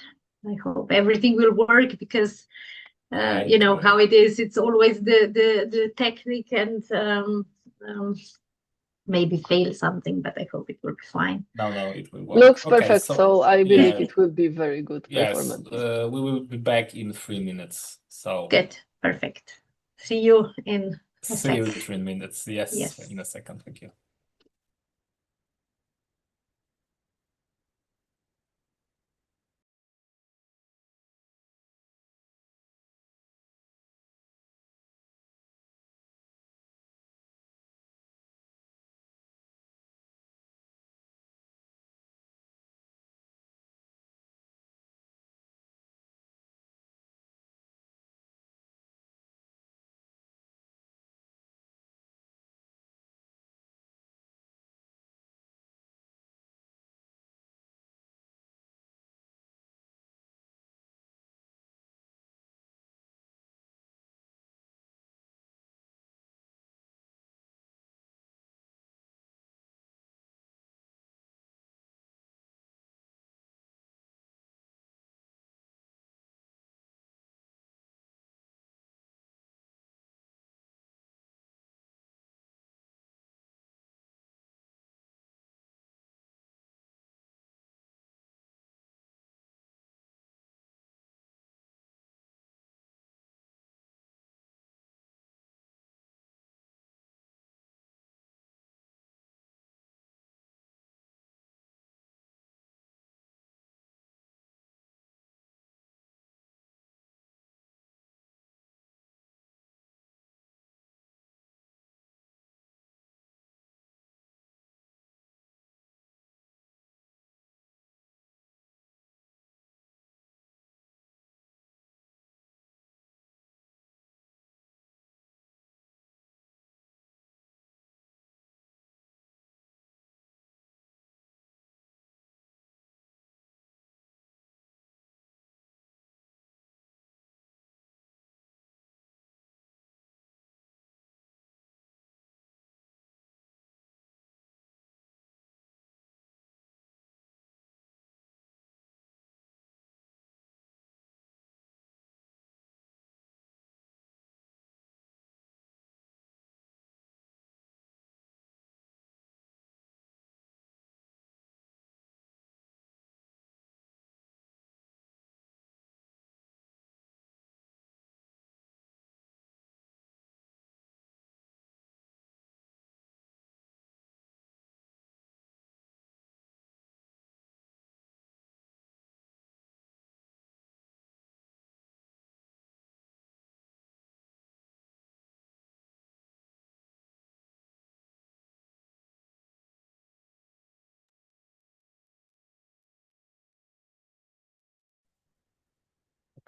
I hope everything will work because you know how it is. It's always the technique and maybe fail something, but I hope it will be fine. No, it will work. Looks Okay, perfect, so I believe yeah. it will be very good Yes, performance. we will be back in 3 minutes. So Good, perfect. See you in a see you in sec. 3 minutes. Yes, Yes. in a second. Thank you.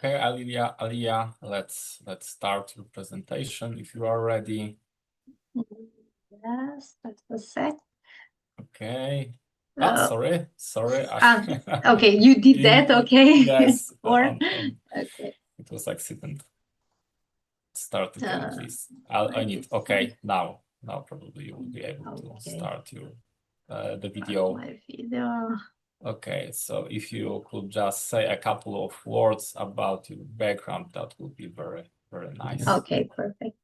Okay, Alia, let's start your presentation if you are ready. Yes, that's a sec. Okay. Uh, Sorry. Okay, you did that, okay? Yes. Or okay. It was accident. Start again, Uh, please. I let need. me Okay, now probably you will be able to Okay. start your the Start video. my video. Okay, so if you could just say a couple of words about your background, that would be very, very nice. Okay, perfect.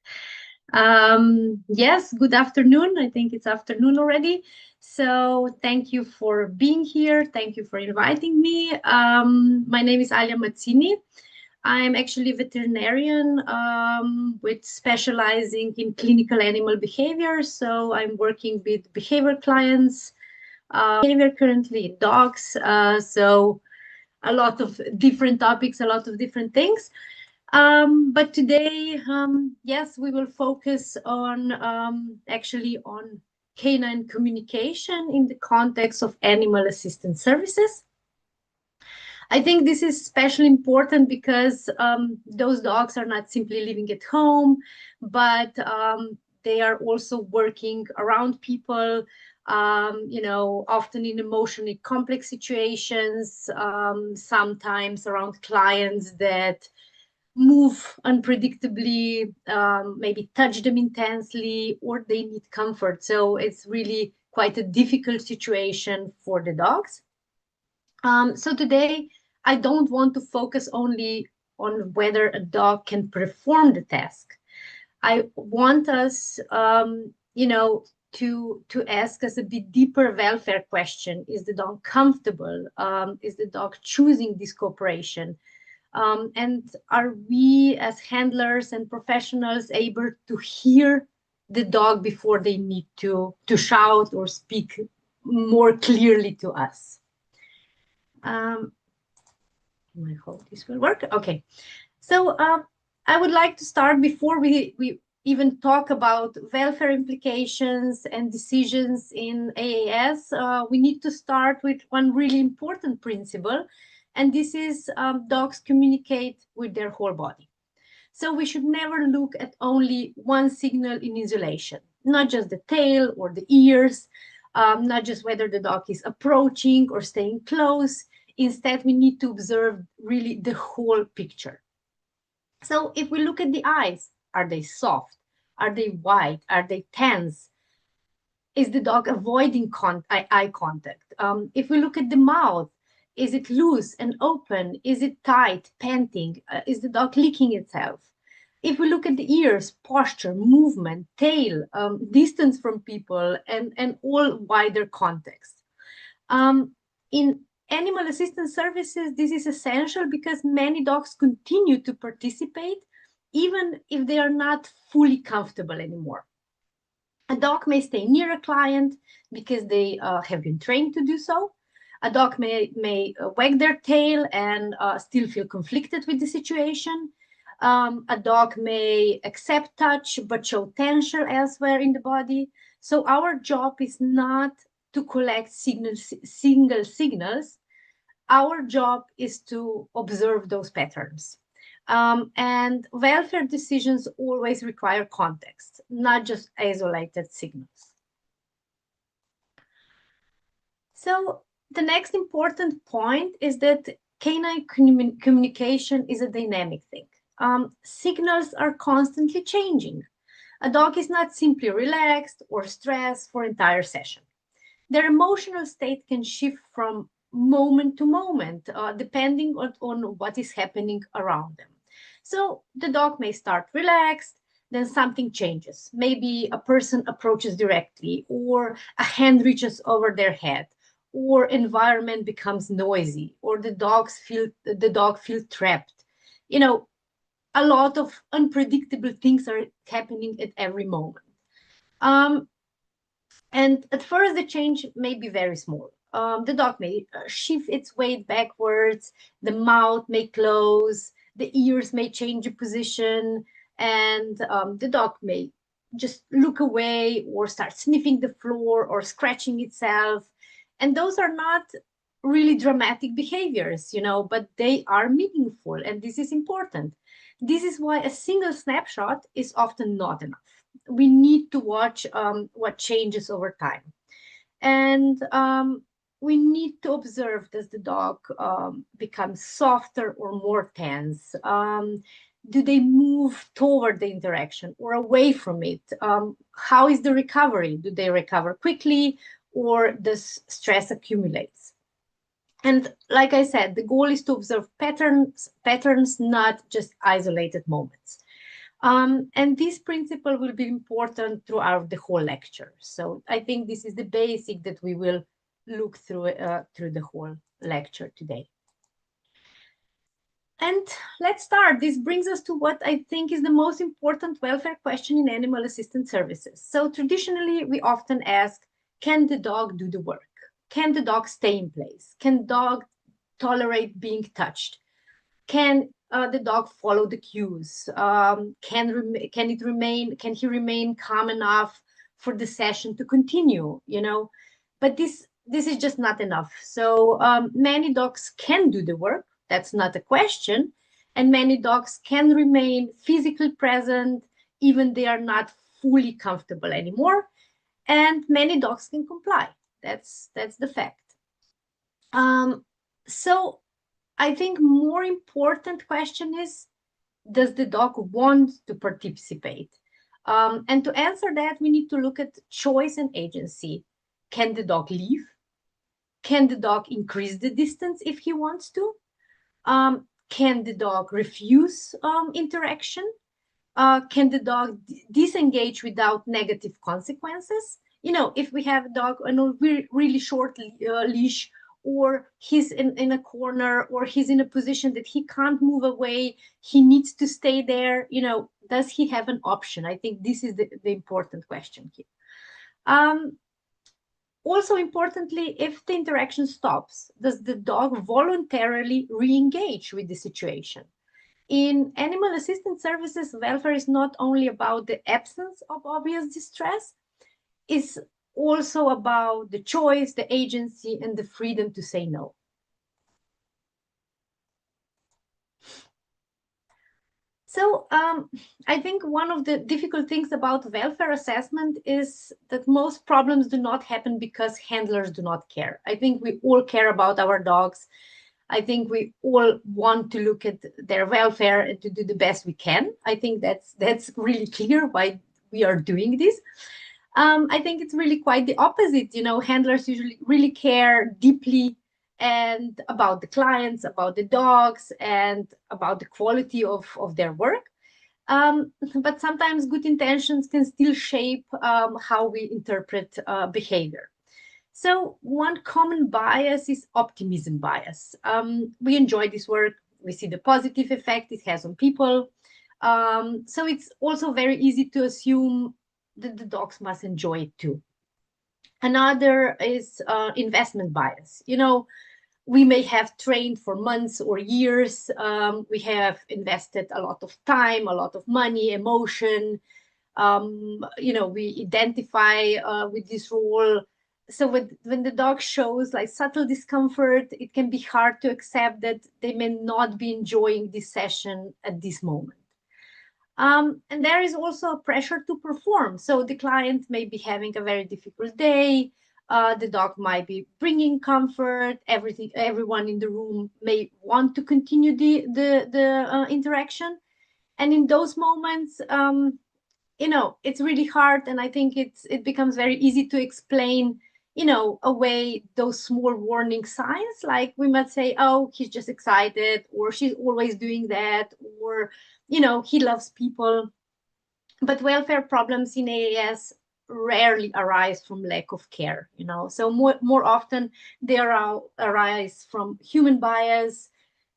Yes, good afternoon. I think it's afternoon already. So thank you for being here. Thank you for inviting me. My name is Alia Mazzini. I'm actually a veterinarian with specializing in clinical animal behavior. So I'm working with behavior clients, behavior currently in dogs. So a lot of different topics, a lot of different things. But today, yes, we will focus on actually on canine communication in the context of animal assistance services. I think this is especially important because those dogs are not simply living at home, but they are also working around people, often in emotionally complex situations, sometimes around clients that move unpredictably, maybe touch them intensely, or they need comfort. So it's really quite a difficult situation for the dogs. So today, I don't want to focus only on whether a dog can perform the task. I want us, to ask us a bit deeper welfare question. Is the dog comfortable? Is the dog choosing this cooperation? And are we as handlers and professionals able to hear the dog before they need to shout or speak more clearly to us? I hope this will work. Okay. So I would like to start before we even talk about welfare implications and decisions in AAS. We need to start with one really important principle, and this is dogs communicate with their whole body. So we should never look at only one signal in isolation, not just the tail or the ears, not just whether the dog is approaching or staying close. Instead, we need to observe really the whole picture. So if we look at the eyes, are they soft? Are they wide? Are they tense? Is the dog avoiding eye contact? If we look at the mouth, is it loose and open? Is it tight, panting? Is the dog licking itself? If we look at the ears, posture, movement, tail, distance from people, and all wider context. In animal assistance services, this is essential because many dogs continue to participate even if they are not fully comfortable anymore. A dog may stay near a client because they have been trained to do so. A dog may wag their tail and still feel conflicted with the situation. A dog may accept touch but show tension elsewhere in the body. So our job is not to collect single signals. Our job is to observe those patterns. And welfare decisions always require context, not just isolated signals. So the next important point is that canine communication is a dynamic thing. Signals are constantly changing. A dog is not simply relaxed or stressed for an entire session. Their emotional state can shift from moment to moment, depending on what is happening around them. So the dog may start relaxed, then something changes. Maybe a person approaches directly, or a hand reaches over their head, or environment becomes noisy, or the dog feels trapped. A lot of unpredictable things are happening at every moment. And at first, the change may be very small. The dog may shift its weight backwards, the mouth may close, the ears may change position, and the dog may just look away or start sniffing the floor or scratching itself. And those are not really dramatic behaviors, but they are meaningful, and this is important. This is why a single snapshot is often not enough. We need to watch what changes over time. And we need to observe, does the dog become softer or more tense? Do they move toward the interaction or away from it? How is the recovery? Do they recover quickly, or does stress accumulates? And like I said, the goal is to observe patterns, not just isolated moments. And this principle will be important throughout the whole lecture. So I think this is the basic that we will look through the whole lecture today. And let's start. This brings us to what I think is the most important welfare question in animal assistance services. So traditionally, we often ask, can the dog do the work? Can the dog stay in place? Can dog tolerate being touched? Can the dog follow the cues? Can he remain calm enough for the session to continue? But this is just not enough. So many dogs can do the work. That's not a question. And many dogs can remain physically present, even they are not fully comfortable anymore. And many dogs can comply. That's the fact. So I think more important question is, does the dog want to participate? And to answer that, we need to look at choice and agency. Can the dog leave? Can the dog increase the distance if he wants to? Can the dog refuse interaction? Can the dog disengage without negative consequences? If we have a dog on a really short leash, or he's in a corner, or he's in a position that he can't move away, he needs to stay there, does he have an option? I think this is the important question here. Also importantly, if the interaction stops, does the dog voluntarily re-engage with the situation? In animal assistance services, welfare is not only about the absence of obvious distress, it's also about the choice, the agency, and the freedom to say no. So I think one of the difficult things about welfare assessment is that most problems do not happen because handlers do not care. I think we all care about our dogs. I think we all want to look at their welfare and to do the best we can. I think that's really clear why we are doing this. I think it's really quite the opposite. Handlers usually really care deeply and about the clients, about the dogs, and about the quality of their work. But sometimes good intentions can still shape how we interpret behavior. So one common bias is optimism bias. We enjoy this work. We see the positive effect it has on people. So it's also very easy to assume that the dogs must enjoy it too. Another is investment bias. We may have trained for months or years. We have invested a lot of time, a lot of money, emotion. We identify with this role. So when the dog shows like subtle discomfort, it can be hard to accept that they may not be enjoying this session at this moment. And there is also a pressure to perform. So the client may be having a very difficult day. The dog might be bringing comfort. Everyone in the room may want to continue the interaction. And in those moments, it's really hard. And I think it becomes very easy to explain, away those small warning signs. Like we might say, oh, he's just excited, or she's always doing that, or he loves people. But welfare problems in AAS rarely arise from lack of care, so more often they arise from human bias,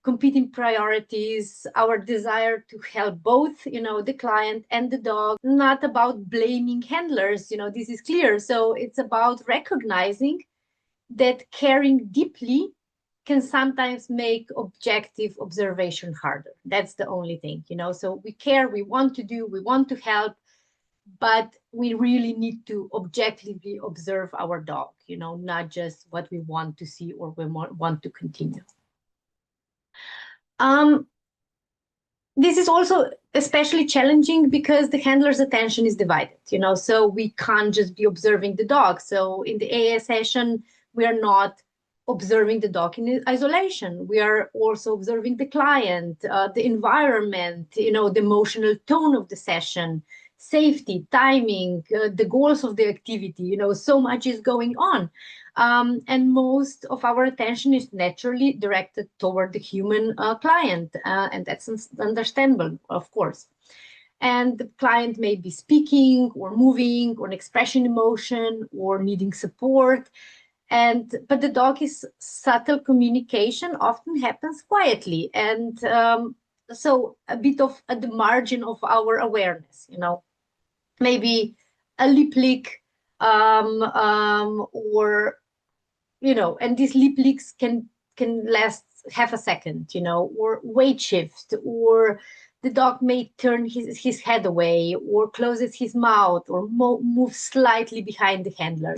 competing priorities, our desire to help both, the client and the dog, not about blaming handlers, this is clear. So it's about recognizing that caring deeply can sometimes make objective observation harder. That's the only thing, so we care, we want to help, but we really need to objectively observe our dog, not just what we want to see or we want to continue. This is also especially challenging because the handler's attention is divided, so we can't just be observing the dog. So in the AA session, we are not observing the dog in isolation. We are also observing the client, the environment, the emotional tone of the session, safety, timing, the goals of the activity, so much is going on. And most of our attention is naturally directed toward the human client, and that's understandable, of course. And the client may be speaking or moving or expressing emotion or needing support. But the dog's subtle communication often happens quietly, and so a bit of at the margin of our awareness, maybe a lip lick, or and these lip licks can last half a second, or weight shift, or the dog may turn his head away or closes his mouth or move slightly behind the handler,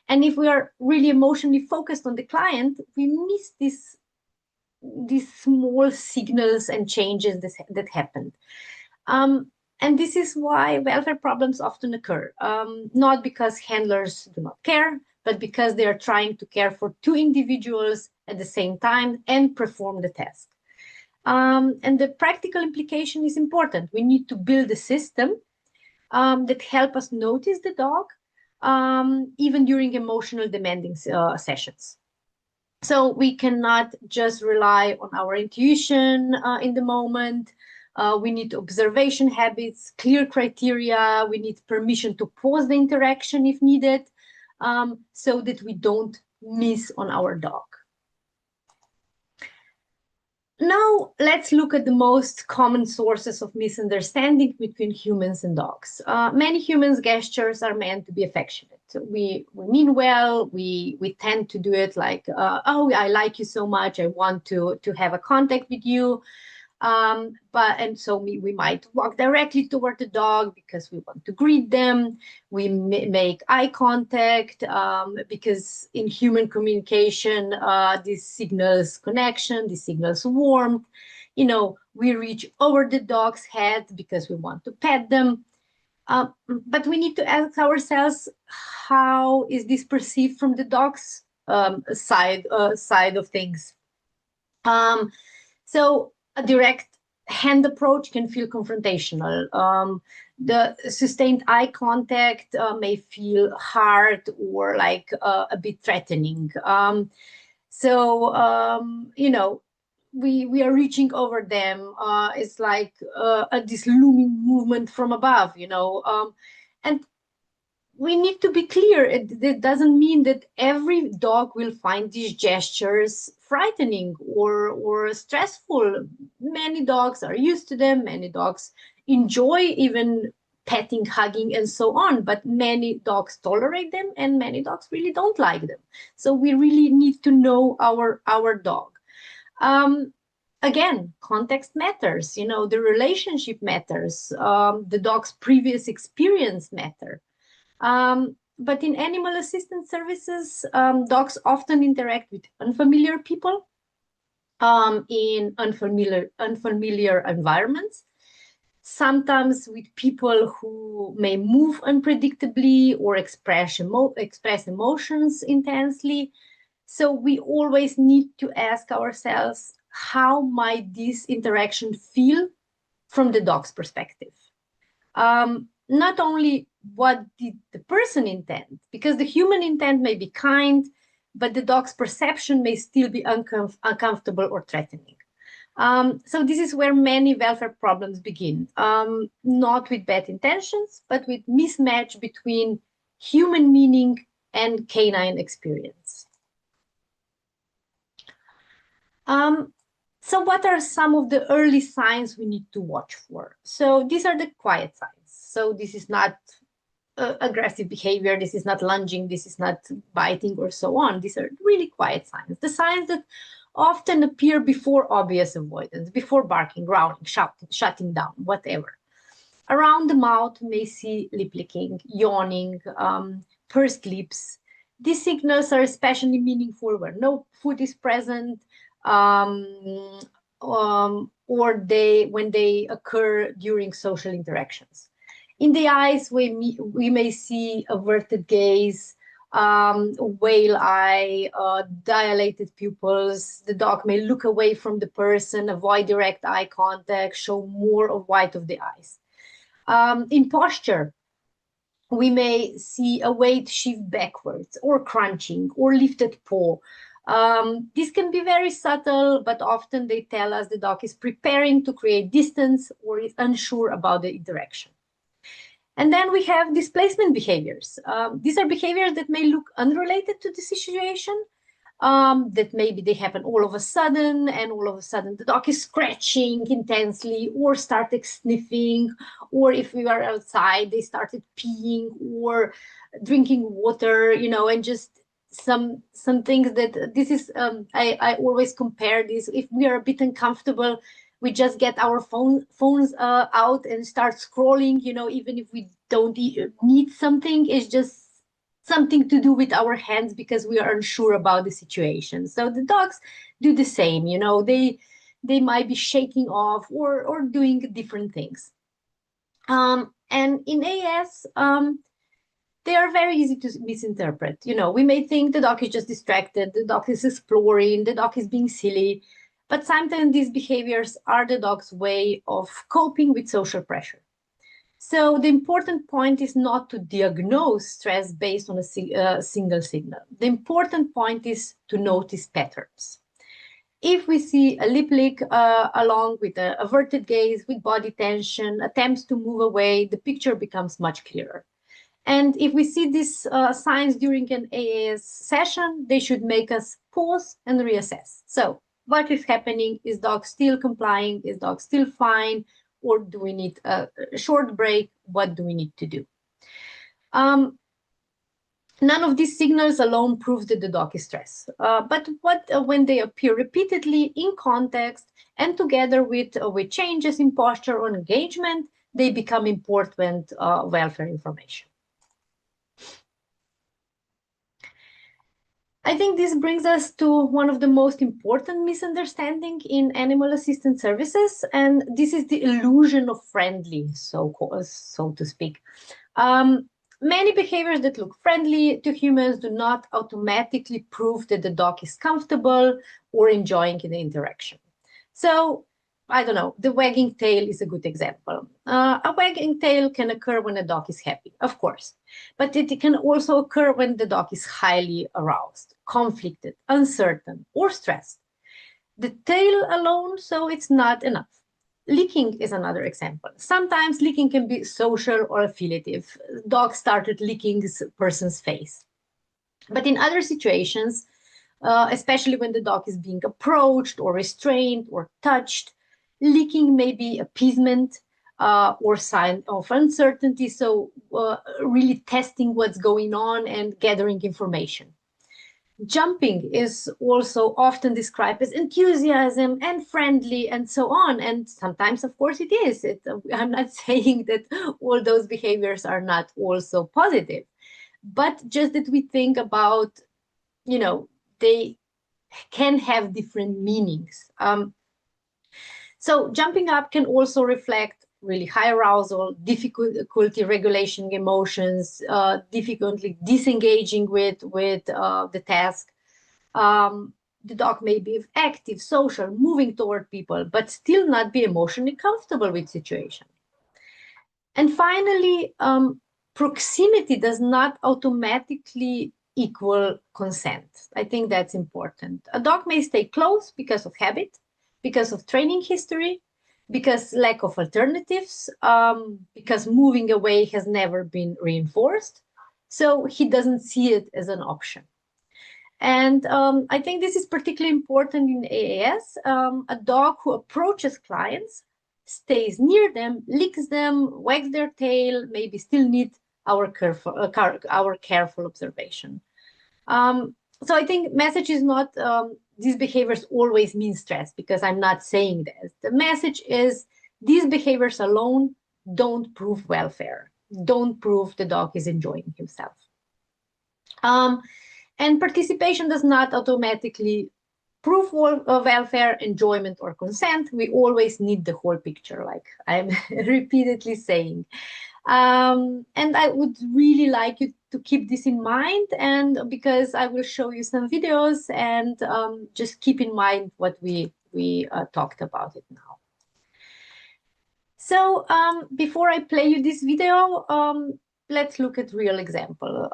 And if we are really emotionally focused on the client, we miss these small signals and changes that happened. And this is why welfare problems often occur, not because handlers do not care, but because they are trying to care for two individuals at the same time and perform the task. And the practical implication is important. We need to build a system that help us notice the dog, even during emotional demanding sessions. So we cannot just rely on our intuition in the moment. We need observation habits, clear criteria. We need permission to pause the interaction if needed, so that we don't miss on our dog. Now, let's look at the most common sources of misunderstanding between humans and dogs. Many humans' gestures are meant to be affectionate. We mean well, we tend to do it like, oh, I like you so much, I want to have a contact with you. And so we might walk directly toward the dog because we want to greet them. We make eye contact because in human communication, this signals connection, this signals warmth. We reach over the dog's head because we want to pet them. But we need to ask ourselves, how is this perceived from the dog's side of things? So a direct hand approach can feel confrontational. The sustained eye contact may feel hard or like a bit threatening. We are reaching over them. It's like this looming movement from above, and we need to be clear. It doesn't mean that every dog will find these gestures frightening or stressful. Many dogs are used to them. Many dogs enjoy even petting, hugging, and so on. But many dogs tolerate them, and many dogs really don't like them. So we really need to know our dog. Again, context matters. The relationship matters. The dog's previous experience matters. But in animal assistance services, dogs often interact with unfamiliar people in unfamiliar environments, sometimes with people who may move unpredictably or express emotions intensely. So we always need to ask ourselves, how might this interaction feel from the dog's perspective? Not only what did the person intend, because the human intent may be kind, but the dog's perception may still be uncomfortable or threatening. So this is where many welfare problems begin, not with bad intentions, but with mismatch between human meaning and canine experience. So what are some of the early signs we need to watch for? So these are the quiet signs. So this is not aggressive behavior, this is not lunging, this is not biting or so on. These are really quiet signs. The signs that often appear before obvious avoidance, before barking, growling, shouting, shutting down, whatever. Around the mouth, we may see lip licking, yawning, pursed lips. These signals are especially meaningful where no food is present, or when they occur during social interactions. In the eyes, we may see averted gaze, whale eye, dilated pupils. The dog may look away from the person, avoid direct eye contact, show more of white of the eyes. In posture, we may see a weight shift backwards, or crunching, or lifted paw. This can be very subtle, but often they tell us the dog is preparing to create distance or is unsure about the interaction. And then we have displacement behaviors. These are behaviors that may look unrelated to the situation, that maybe they happen all of a sudden, and all of a sudden the dog is scratching intensely or started sniffing, or if we are outside, they started peeing or drinking water, and just some things that this is, I always compare this. If we are a bit uncomfortable, we just get our phones out and start scrolling, even if we don't need something. It's just something to do with our hands because we are unsure about the situation. So the dogs do the same, they might be shaking off or doing different things. And in AS, they are very easy to misinterpret. We may think the dog is just distracted, the dog is exploring, the dog is being silly. But sometimes these behaviors are the dog's way of coping with social pressure. So the important point is not to diagnose stress based on a single signal. The important point is to notice patterns. If we see a lip lick along with an averted gaze, with body tension, attempts to move away, the picture becomes much clearer. And if we see these signs during an AAS session, they should make us pause and reassess. So what is happening? Is dog still complying? Is dog still fine? Or do we need a short break? What do we need to do? None of these signals alone proves that the dog is stressed. But when they appear repeatedly in context and together with changes in posture or engagement, they become important welfare information. I think this brings us to one of the most important misunderstandings in animal assistance services, and this is the illusion of friendly, so to speak. Many behaviors that look friendly to humans do not automatically prove that the dog is comfortable or enjoying the interaction. So, I don't know, the wagging tail is a good example. A wagging tail can occur when a dog is happy, of course, but it can also occur when the dog is highly aroused, conflicted, uncertain, or stressed. The tail alone, so it's not enough. Licking is another example. Sometimes licking can be social or affiliative. Dog started licking this person's face. But in other situations, especially when the dog is being approached or restrained or touched, licking may be appeasement or sign of uncertainty, so really testing what's going on and gathering information. Jumping is also often described as enthusiasm and friendly and so on, and sometimes, of course, it is. I'm not saying that all those behaviors are not also positive, but just that we think about, they can have different meanings. So jumping up can also reflect really high arousal, difficulty regulating emotions, difficulty disengaging with the task. The dog may be active, social, moving toward people, but still not be emotionally comfortable with situation. And finally, proximity does not automatically equal consent. I think that's important. A dog may stay close because of habit, because of training history, because lack of alternatives, because moving away has never been reinforced. So he doesn't see it as an option. And I think this is particularly important in AAS. A dog who approaches clients, stays near them, licks them, wags their tail, maybe still needs our careful observation. So I think message is not these behaviors always mean stress, because I'm not saying this. The message is these behaviors alone don't prove welfare, don't prove the dog is enjoying himself. And participation does not automatically prove welfare, enjoyment, or consent. We always need the whole picture, like I'm repeatedly saying. And I would really like you to keep this in mind, and because I will show you some videos, and just keep in mind what we talked about it now. So before I play you this video, let's look at real example.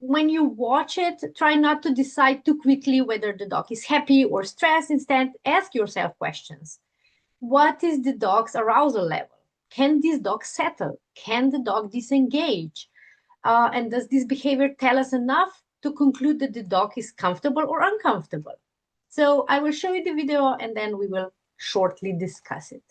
When you watch it, try not to decide too quickly whether the dog is happy or stressed. Instead, ask yourself questions. What is the dog's arousal level? Can this dog settle? Can the dog disengage? And does this behavior tell us enough to conclude that the dog is comfortable or uncomfortable? So I will show you the video, and then we will shortly discuss it.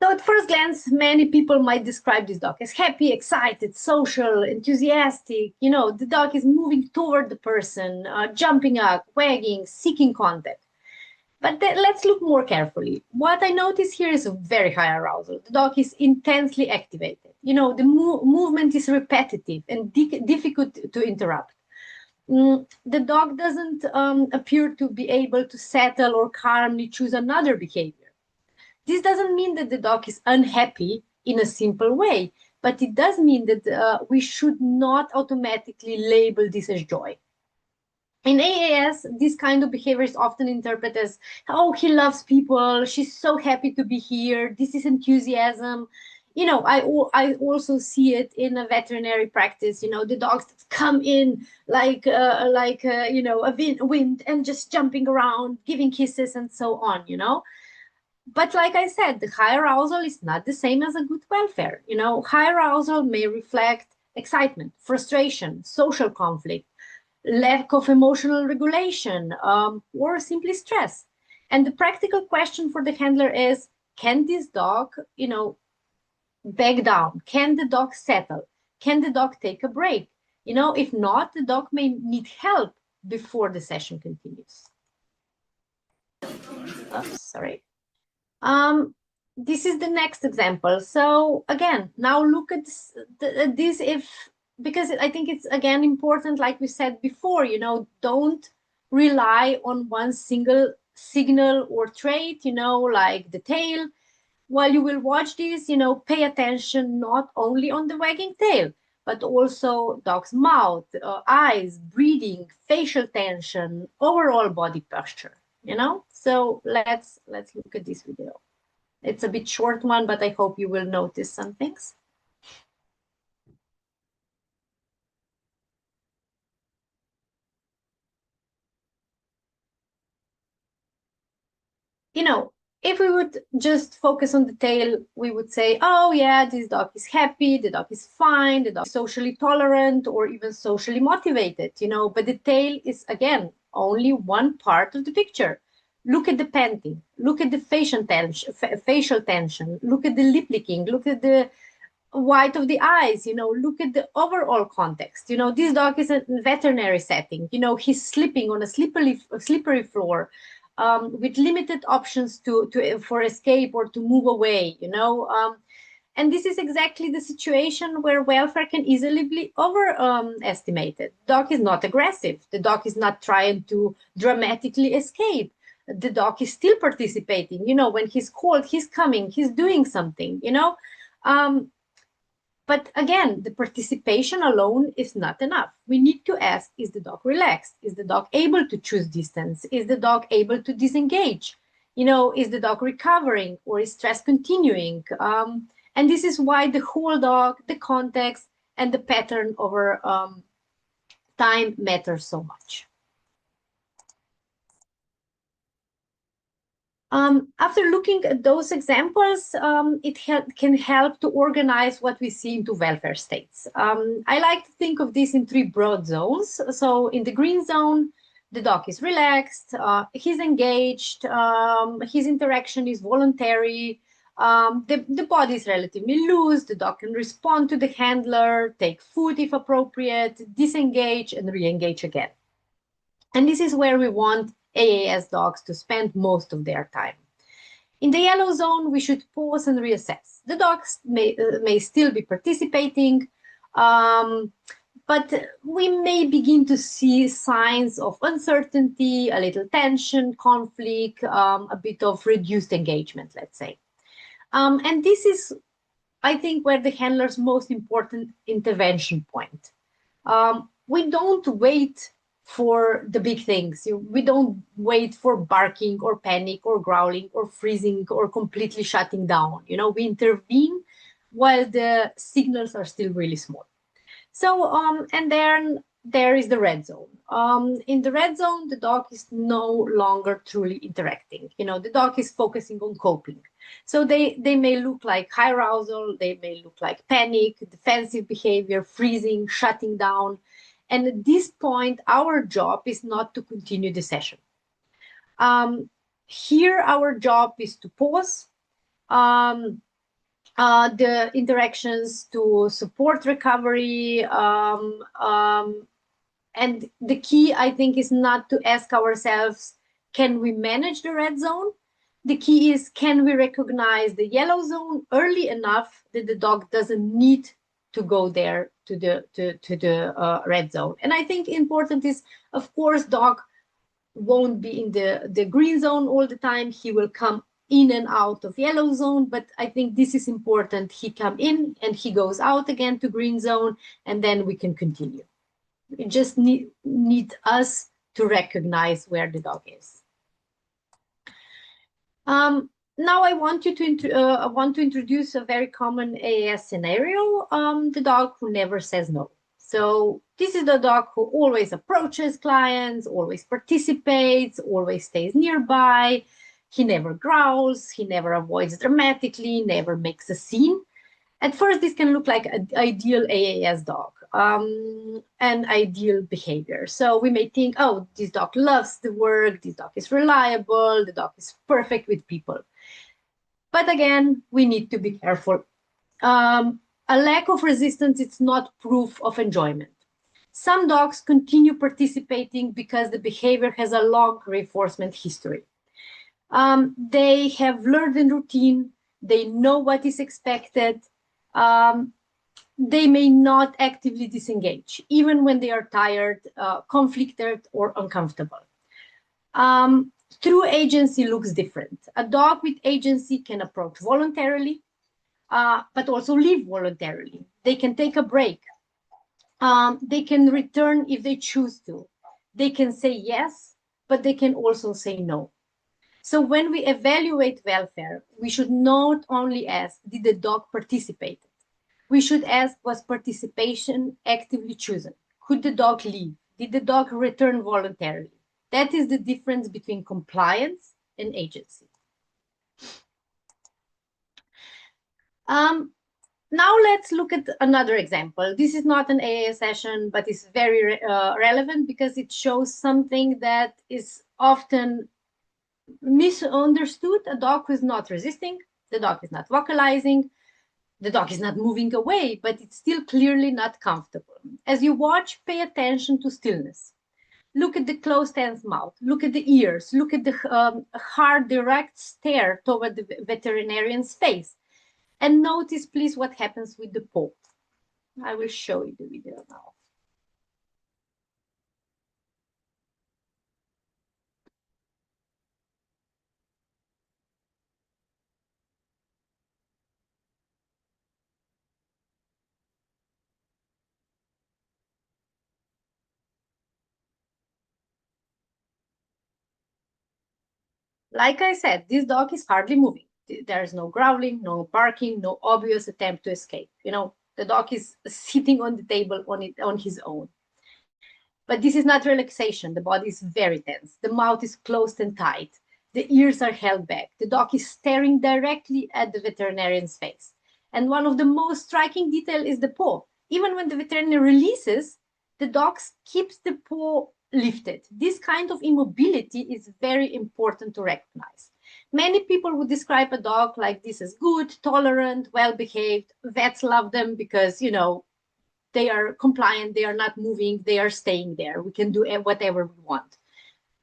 So at first glance, many people might describe this dog as happy, excited, social, enthusiastic. You know, the dog is moving toward the person, jumping up, wagging, seeking contact. But let's look more carefully. What I notice here is a very high arousal. The dog is intensely activated. You know, the movement is repetitive and difficult to interrupt. The dog doesn't appear to be able to settle or calmly choose another behavior. This doesn't mean that the dog is unhappy in a simple way, but it does mean that we should not automatically label this as joy. In AAS, this kind of behavior is often interpreted as, oh, he loves people, she's so happy to be here, this is enthusiasm. You know, I also see it in a veterinary practice. You know, the dogs come in like you know, a wind and just jumping around, giving kisses and so on, you know. But like I said, the high arousal is not the same as a good welfare. You know, high arousal may reflect excitement, frustration, social conflict, lack of emotional regulation, or simply stress. And the practical question for the handler is, can this dog, you know, back down? Can the dog settle? Can the dog take a break? You know, if not, the dog may need help before the session continues. Oh, sorry. This is the next example. So again, now look at this because I think it's again important, like we said before, you know, don't rely on one single signal or trait, you know, like the tail. While you will watch this, you know, pay attention not only on the wagging tail, but also dog's mouth, eyes, breathing, facial tension, overall body posture, you know. So let's look at this video. It's a bit short one, but I hope you will notice some things. You know, if we would just focus on the tail, we would say, oh yeah, this dog is happy, the dog is fine, the dog is socially tolerant or even socially motivated, you know, but the tail is, again, only one part of the picture. Look at the panting, look at the facial tension, look at the lip licking, look at the white of the eyes, you know, look at the overall context. You know, this dog is a veterinary setting, you know, he's sleeping on a slippery floor, with limited options for escape or to move away, you know. And this is exactly the situation where welfare can easily be overestimated. The dog is not aggressive. The dog is not trying to dramatically escape. The dog is still participating. You know, when he's called, he's coming, he's doing something, you know. But again, the participation alone is not enough. We need to ask, is the dog relaxed? Is the dog able to choose distance? Is the dog able to disengage? You know, is the dog recovering or is stress continuing? And this is why the whole dog, the context, and the pattern over time matters so much. After looking at those examples, it can help to organize what we see into welfare states. I like to think of this in 3 broad zones. So in the green zone, the dog is relaxed, he's engaged, his interaction is voluntary, the body is relatively loose, the dog can respond to the handler, take food if appropriate, disengage and re-engage again. And this is where we want AAS dogs to spend most of their time. In the yellow zone, we should pause and reassess. The dogs may still be participating, but we may begin to see signs of uncertainty, a little tension, conflict, a bit of reduced engagement, let's say. And this is, I think, where the handler's most important intervention point. We don't wait for the big things. We don't wait for barking or panic or growling or freezing or completely shutting down. We intervene while the signals are still really small. So, and then there is the red zone. In the red zone, the dog is no longer truly interacting. The dog is focusing on coping. So they may look like high arousal, they may look like panic, defensive behavior, freezing, shutting down. And at this point, our job is not to continue the session. Here, our job is to pause the interactions, to support recovery. And the key, I think, is not to ask ourselves, can we manage the red zone? The key is, can we recognize the yellow zone early enough that the dog doesn't need to go there to the red zone? And I think important is, of course, dog won't be in the green zone all the time. He will come in and out of yellow zone, but I think this is important. He come in and he goes out again to green zone, and then we can continue. We just need us to recognize where the dog is. Now I want to introduce a very common AAS scenario, the dog who never says no. So this is the dog who always approaches clients, always participates, always stays nearby. He never growls, he never avoids dramatically, never makes a scene. At first, this can look like an ideal AAS dog, and ideal behavior. So we may think, oh, this dog loves the work, this dog is reliable, the dog is perfect with people. But again, we need to be careful. A lack of resistance is not proof of enjoyment. Some dogs continue participating because the behavior has a long reinforcement history. They have learned the routine, they know what is expected, they may not actively disengage, even when they are tired, conflicted, or uncomfortable. True agency looks different. A dog with agency can approach voluntarily, but also leave voluntarily. They can take a break. They can return if they choose to. They can say yes, but they can also say no. So when we evaluate welfare, we should not only ask, did the dog participate? We should ask, was participation actively chosen? Could the dog leave? Did the dog return voluntarily? That is the difference between compliance and agency. Now let's look at another example. This is not an AAS session, but it's very relevant because it shows something that is often misunderstood. A dog who is not resisting, the dog is not vocalizing, the dog is not moving away, but it's still clearly not comfortable. As you watch, pay attention to stillness. Look at the closed tense mouth, look at the ears, look at the hard, direct stare toward the veterinarian's face. And notice, please, what happens with the paw. I will show you the video now. Like I said, this dog is hardly moving. There is no growling, no barking, no obvious attempt to escape. The dog is sitting on the table on his own. But this is not relaxation. The body is very tense. The mouth is closed and tight. The ears are held back. The dog is staring directly at the veterinarian's face. And one of the most striking details is the paw. Even when the veterinarian releases, the dog keeps the paw lifted. This kind of immobility is very important to recognize. Many people would describe a dog like this as good, tolerant, well-behaved. Vets love them because, you know, they are compliant, they are not moving, they are staying there. We can do whatever we want.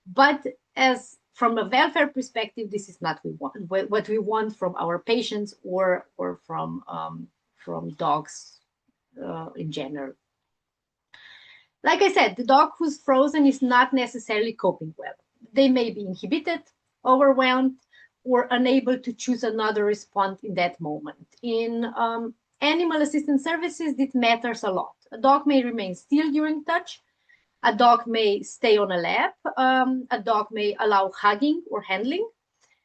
But as from a welfare perspective, this is not what we want from our patients or from dogs in general. Like I said, the dog who's frozen is not necessarily coping well. They may be inhibited, overwhelmed, or unable to choose another response in that moment. In animal assistance services, this matters a lot. A dog may remain still during touch. A dog may stay on a lap. A dog may allow hugging or handling.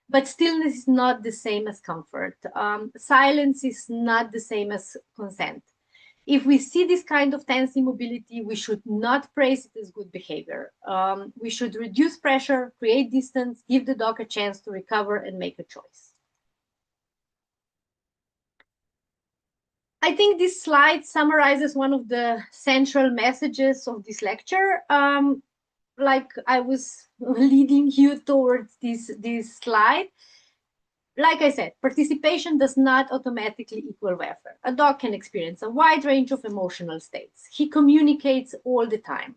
But stillness is not the same as comfort. Silence is not the same as consent. If we see this kind of tense immobility, we should not praise it as good behavior. We should reduce pressure, create distance, give the dog a chance to recover and make a choice. I think this slide summarizes one of the central messages of this lecture. Like I was leading you towards this slide. Like I said, participation does not automatically equal welfare. A dog can experience a wide range of emotional states. He communicates all the time.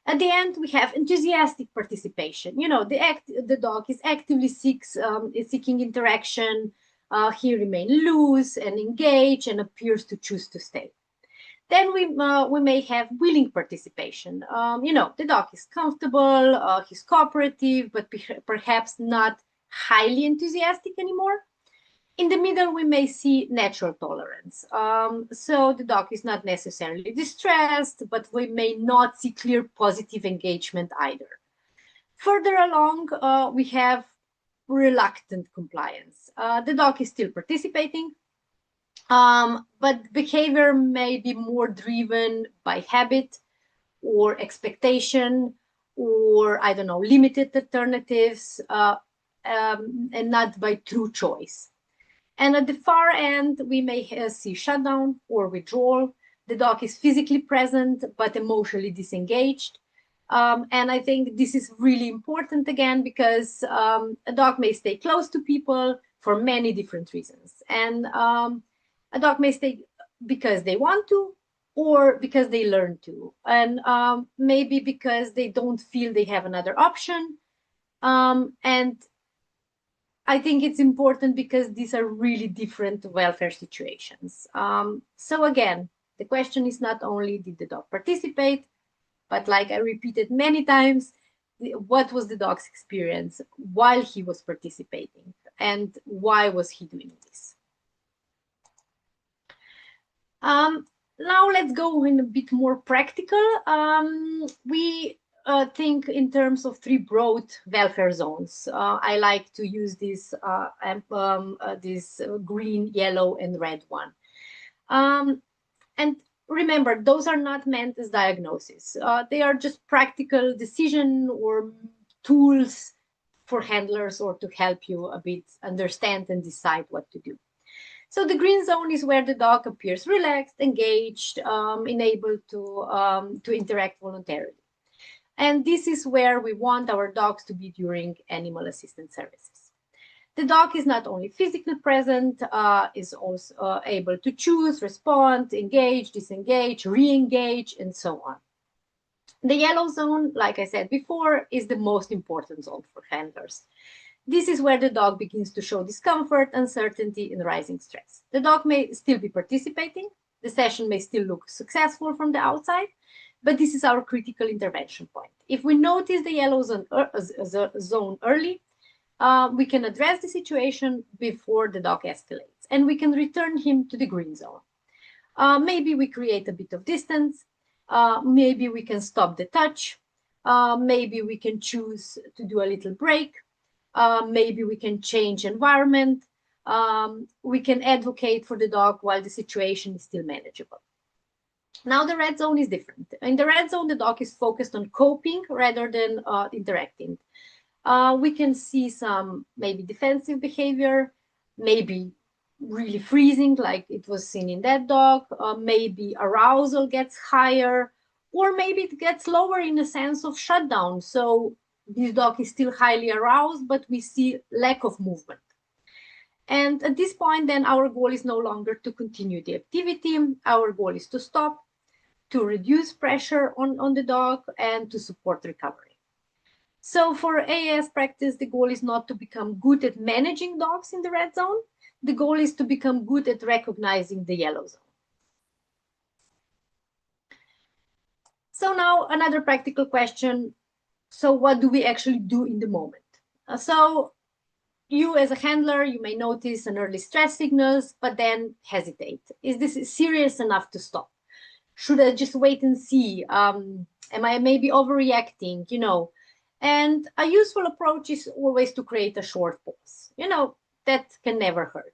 At the end, we have enthusiastic participation. You know, the dog is actively seeking interaction. He remains loose and engaged and appears to choose to stay. Then we may have willing participation. You know, the dog is comfortable, he's cooperative, but perhaps not highly enthusiastic anymore. In the middle, we may see natural tolerance. So the dog is not necessarily distressed, but we may not see clear positive engagement either. Further along, we have reluctant compliance. The dog is still participating, but behavior may be more driven by habit or expectation or, I don't know, limited alternatives, and not by true choice. And at the far end, we may see shutdown or withdrawal. The dog is physically present, but emotionally disengaged. And I think this is really important again, because a dog may stay close to people for many different reasons. And a dog may stay because they want to, or because they learn to, and maybe because they don't feel they have another option. And I think it's important because these are really different welfare situations. So again, the question is not only did the dog participate, but like I repeated many times, what was the dog's experience while he was participating, and why was he doing this? Now let's go in a bit more practical. We think in terms of three broad welfare zones. I like to use this green, yellow, and red one. And remember, those are not meant as diagnoses. They are just practical decision or tools for handlers, or to help you a bit understand and decide what to do. So the green zone is where the dog appears relaxed, engaged, enabled to interact voluntarily. And this is where we want our dogs to be during animal assistance services. The dog is not only physically present, is also able to choose, respond, engage, disengage, re-engage, and so on. The yellow zone, like I said before, is the most important zone for handlers. This is where the dog begins to show discomfort, uncertainty, and rising stress. The dog may still be participating. The session may still look successful from the outside, but this is our critical intervention point. If we notice the yellow zone early, we can address the situation before the dog escalates, and we can return him to the green zone. Maybe we create a bit of distance. Maybe we can stop the touch. Maybe we can choose to do a little break. Maybe we can change environment. We can advocate for the dog while the situation is still manageable. Now the red zone is different. In the red zone, the dog is focused on coping rather than interacting. We can see some maybe defensive behavior, maybe really freezing like it was seen in that dog. Maybe arousal gets higher, or maybe it gets lower in a sense of shutdown. So this dog is still highly aroused, but we see lack of movement. And at this point, then our goal is no longer to continue the activity. Our goal is to stop, to reduce pressure on the dog, and to support recovery. So for AAS practice, the goal is not to become good at managing dogs in the red zone. The goal is to become good at recognizing the yellow zone. So now another practical question. So what do we actually do in the moment? So you as a handler, you may notice an early stress signals, but then hesitate. Is this serious enough to stop? Should I just wait and see? Am I maybe overreacting, you know? And a useful approach is always to create a short pause. You know, that can never hurt.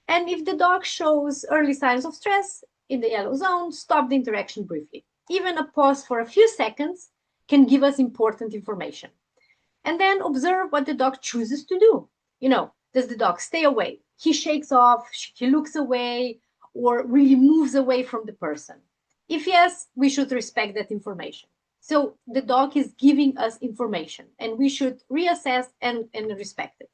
And if the dog shows early signs of stress in the yellow zone, stop the interaction briefly. Even a pause for a few seconds can give us important information. And then observe what the dog chooses to do. You know, does the dog stay away? He shakes off, he looks away, or really moves away from the person. If yes, we should respect that information. So the dog is giving us information and we should reassess and respect it.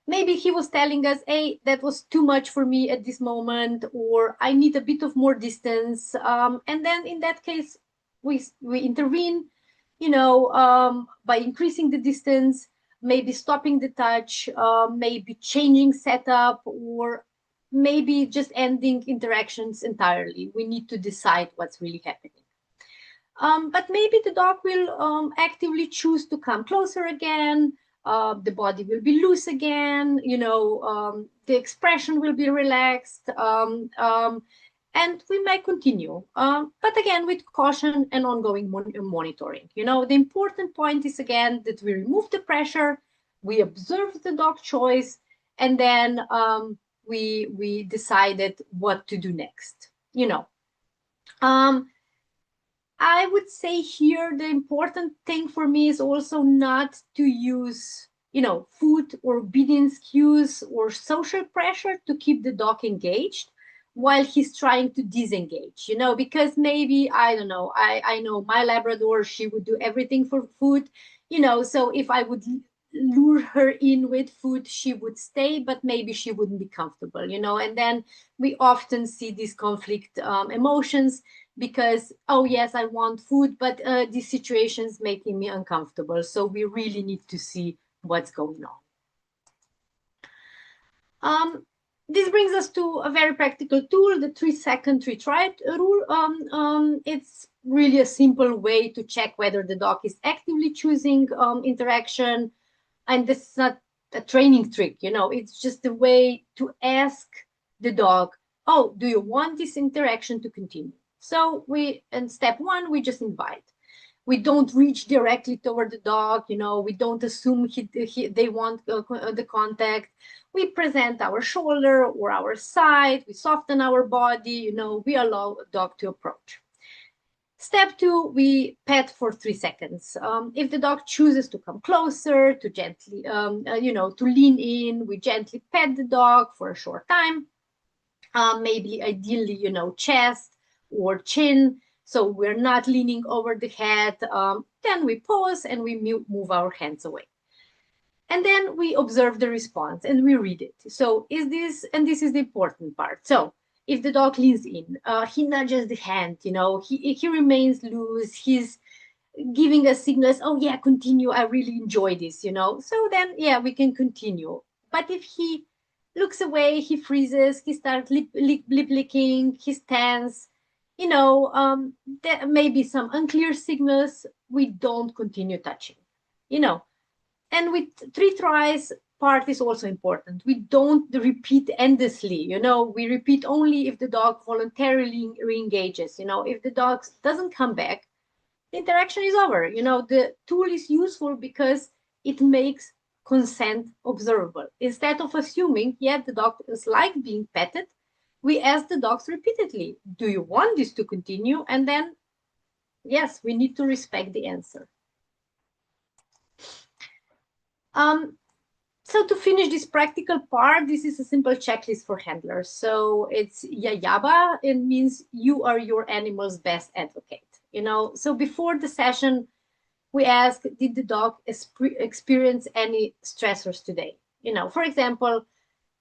Maybe he was telling us, hey, that was too much for me at this moment, or I need a bit of more distance. And then in that case, we intervene, you know, by increasing the distance, maybe stopping the touch, maybe changing setup, or maybe just ending interactions entirely. We need to decide what's really happening. But maybe the dog will actively choose to come closer again. The body will be loose again, you know, the expression will be relaxed, and we may continue. But again, with caution and ongoing monitoring. You know, the important point is, again, that we remove the pressure, we observe the dog choice, and then we decided what to do next, you know. I would say here the important thing for me is also not to use, you know, food or obedience cues or social pressure to keep the dog engaged while he's trying to disengage, you know, because maybe, I don't know, I know my Labrador, she would do everything for food, you know, so if I would lure her in with food, she would stay, but maybe she wouldn't be comfortable, you know, and then we often see these conflict emotions because, oh yes, I want food, but this situation is making me uncomfortable. So we really need to see what's going on. This brings us to a very practical tool, the 3-second retry rule. It's really a simple way to check whether the dog is actively choosing interaction. And this is not a training trick, you know, it's just a way to ask the dog, oh, do you want this interaction to continue? So in step 1, we just invite. We don't reach directly toward the dog, you know, we don't assume they want the contact. We present our shoulder or our side, we soften our body, you know, we allow a dog to approach. Step 2, we pet for 3 seconds. If the dog chooses to come closer, to gently, you know, to lean in, we gently pet the dog for a short time, maybe ideally, you know, chest or chin, so we're not leaning over the head. Then we pause and we move our hands away. And then we observe the response and we read it. So is this, and this is the important part. So if the dog leans in, he nudges the hand, you know, he remains loose, he's giving us signals, oh yeah, continue, I really enjoy this, you know. So then, yeah, we can continue. But if he looks away, he freezes, he starts lip licking, he's tense, you know, there may be some unclear signals, we don't continue touching, you know. And with 3 tries, part is also important. We don't repeat endlessly, you know, we repeat only if the dog voluntarily re-engages, you know. If the dog doesn't come back, the interaction is over, you know. The tool is useful because it makes consent observable. Instead of assuming, yeah, the dog is like being petted, we ask the dogs repeatedly, do you want this to continue? And then, yes, we need to respect the answer. So to finish this practical part, this is a simple checklist for handlers. So it's YAYABA. It means you are your animal's best advocate. So before the session, we ask, did the dog experience any stressors today? For example,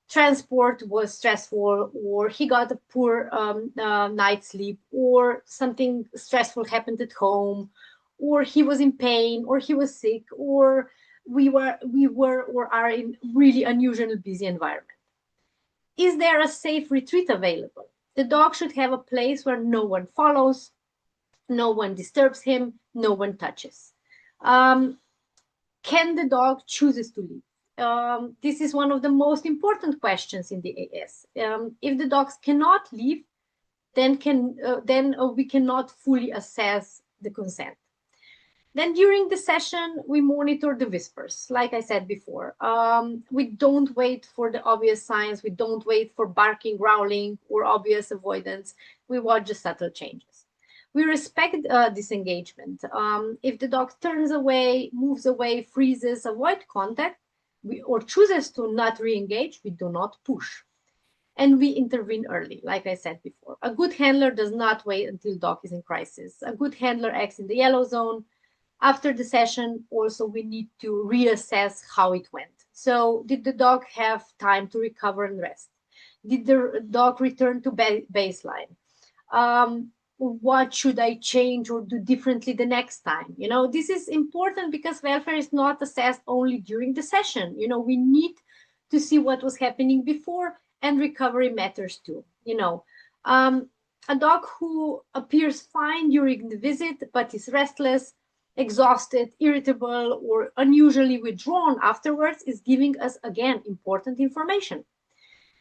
transport was stressful, or he got a poor night's sleep, or something stressful happened at home, or he was in pain, or he was sick, or we were or are in really unusual busy environment. Is there a safe retreat available? The dog should have a place where no one follows, no one disturbs him, no one touches. Can the dog chooses to leave? This is one of the most important questions in the AS. If the dogs cannot leave, then we cannot fully assess the consent. Then during the session, we monitor the whispers, like I said before. We don't wait for the obvious signs. We don't wait for barking, growling, or obvious avoidance. We watch the subtle changes. We respect disengagement. If the dog turns away, moves away, freezes, avoid contact, or chooses to not re-engage, we do not push. And we intervene early, like I said before. A good handler does not wait until dog is in crisis. A good handler acts in the yellow zone. After the session, also, we need to reassess how it went. So did the dog have time to recover and rest? Did the dog return to baseline? What should I change or do differently the next time? This is important because welfare is not assessed only during the session. We need to see what was happening before, and recovery matters too. A dog who appears fine during the visit but is restless, exhausted, irritable, or unusually withdrawn afterwards is giving us, again, important information.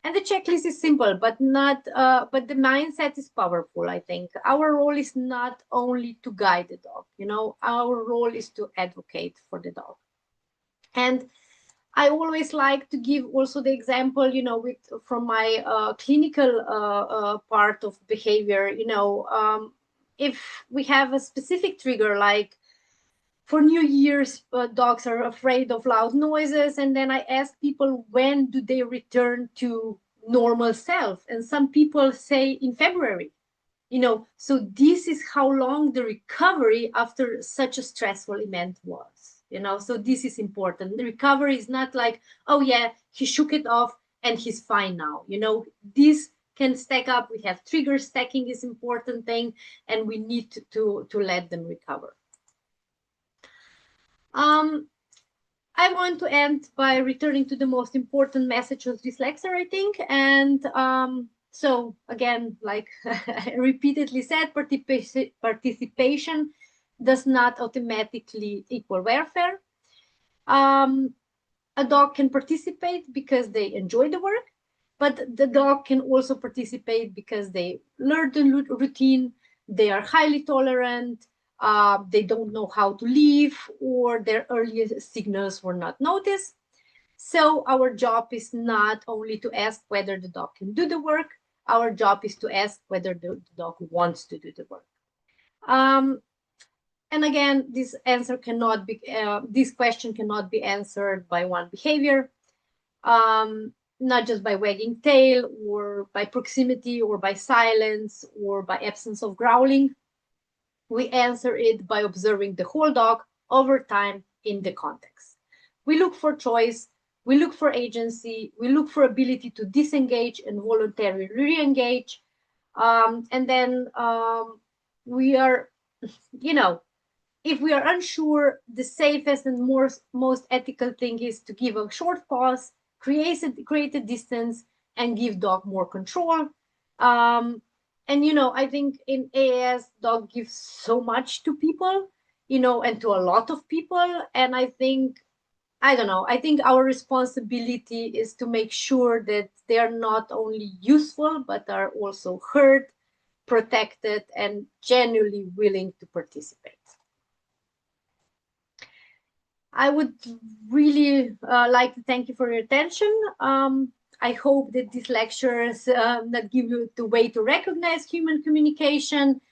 And the checklist is simple, but the mindset is powerful, I think. Our role is not only to guide the dog, our role is to advocate for the dog. And I always like to give also the example, from my clinical part of behavior, if we have a specific trigger, like for New Year's, dogs are afraid of loud noises. And then I ask people, when do they return to normal self? And some people say in February, so this is how long the recovery after such a stressful event was, so this is important. The recovery is not like, oh yeah, he shook it off and he's fine now. This can stack up. We have trigger stacking is important thing, and we need to let them recover. I want to end by returning to the most important message of this lecture, I think. And so again, like I repeatedly said, participation does not automatically equal welfare. A dog can participate because they enjoy the work, but the dog can also participate because they learn the routine, they are highly tolerant, they don't know how to leave, or their earliest signals were not noticed. So our job is not only to ask whether the dog can do the work, our job is to ask whether the dog wants to do the work. And again, this question cannot be answered by one behavior, not just by wagging tail, or by proximity, or by silence, or by absence of growling. We answer it by observing the whole dog over time in the context. We look for choice, we look for agency, we look for ability to disengage and voluntarily re-engage. And then we are, if we are unsure, the safest and most ethical thing is to give a short pause, create a distance, and give dog more control. And, I think in AAS, dog gives so much to people, and to a lot of people. And I think our responsibility is to make sure that they are not only useful, but are also heard, protected, and genuinely willing to participate. I would really like to thank you for your attention. I hope that these lectures that give you the way to recognize human communication,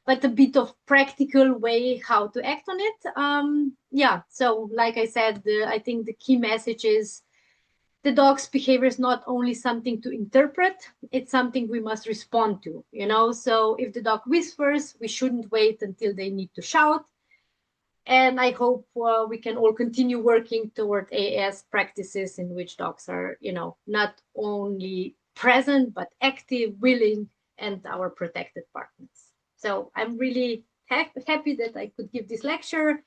but a bit of practical way how to act on it. So like I said, I think the key message is the dog's behavior is not only something to interpret, it's something we must respond to, you know? So if the dog whispers, we shouldn't wait until they need to shout. And I hope we can all continue working toward AAS practices in which dogs are, you know, not only present, but active, willing, and our protected partners. So I'm really happy that I could give this lecture,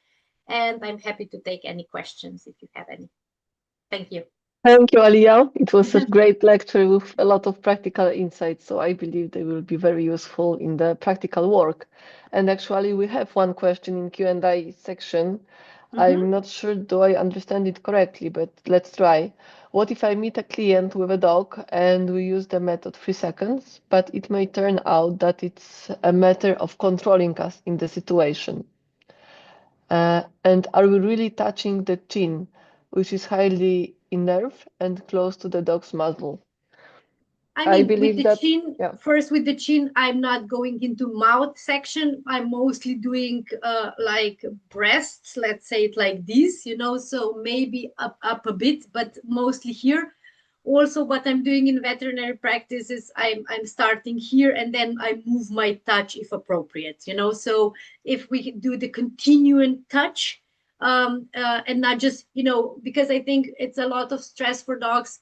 and I'm happy to take any questions if you have any. Thank you. Thank you, Alia. It was a great lecture with a lot of practical insights, so I believe they will be very useful in the practical work. And actually, we have one question in Q&A section. I'm not sure, do I understand it correctly, but let's try. What if I meet a client with a dog and we use the method 3 seconds, but it may turn out that it's a matter of controlling us in the situation? And are we really touching the chin, which is highly innerve and close to the dog's muzzle? I mean, believe with the that- chin, yeah. first with the chin, I'm not going into mouth section. I'm mostly doing like breasts, let's say it like this, you know, so maybe up a bit, but mostly here. Also, what I'm doing in veterinary practice is I'm starting here and then I move my touch if appropriate, you know. So if we do the continuing touch and not just, you know, because I think it's a lot of stress for dogs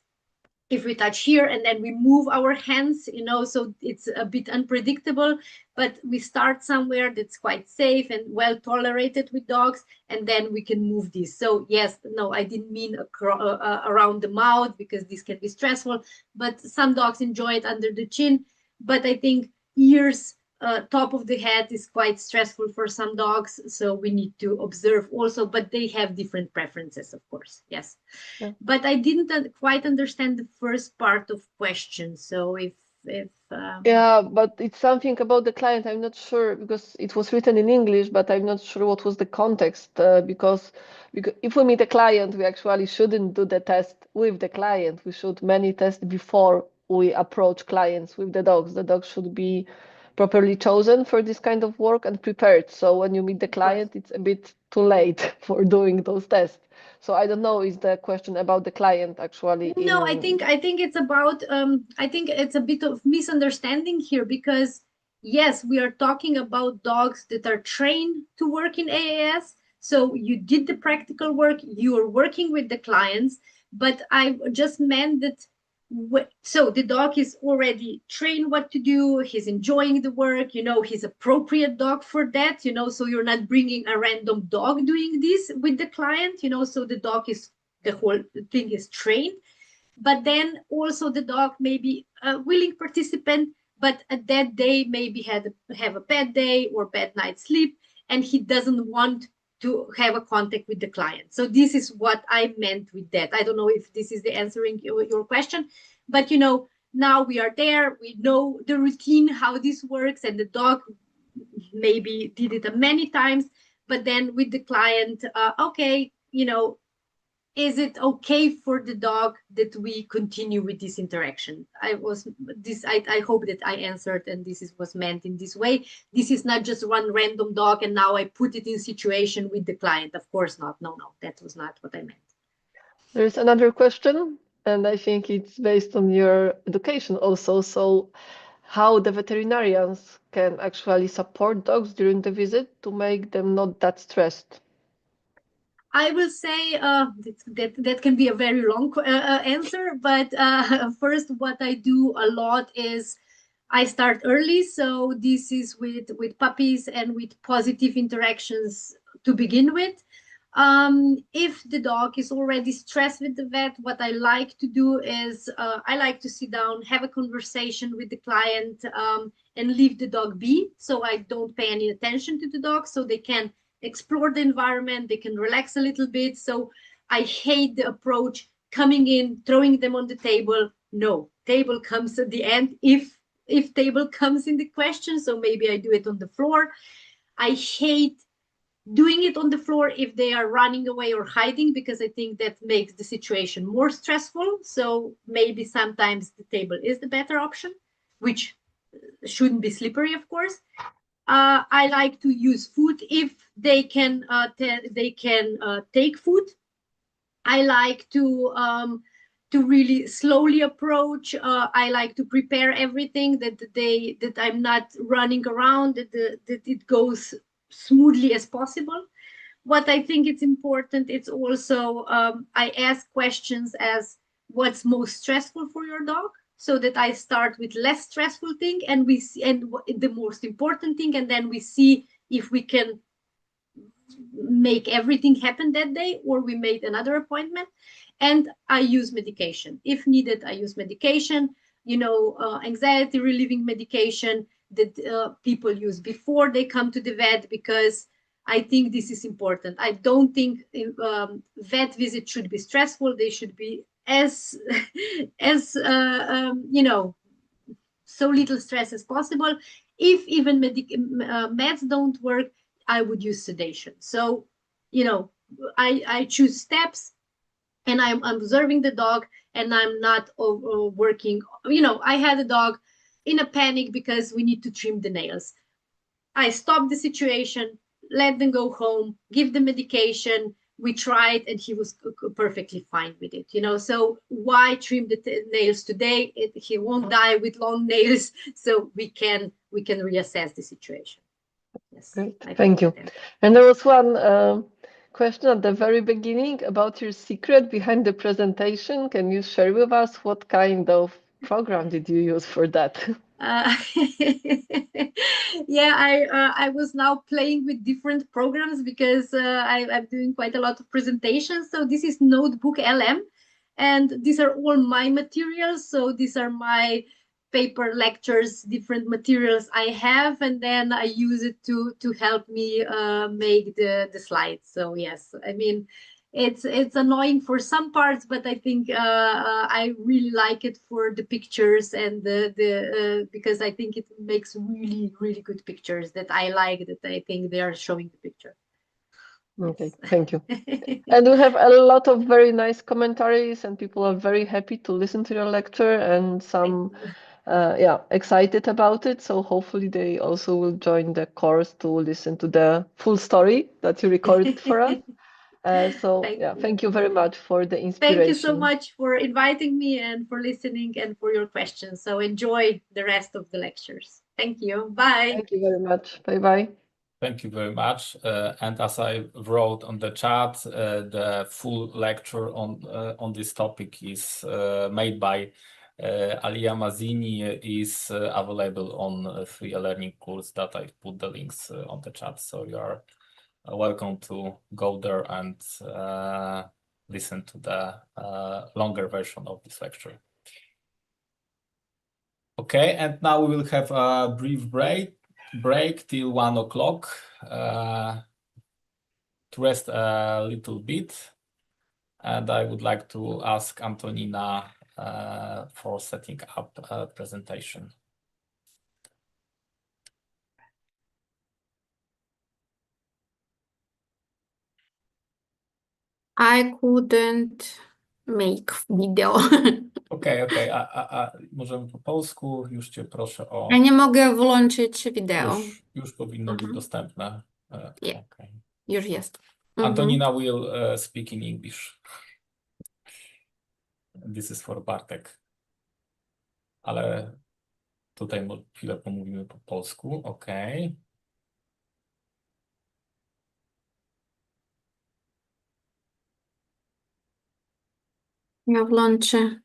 if we touch here and then we move our hands, you know, so it's a bit unpredictable, but we start somewhere that's quite safe and well tolerated with dogs, and then we can move this. So yes, no, I didn't mean around the mouth, because this can be stressful, but some dogs enjoy it under the chin. But I think ears, top of the head is quite stressful for some dogs, so we need to observe also, but they have different preferences, of course. Yes. Yeah. But I didn't quite understand the first part of question, so if Yeah, but it's something about the client. I'm not sure, because it was written in English, but I'm not sure what was the context. Because if we meet a client, we actually shouldn't do the test with the client. We should many test before we approach clients with the dogs. The dogs should be properly chosen for this kind of work and prepared. So when you meet the client, it's a bit too late for doing those tests. So I don't know, is the question about the client actually? No, I think it's about I think it's a bit of misunderstanding here, because yes, we are talking about dogs that are trained to work in AAS. So you did the practical work, you are working with the clients, but I just meant that so the dog is already trained what to do, he's enjoying the work, you know, he's appropriate dog for that, you know, so you're not bringing a random dog doing this with the client, you know, so the dog is, the whole thing is trained. But then also the dog may be a willing participant, but at that day maybe have a bad day or bad night's sleep, and he doesn't want to have a contact with the client. So this is what I meant with that. I don't know if this is the answering your question, but you know, now we are there, we know the routine, how this works, and the dog maybe did it many times, but then with the client, okay, you know, is it okay for the dog that we continue with this interaction? I hope that I answered, and this was meant in this way. This is not just one random dog and now I put it in situation with the client. Of course not. No, that was not what I meant. There's another question, and I think it's based on your education also. So how the veterinarians can actually support dogs during the visit to make them not that stressed? I will say that can be a very long answer, but first, what I do a lot is I start early. So this is with puppies and with positive interactions to begin with. If the dog is already stressed with the vet, what I like to do is I like to sit down, have a conversation with the client, and leave the dog be. So I don't pay any attention to the dog, so they can explore the environment, they can relax a little bit. So I hate the approach coming in, throwing them on the table. No, table comes at the end if table comes in the question. So maybe I do it on the floor. I hate doing it on the floor if they are running away or hiding, because I think that makes the situation more stressful. So maybe sometimes the table is the better option, which shouldn't be slippery, of course. I like to use food if they can take food. I like to really slowly approach. I like to prepare everything that the day that I'm not running around, that it goes smoothly as possible. What I think it's important, it's also I ask questions as what's most stressful for your dog, so that I start with less stressful thing and we see, and the most important thing, and then we see if we can make everything happen that day or we made another appointment. And I use medication if needed. I use medication, anxiety relieving medication that people use before they come to the vet, because I think this is important. I don't think vet visits should be stressful. They should be as as so little stress as possible. If even meds don't work, I would use sedation. So, I choose steps, and I'm observing the dog, and I'm not working. I had a dog in a panic because we need to trim the nails. I stopped the situation, let them go home, give the medication. We tried, and he was perfectly fine with it. So why trim the nails today? He won't die with long nails, so we can reassess the situation. Yes, Great, I thank you. think that. And there was one question at the very beginning about your secret behind the presentation. Can you share with us what kind of program did you use for that? Yeah, I was now playing with different programs because I'm doing quite a lot of presentations. So this is Notebook LM, and these are all my materials. So these are my paper lectures, different materials I have, and then I use it to help me make the slides. So yes, I mean, it's annoying for some parts, but I think I really like it for the pictures and the because I think it makes really really good pictures that I like, that I think they are showing the picture. Okay, Yes. thank you. And we have a lot of very nice commentaries, and people are very happy to listen to your lecture, and some excited about it. So hopefully they also will join the course to listen to the full story that you recorded for us. Thank you very much for the inspiration. Thank you so much for inviting me and for listening and for your questions. So enjoy the rest of the lectures. Thank you. Bye. Thank you very much. Bye bye. Thank you very much. And as I wrote on the chat, the full lecture on this topic is made by Alia Mazini, is available on a free learning course that I put the links on the chat. So you are welcome to go there and listen to the longer version of this lecture. Okay, and now we will have a brief break till 1 o'clock to rest a little bit. And I would like to ask Antonina for setting up a presentation. I couldn't make video. Okej. Możemy po polsku. Już cię proszę o... Ja nie mogę włączyć wideo. Już powinno być dostępne. Yeah. Okay. Już jest. Antonina will speak in English. This is for Bartek. Ale tutaj chwilę pomówimy po polsku. Okej. Ja włączę.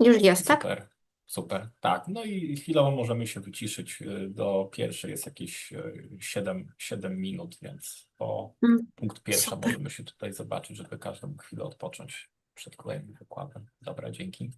Już jest, tak? Super. Tak, no i chwilowo możemy się wyciszyć. Do pierwszej jest jakieś 7 minut, więc po punkt pierwszy możemy się tutaj zobaczyć, żeby każdy mógł chwilę odpocząć przed kolejnym wykładem. Dobra, dzięki.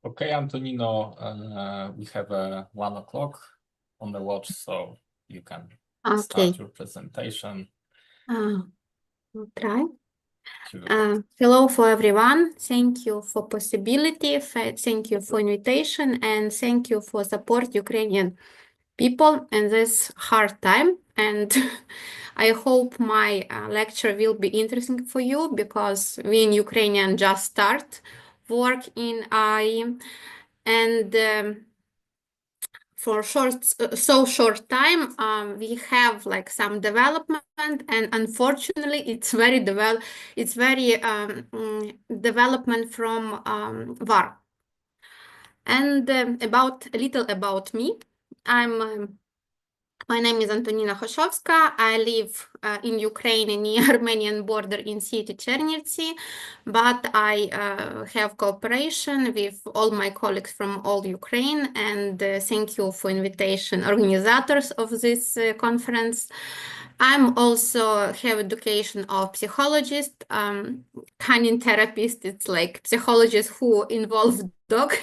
Okay, Antonino, we have 1 o'clock on the watch, so you can Okay. start your presentation. I'll try. Ci wygodnie. Hello for everyone. Thank you for possibility. Thank you for invitation, and thank you for support Ukrainian people in this hard time. And I hope my lecture will be interesting for you, because we in Ukrainian just start work in AI, and for short time we have like some development, and unfortunately it's very development from war. And a little about me. My name is Antonina Hoshovska. I live in Ukraine near Armenian border in city Chernivtsi, but I have cooperation with all my colleagues from all Ukraine, and thank you for invitation, organizers of this conference. I'm also have education of psychologist, canine therapist. It's like psychologist who involves dog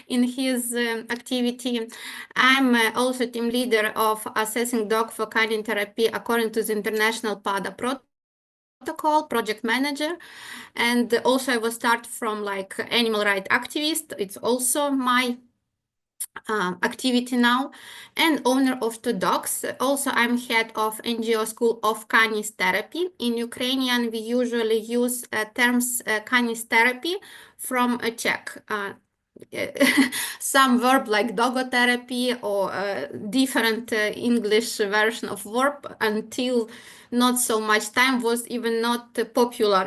in his activity. I'm also team leader of assessing dog for canine therapy according to the International PADA protocol, project manager. And also I will start from like animal rights activist. It's also my activity now, and owner of 2 dogs. Also, I'm head of NGO School of Canis Therapy. In Ukrainian, we usually use terms canis therapy from a Czech. Some verb like dogotherapy or different English version of verb, until not so much time was even not popular.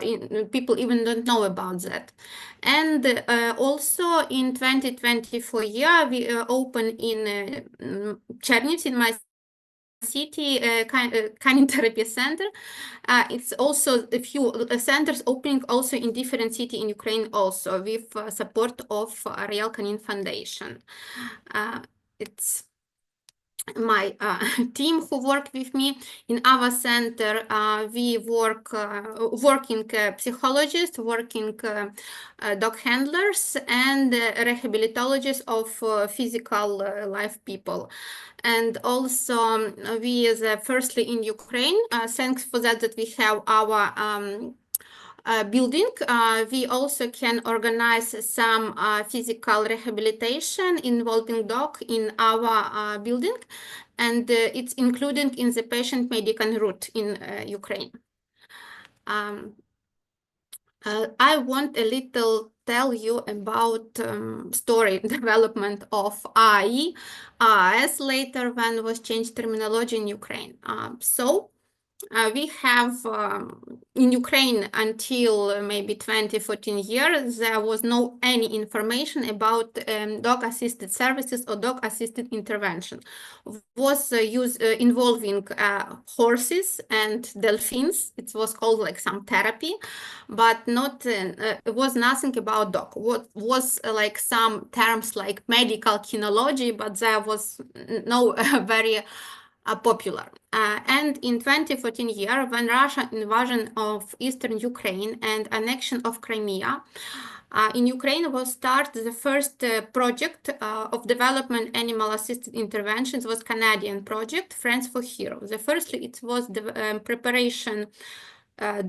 People even don't know about that. And also in 2024 year, we opened in Chernivtsi, in my city, canine therapy center. It's also a few centers opening also in different city in Ukraine, also with support of Real Canin Foundation. It's my team who work with me. In our center, we working psychologists, working dog handlers, and rehabilitologists of physical life people. And also we firstly in Ukraine, thanks for that we have our building. We also can organize some physical rehabilitation involving dog in our building, and it's included in the patient medical route in Ukraine. I want a little tell you about story development of AI, as later when was changed terminology in Ukraine. We have in Ukraine until maybe 2014 years, there was no any information about dog-assisted services or dog-assisted intervention. Was involving horses and dolphins. It was called like some therapy, but not it was nothing about dog. What was like some terms like medical kinology, but there was no very popular. And in 2014 year, when Russia invasion of eastern Ukraine and annexion of Crimea, in Ukraine was started the first project of development animal assisted interventions was Canadian project, Friends for Heroes. Firstly, it was the preparation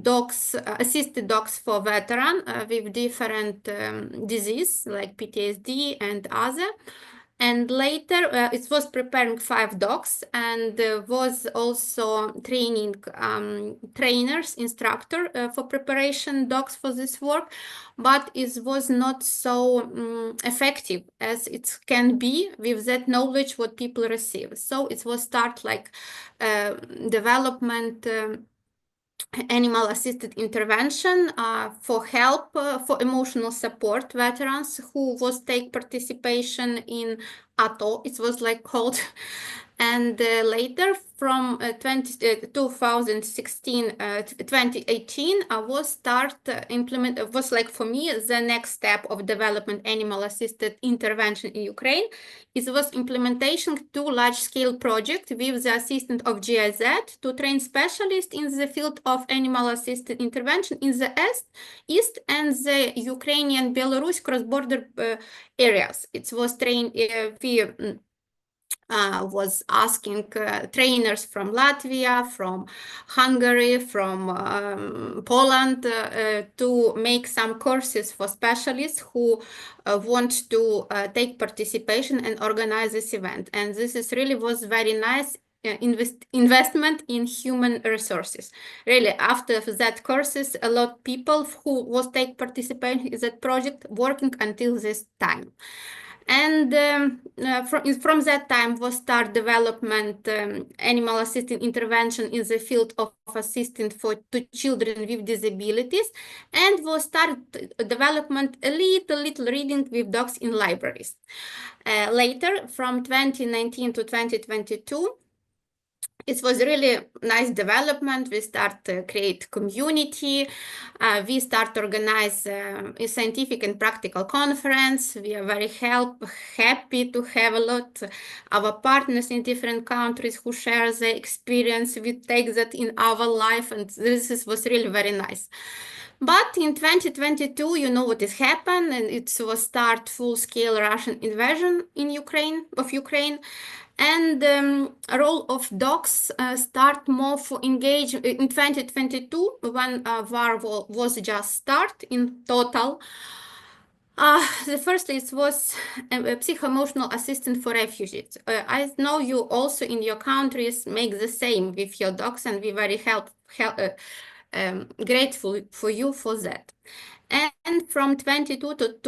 dogs, assisted dogs for veteran with different disease like PTSD and other. And later it was preparing 5 dogs, and was also training trainers, instructor for preparation dogs for this work, but it was not so effective as it can be with that knowledge what people receive. So it was start like development animal assisted intervention for help for emotional support veterans who was take participation in ATO, it was like called. And later, from 2018, was like for me the next step of development animal-assisted intervention in Ukraine. It was implementation two large-scale projects with the assistance of GIZ to train specialists in the field of animal-assisted intervention in the east and the Ukrainian-Belarus cross-border areas. It was trained was asking trainers from Latvia, from Hungary, from Poland to make some courses for specialists who want to take participation and organize this event. And this is really was very nice investment in human resources. Really, after that courses, a lot of people who was take participation in that project working until this time. And from that time was start development animal-assisted intervention in the field of assistance to children with disabilities, and was start development a little reading with dogs in libraries. Later, from 2019 to 2022, it was really nice development. We start to create community. We start to organize a scientific and practical conference. We are very happy to have a lot of our partners in different countries who share their experience. We take that in our life, and this was really very nice. But in 2022, you know what has happened, and it was start full-scale Russian invasion in Ukraine. And role of dogs start more for engage in 2022 when war was just start in total. The first list was a psycho-emotional assistant for refugees. I know you also in your countries make the same with your dogs, and we're very grateful for you for that. And from 22 to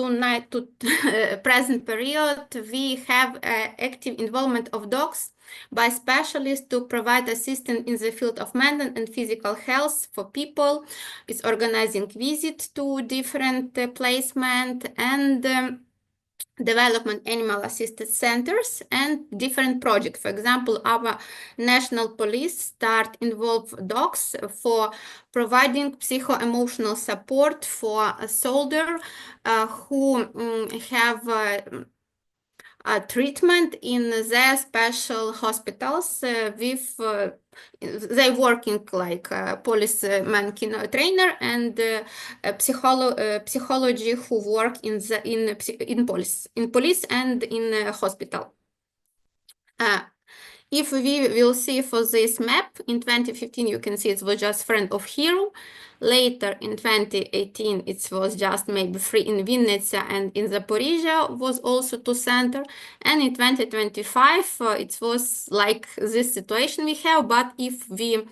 present period, we have active involvement of dogs by specialists to provide assistance in the field of mental and physical health for people. It's organizing visits to different placement and development animal-assisted centers and different projects. For example, our national police start involve dogs for providing psycho-emotional support for a soldier who have treatment in their special hospitals with they working like policeman trainer and psychology who work in police and in hospital. If we will see for this map, in 2015, you can see it was just Friend of Hero. Later in 2018, it was just maybe 3 in Vinnytsia and in Zaporizhia was also 2 center. And in 2025, it was like this situation we have. But if we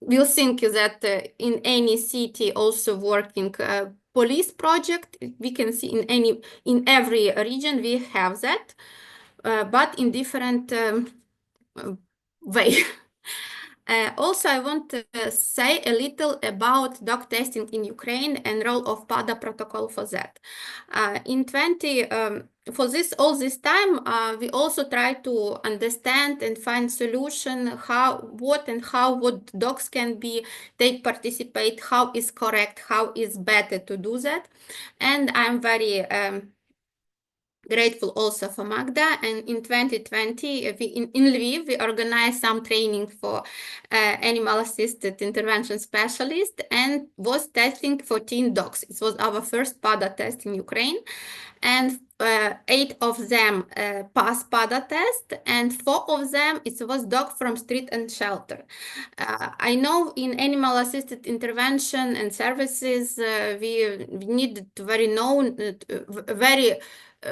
will think that in any city also working police project, we can see in every region we have that. But in different way. Also, I want to say a little about dog testing in Ukraine and role of PADA protocol for that. For all this time, we also try to understand and find solution how dogs can participate, how is correct, how is better to do that. And I'm very grateful also for Magda, and in 2020 in Lviv we organized some training for animal-assisted intervention specialists and was testing 14 dogs. It was our first PADA test in Ukraine, and 8 of them passed PADA test, and 4 of them it was dog from street and shelter. I know in animal-assisted intervention and services we need very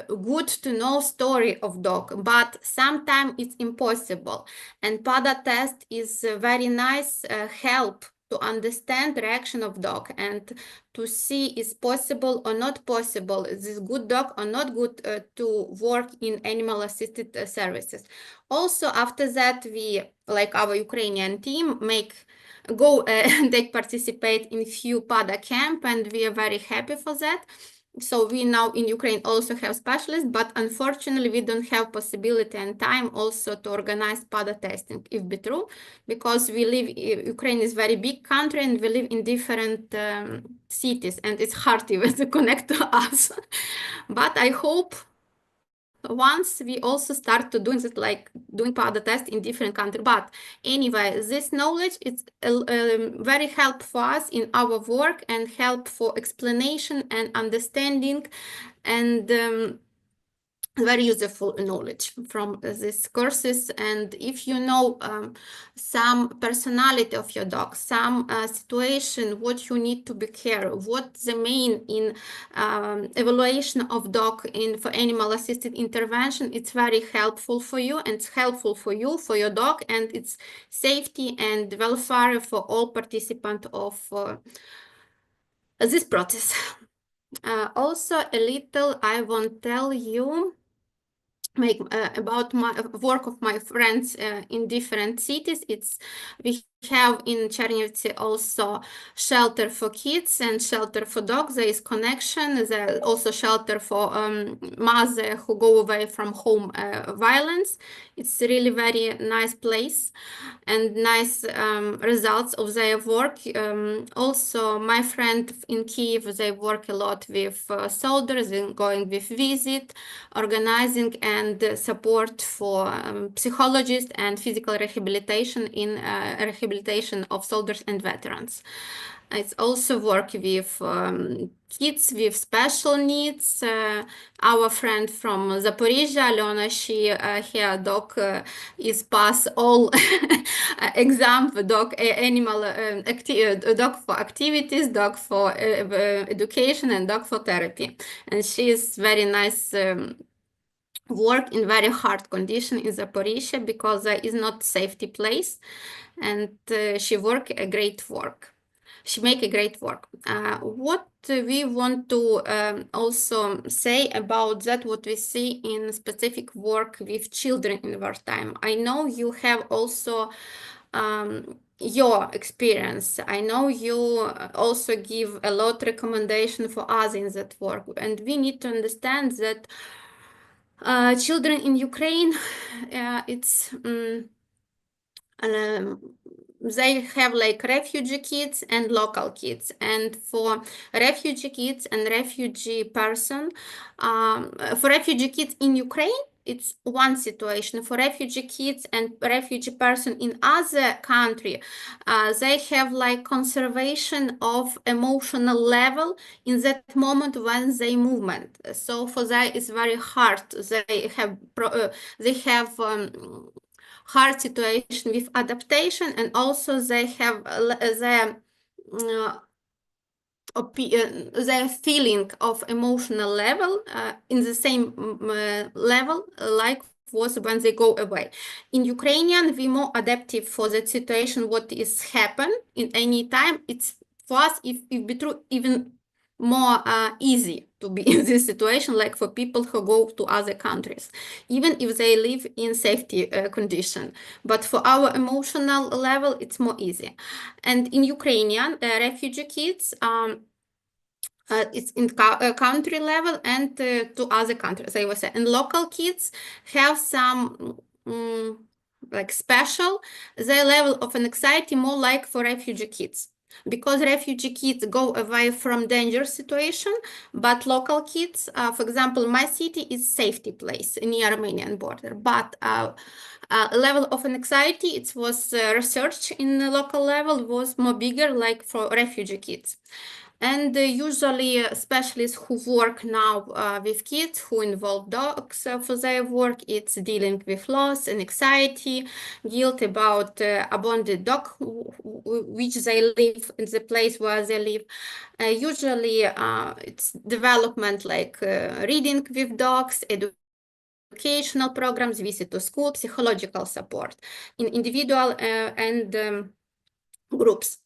good to know story of dog, but sometimes it's impossible, and PADA test is a very nice help to understand reaction of dog and to see is possible or not possible, is this good dog or not good to work in animal-assisted services. Also, after that, we, like our Ukrainian team, they participate in few PADA camp, and we are very happy for that. So we now in Ukraine also have specialists, but unfortunately we don't have possibility and time also to organize PADA testing, if be true, because Ukraine is very big country and we live in different cities and it's hard even to connect to us. But I hope once we also start to doing it, like doing PADA test in different countries. But anyway, this knowledge is very help for us in our work and help for explanation and understanding and very useful knowledge from these courses. And if you know some personality of your dog, some situation, what you need to be care, what the main in evaluation of dog for animal assisted intervention, it's very helpful for you, and it's helpful for you, for your dog, and it's safety and welfare for all participants of this process. Also a little I want to tell you about my work of my friends in different cities. We have in Chernivtsi also shelter for kids and shelter for dogs. There is connection. There also shelter for mother who go away from home violence. It's really very nice place and nice results of their work. Also, my friend in Kyiv, they work a lot with soldiers and going with visit, organizing and support for psychologists and physical rehabilitation in rehabilitation of soldiers and veterans. It's also work with kids with special needs. Our friend from Zaporizhia, Alena, her dog is pass all exam for dog animal dog for activities, dog for education, and dog for therapy. And she is very nice. Work in very hard condition in Zaporizhia because there is not safety place, and she work a great work. She make a great work. What we want to also say about that, what we see in specific work with children in wartime. I know you have also your experience. I know you also give a lot recommendation for us in that work, and we need to understand that children in Ukraine, it's they have like refugee kids and local kids. And for refugee kids and refugee person, for refugee kids in Ukraine, it's one situation. For refugee kids and refugee person in other country, they have like conservation of emotional level in that moment when they movement. So for that it's very hard. They have hard situation with adaptation, and also they have their feeling of emotional level in the same level like was when they go away. In Ukrainian, we more adaptive for that situation, what is happen in any time. It's for us, if be true, even more easy to be in this situation, like for people who go to other countries, even if they live in safety condition. But for our emotional level, it's more easy. And in Ukrainian, refugee kids, it's in country level and to other countries, I would say. And local kids have some like special, their level of anxiety more like for refugee kids. Because refugee kids go away from dangerous situation, but local kids, for example, my city is safety place near Armenian border, but level of anxiety, it was research in the local level was more bigger like for refugee kids. And usually specialists who work now with kids who involve dogs for their work, it's dealing with loss and anxiety, guilt about abandoned dog which they live in the place where they live. Usually it's development like reading with dogs, educational programs, visit to school, psychological support in individual and groups.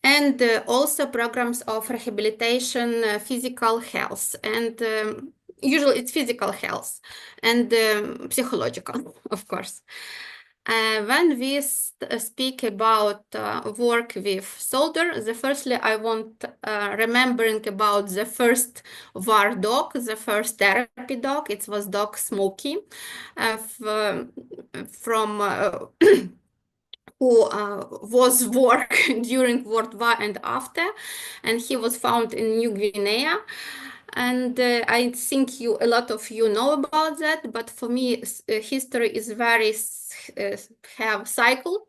And also programs of rehabilitation, physical health, and usually it's physical health and psychological, of course. When we speak about work with soldier, firstly I want remembering about the first VAR dog, the first therapy dog. It was dog Smokey from who was work during World War and after, and he was found in New Guinea. And I think a lot of you know about that, but for me, history is very have cycle,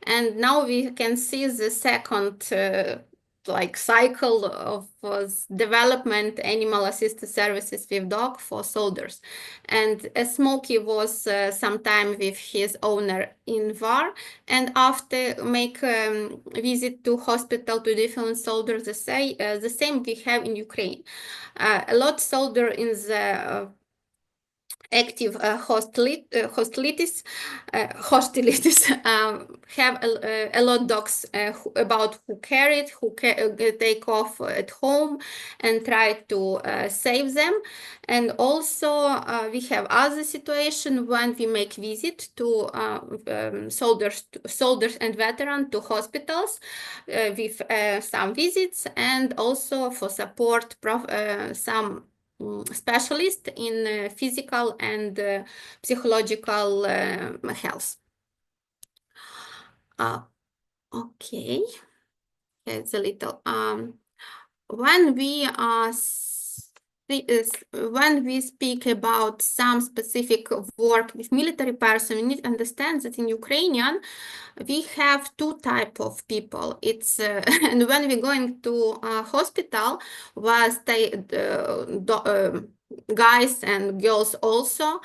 and now we can see the second cycle of development animal assisted services with dog for soldiers. And Smokey was sometime with his owner in VAR, and after make visit to hospital to different soldiers, the same we have in Ukraine. A lot soldier in the active hostilities have a lot dogs about who carry it, who take off at home and try to save them. And also we have other situation when we make visit to soldiers and veterans to hospitals with some visits, and also for support some specialist in physical and psychological health. Okay, it's a little when we speak about some specific work with military person, we need to understand that in Ukrainian we have two type of people. It's and when we're going to hospital, was guys and girls also.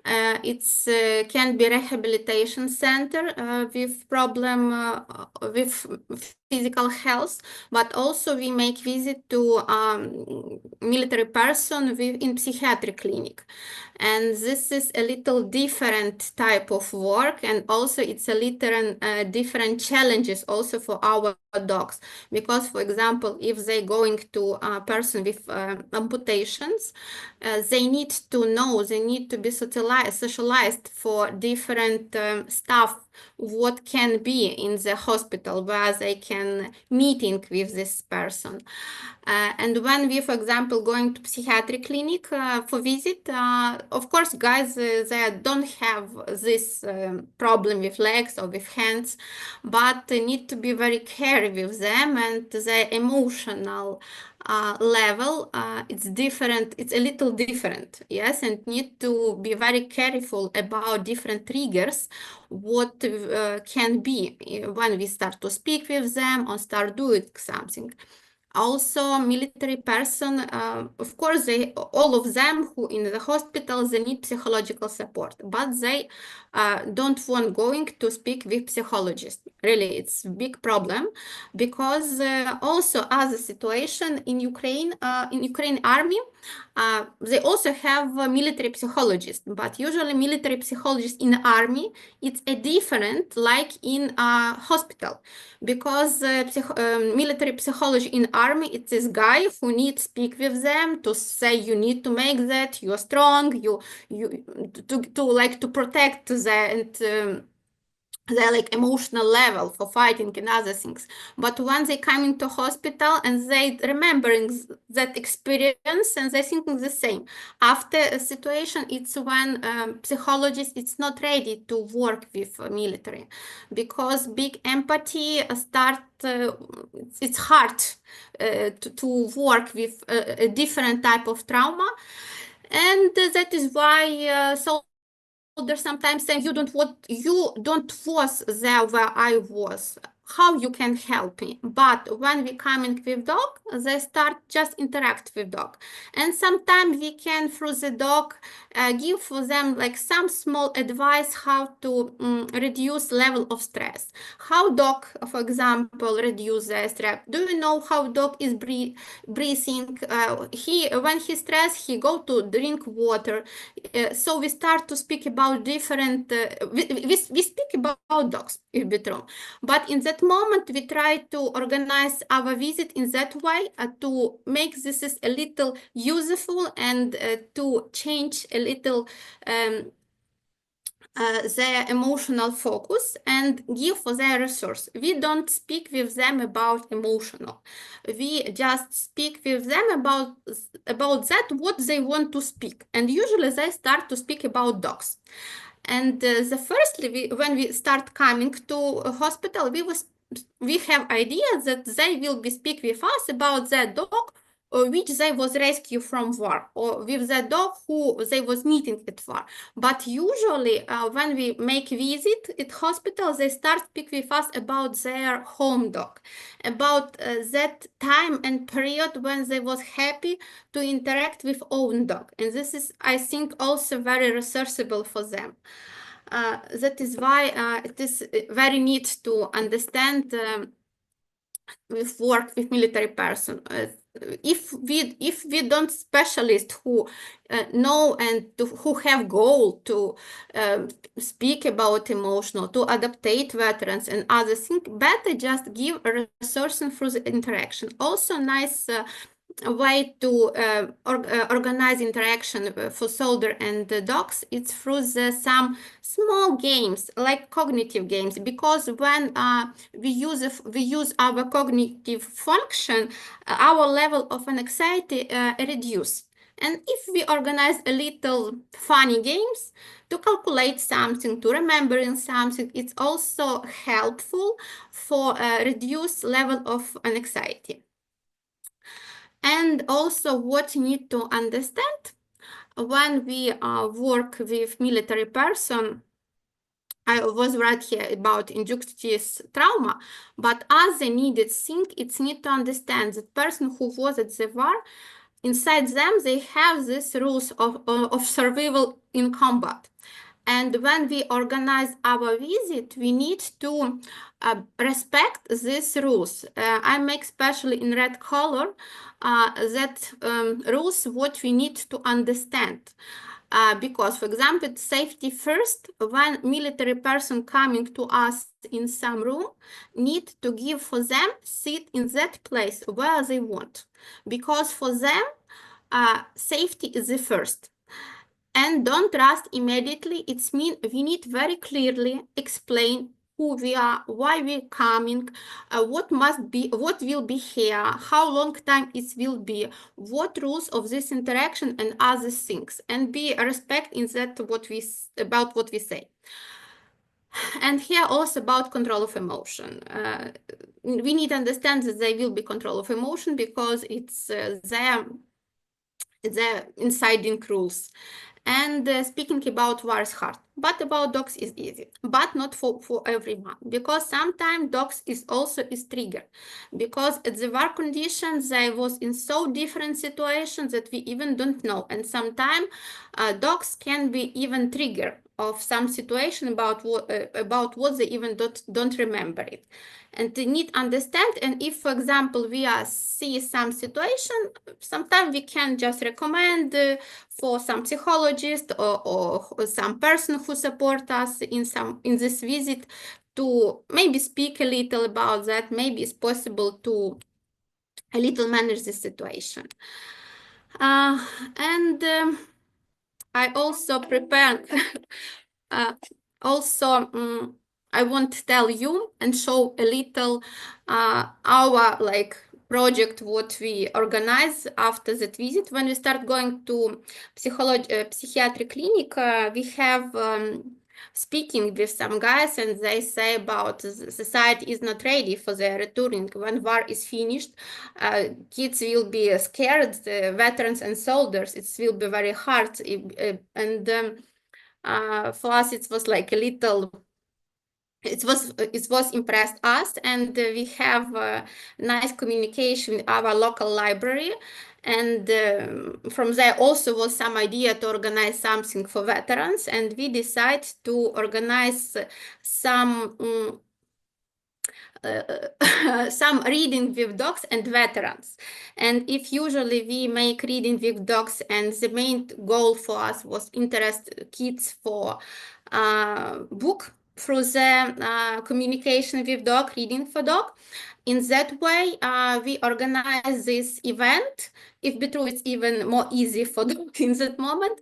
It's can be rehabilitation center with problem with physical health, but also we make visit to military person in psychiatric clinic. And this is a little different type of work, and also it's a little different challenges also for our dogs, because for example, if they going to a person with amputations, they need to know, they need to be socialized for different stuff what can be in the hospital where they can meeting with this person. And when we, for example, going to psychiatric clinic for visit, of course, guys, they don't have this problem with legs or with hands, but they need to be very careful with them, and their emotional level, it's different, it's a little different, yes, and need to be very careful about different triggers, what can be when we start to speak with them or start doing something. Also, military person, of course, all of them who in the hospital, they need psychological support, but they don't want going to speak with psychologists. Really, it's a big problem, because also as a situation in Ukraine army, they also have military psychologists, but usually military psychologists in army, it's a different like in a hospital, because military psychology in army, it's this guy who needs to speak with them to say you need to make that, you're strong, to protect their like emotional level for fighting and other things. But when they come into hospital and they remembering that experience and they thinking the same, after a situation, it's when psychologist it's not ready to work with military, because big empathy start it's hard to work with a different type of trauma, and that is why soldiers sometimes say you don't was there where I was, how you can help me. But when we come in with dog, they start just interact with dog, and sometimes we can through the dog give for them like some small advice how to reduce level of stress. How dog, for example, reduce the stress. Do you know how dog is breathing? When he stressed, he go to drink water. So we start to speak about different. We speak about dogs, if be true, but in that moment we try to organize our visit in that way to make this is a little useful and to change a little their emotional focus and give for their resource. We don't speak with them about emotional. We just speak with them about that what they want to speak. And usually they start to speak about dogs. And firstly, when we start coming to a hospital, we have idea that they will be speak with us about that dog which they was rescued from war, or with the dog who they was meeting at war. But usually when we make visit at hospital, they start speak with us about their home dog, about that time and period when they was happy to interact with own dog. And this is, I think, also very resourceable for them. That is why it is very neat to understand with work with military person. If we don't specialists who know and who have goal to speak about emotional, to adaptate veterans and other things, better just give a resource through the interaction. Also nice a way to organize interaction for soldier and dogs, it's through some small games like cognitive games, because when we use our cognitive function, our level of anxiety reduce. And if we organize a little funny games to calculate something, to remembering something, it's also helpful for reduce level of anxiety. And also what you need to understand when we work with military person, I was right here about inductive trauma, but as a needed thing, it's need to understand that person who was at the war, inside them, they have these rules of survival in combat. And when we organize our visit, we need to respect these rules. I make especially in red color that rules what we need to understand. Because, for example, safety first, when military person coming to us in some room, need to give for them sit in that place where they want. Because for them, safety is the first. And don't trust immediately. It means we need very clearly explain who we are, why we're coming, what will be here, how long time it will be, what rules of this interaction and other things, and be respect in that about what we say. And here also about control of emotion. We need to understand that there will be control of emotion because it's their inciting rules. And speaking about war is hard, but about dogs is easy, but not for everyone, because sometimes dogs is also is trigger, because at the war conditions they was in so different situations that we even don't know, and sometimes dogs can be even trigger of some situation about what they even don't remember it. And they need to understand, and if, for example, we see some situation, sometimes we can just recommend for some psychologist or some person who support us in this visit to maybe speak a little about that. Maybe it's possible to a little manage the situation. And I also prepared I want to tell you and show a little our project what we organize after that visit. When we start going to psychiatric clinic, we have speaking with some guys, and they say about the society is not ready for their returning. When war is finished, kids will be scared, the veterans and soldiers, it will be very hard. And for us, it was like a little, it was impressed us, and we have nice communication with our local library. And from there also was some idea to organize something for veterans, and we decided to organize some reading with dogs and veterans. And if usually we make reading with dogs, and the main goal for us was interest kids for book through the communication with dog, reading for dog. In that way, we organize this event. If be true, it's even more easy for dog in that moment,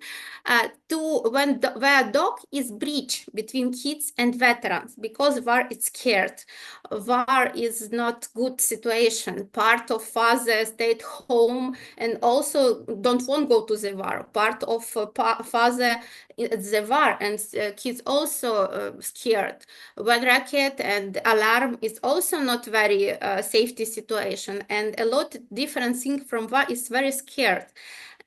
where dog is bridge between kids and veterans, because war is scared. War is not good situation. Part of father stayed home and also don't want to go to the war. Part of father at the war, and kids also scared. When rocket and alarm is also not very safety situation, and a lot different thing from war is very scared.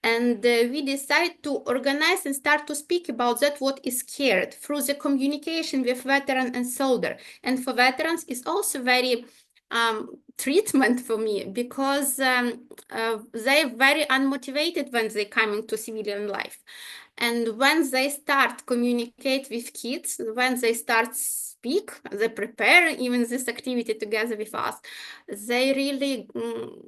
And we decide to organize and start to speak about that, what is scared, through the communication with veteran and soldier. And for veterans, it's also very treatment for me, because they're very unmotivated when they come into civilian life. And when they start communicate with kids, when they start speak, they prepare even this activity together with us, they really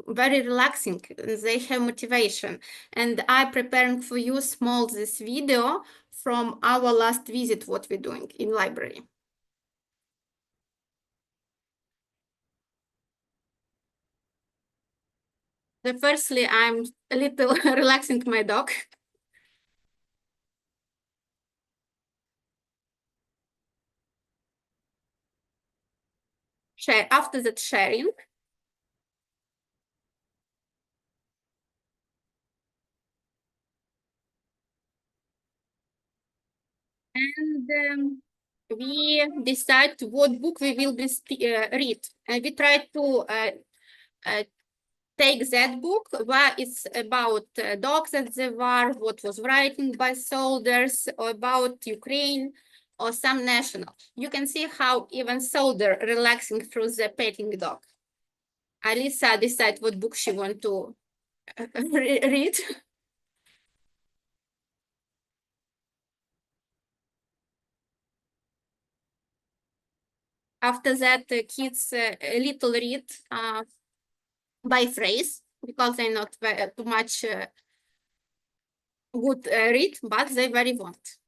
very relaxing, they have motivation. And I preparing for you small this video from our last visit, what we're doing in library. So firstly, I'm a little relaxing my dog. After that sharing. And we decide what book we will be read. And we try to take that book where it's about dogs at the war, what was written by soldiers, or about Ukraine, or some national. You can see how even soldier relaxing through the petting dog. Alisa decide what book she want to read. After that, kids a little read by phrase, because they're not too much good read, but they very want.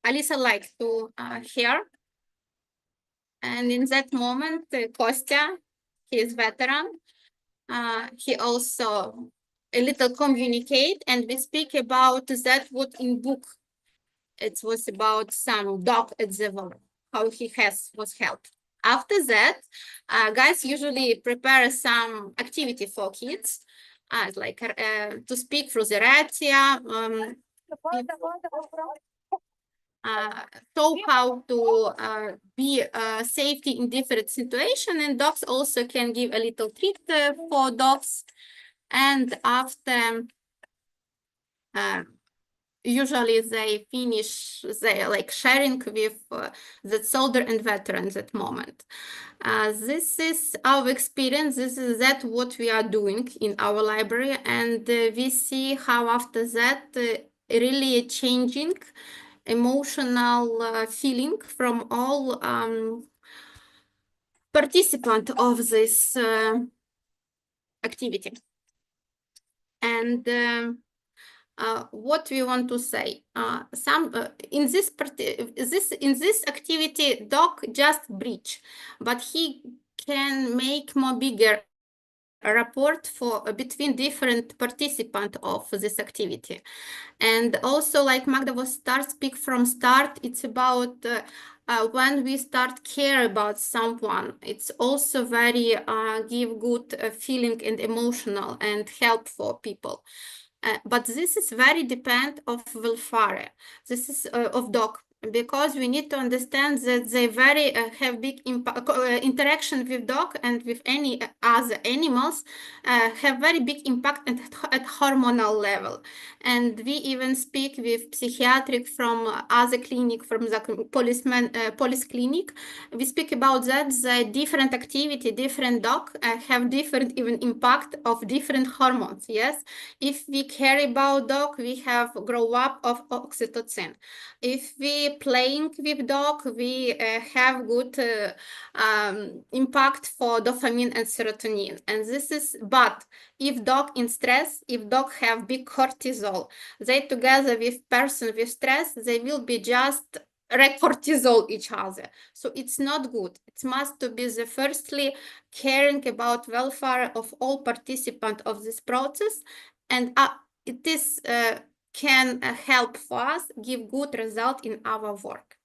Alisa likes to hear. And in that moment, Kostya, he is veteran, he also a little communicate, and we speak about that what in book. It was about some dog at the war, how he was helped. After that, guys usually prepare some activity for kids, like to speak through the ratia, show how to be safety in different situations, and dogs also can give a little treat for dogs. And after usually they finish like sharing with the soldier and veteran at that moment. This is our experience. This is what we are doing in our library, and we see how after that really changing emotional feeling from all participants of this activity. And what we want to say, in this activity, dog just bridge, but he can make more bigger rapport for between different participants of this activity. And also, like Magda was speak from start, it's about when we start care about someone, it's also very give good feeling and emotional and help for people. But this is very depend of welfare. This is of dog, because we need to understand that they very have big impact interaction with dog and with any other animals have very big impact at hormonal level. And we even speak with psychiatric from other clinic, from the police clinic. We speak about that the different activity, different dog have different even impact of different hormones. Yes, if we care about dog, we have grow up of oxytocin. If we playing with dog, we have good impact for dopamine and serotonin. And this is, but if dog in stress, if dog have big cortisol, they together with person with stress, they will be just cortisol each other. So it's not good. It must to be the firstly caring about welfare of all participants of this process, and it is can help us give good result in our work.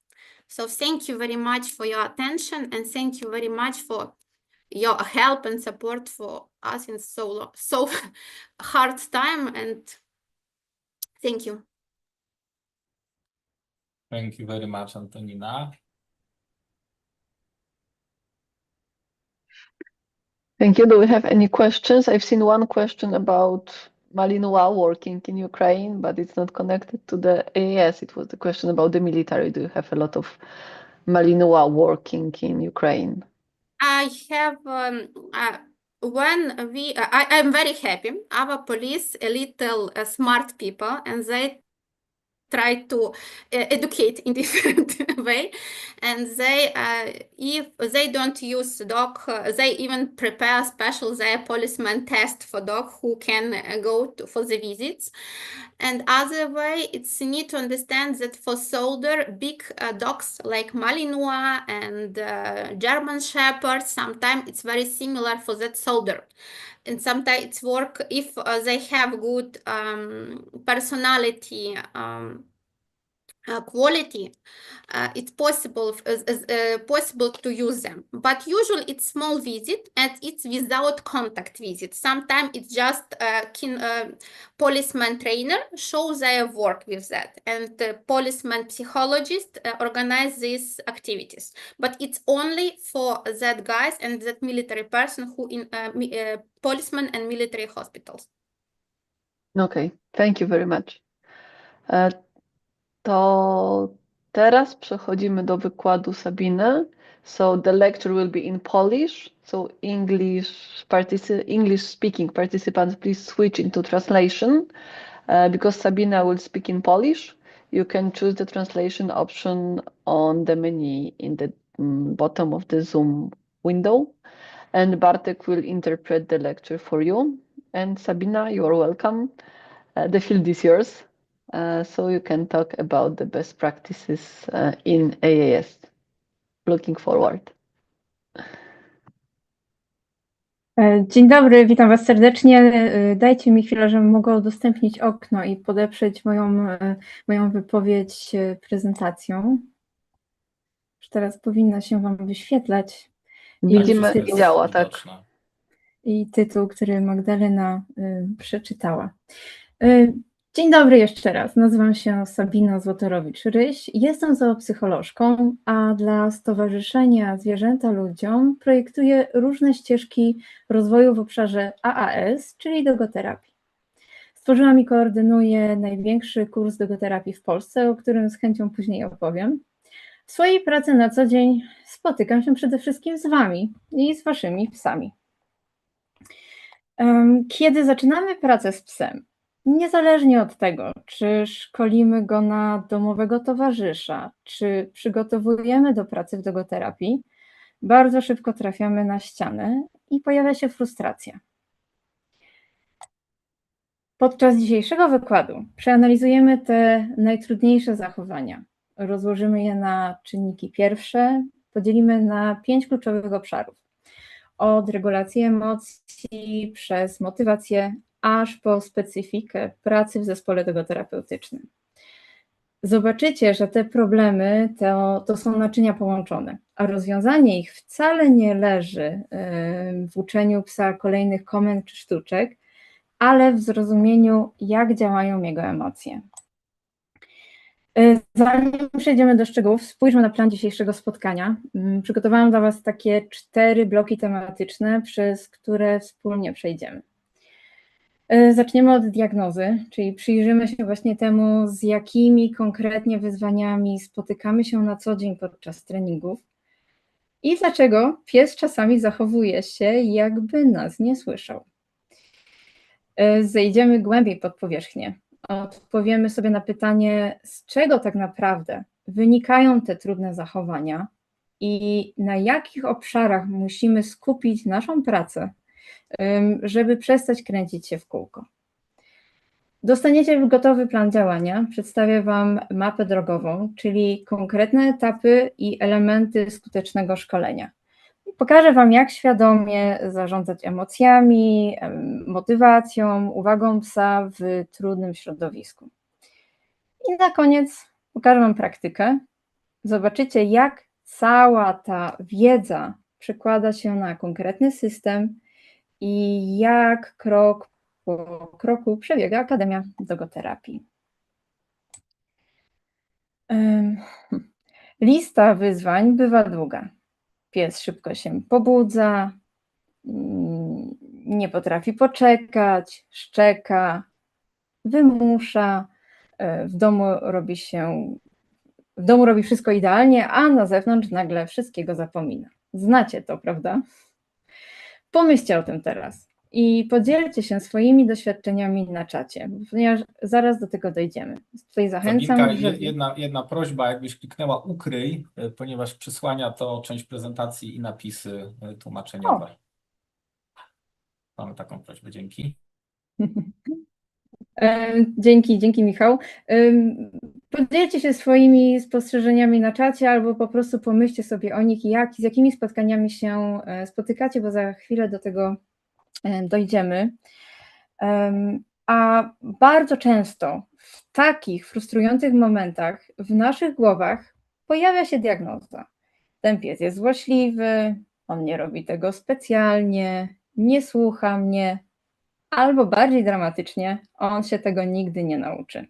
So thank you very much for your attention, and thank you very much for your help and support for us in so hard time, and thank you. Thank you very much, Antonina. Thank you. Do we have any questions? I've seen one question about Malinois working in Ukraine, but it's not connected to the AAS. It was the question about the military. Do you have a lot of Malinois working in Ukraine? I have I'm very happy. Our police a little smart people, and they try to educate in different way, and they if they don't use dog, they even prepare special their policeman test for dog who can go for the visits. And other way, it's need to understand that for soldier, big dogs like Malinois and German Shepherd, sometimes it's very similar for that soldier. And sometimes it's work if they have good personality quality, it's possible to use them. But usually it's small visit, and it's without contact visit. Sometimes it's just policeman trainer shows their work with that, and the policeman psychologist organize these activities. But it's only for that guys and that military person who in policeman and military hospitals. Okay, thank you very much. To teraz przechodzimy do wykładu Sabiny. So the lecture will be in Polish. So English speaking participants, please switch into translation because Sabina will speak in Polish. You can choose the translation option on the menu in the bottom of the Zoom window, and Bartek will interpret the lecture for you. And Sabina, you are welcome. The field is yours. So you can talk about the best practices in AAS. Looking forward. Dzień dobry, witam Was serdecznie. Dajcie mi chwilę, żebym mogła udostępnić okno i podeprzeć moją wypowiedź prezentacją. Już teraz powinna się Wam wyświetlać. Widzimy, Wszystko jest działa, tak. widoczne. I tytuł, który Magdalena przeczytała. Dzień dobry jeszcze raz. Nazywam się Sabina Złotorowicz-Ryś. Jestem zoopsycholożką, a dla Stowarzyszenia Zwierzęta Ludziom projektuję różne ścieżki rozwoju w obszarze AAS, czyli dogoterapii. Stworzyłam i koordynuję największy kurs dogoterapii w Polsce, o którym z chęcią później opowiem. W swojej pracy na co dzień spotykam się przede wszystkim z Wami i z Waszymi psami. Kiedy zaczynamy pracę z psem, niezależnie od tego, czy szkolimy go na domowego towarzysza, czy przygotowujemy do pracy w dogoterapii, bardzo szybko trafiamy na ścianę i pojawia się frustracja. Podczas dzisiejszego wykładu przeanalizujemy te najtrudniejsze zachowania. Rozłożymy je na czynniki pierwsze, podzielimy na 5 kluczowych obszarów. Od regulacji emocji przez motywację, aż po specyfikę pracy w zespole dogoterapeutycznym. Zobaczycie, że te problemy to są naczynia połączone, a rozwiązanie ich wcale nie leży w uczeniu psa kolejnych komend czy sztuczek, ale w zrozumieniu, jak działają jego emocje. Zanim przejdziemy do szczegółów, spójrzmy na plan dzisiejszego spotkania. Przygotowałam dla Was takie 4 bloki tematyczne, przez które wspólnie przejdziemy. Zaczniemy od diagnozy, czyli przyjrzymy się właśnie temu, z jakimi konkretnie wyzwaniami spotykamy się na co dzień podczas treningów i dlaczego pies czasami zachowuje się, jakby nas nie słyszał. Zejdziemy głębiej pod powierzchnię. Odpowiemy sobie na pytanie, z czego tak naprawdę wynikają te trudne zachowania i na jakich obszarach musimy skupić naszą pracę, żeby przestać kręcić się w kółko. Dostaniecie już gotowy plan działania. Przedstawię Wam mapę drogową, czyli konkretne etapy i elementy skutecznego szkolenia. Pokażę Wam, jak świadomie zarządzać emocjami, motywacją, uwagą psa w trudnym środowisku. I na koniec pokażę Wam praktykę. Zobaczycie, jak cała ta wiedza przekłada się na konkretny system i jak krok po kroku przebiega Akademia Dogoterapii. Lista wyzwań bywa długa. Pies szybko się pobudza, nie potrafi poczekać, szczeka, wymusza, w domu robi wszystko idealnie, a na zewnątrz nagle wszystkiego zapomina. Znacie to, prawda? Pomyślcie o tym teraz i podzielcie się swoimi doświadczeniami na czacie, ponieważ zaraz do tego dojdziemy. Tutaj zachęcam, Sabinka, żeby... jedna prośba, jakbyś kliknęła ukryj, ponieważ przysłania to część prezentacji i napisy tłumaczeniowe. Mamy taką prośbę, dzięki. Dzięki Michał. Podzielcie się swoimi spostrzeżeniami na czacie albo po prostu pomyślcie sobie o nich, z jakimi spotkaniami się spotykacie, bo za chwilę do tego dojdziemy. A bardzo często w takich frustrujących momentach w naszych głowach pojawia się diagnoza. Ten pies jest złośliwy, on nie robi tego specjalnie, nie słucha mnie, albo bardziej dramatycznie, on się tego nigdy nie nauczy.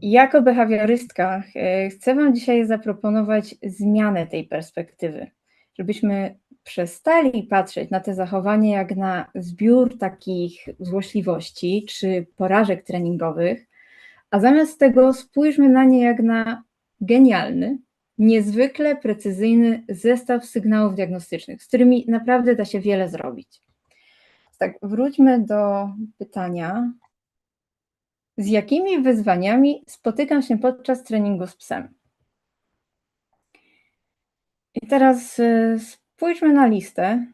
Jako behawiorystka chcę Wam dzisiaj zaproponować zmianę tej perspektywy, żebyśmy przestali patrzeć na te zachowania jak na zbiór takich złośliwości czy porażek treningowych, a zamiast tego spójrzmy na nie jak na genialny, niezwykle precyzyjny zestaw sygnałów diagnostycznych, z którymi naprawdę da się wiele zrobić. Tak, wróćmy do pytania. Z jakimi wyzwaniami spotykam się podczas treningu z psem? I teraz spójrzmy na listę.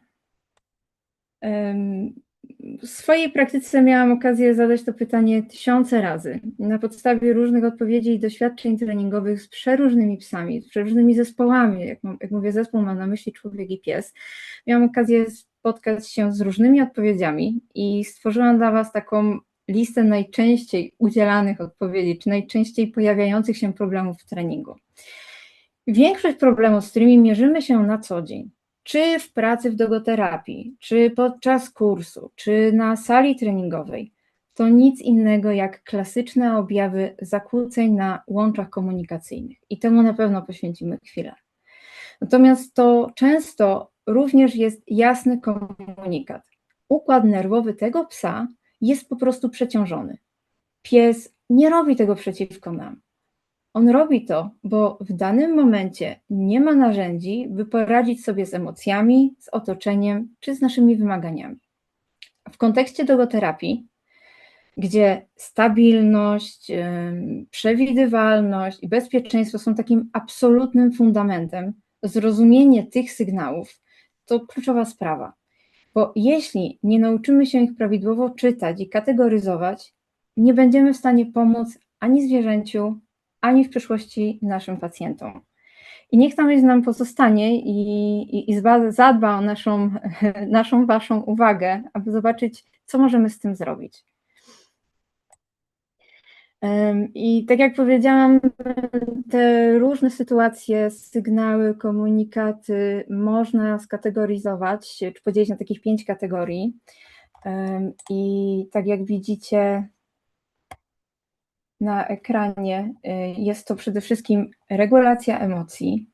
W swojej praktyce miałam okazję zadać to pytanie tysiące razy. Na podstawie różnych odpowiedzi i doświadczeń treningowych z przeróżnymi psami, z przeróżnymi zespołami. Jak mówię zespół, mam na myśli człowiek i pies. Miałam okazję spotkać się z różnymi odpowiedziami i stworzyłam dla Was taką listę najczęściej udzielanych odpowiedzi, czy najczęściej pojawiających się problemów w treningu. Większość problemów, z którymi mierzymy się na co dzień, czy w pracy w dogoterapii, czy podczas kursu, czy na sali treningowej, to nic innego jak klasyczne objawy zakłóceń na łączach komunikacyjnych. I temu na pewno poświęcimy chwilę. Natomiast to często również jest jasny komunikat. Układ nerwowy tego psa jest po prostu przeciążony. Pies nie robi tego przeciwko nam. On robi to, bo w danym momencie nie ma narzędzi, by poradzić sobie z emocjami, z otoczeniem czy z naszymi wymaganiami. W kontekście dogoterapii, gdzie stabilność, przewidywalność i bezpieczeństwo są takim absolutnym fundamentem, zrozumienie tych sygnałów to kluczowa sprawa. Bo jeśli nie nauczymy się ich prawidłowo czytać i kategoryzować, nie będziemy w stanie pomóc ani zwierzęciu, ani w przyszłości naszym pacjentom. I niech nam pozostanie i zadba o naszą Waszą uwagę, aby zobaczyć, co możemy z tym zrobić. I tak jak powiedziałam, te różne sytuacje, sygnały, komunikaty można skategoryzować, czy podzielić na takich 5 kategorii. I tak jak widzicie na ekranie, jest to przede wszystkim regulacja emocji,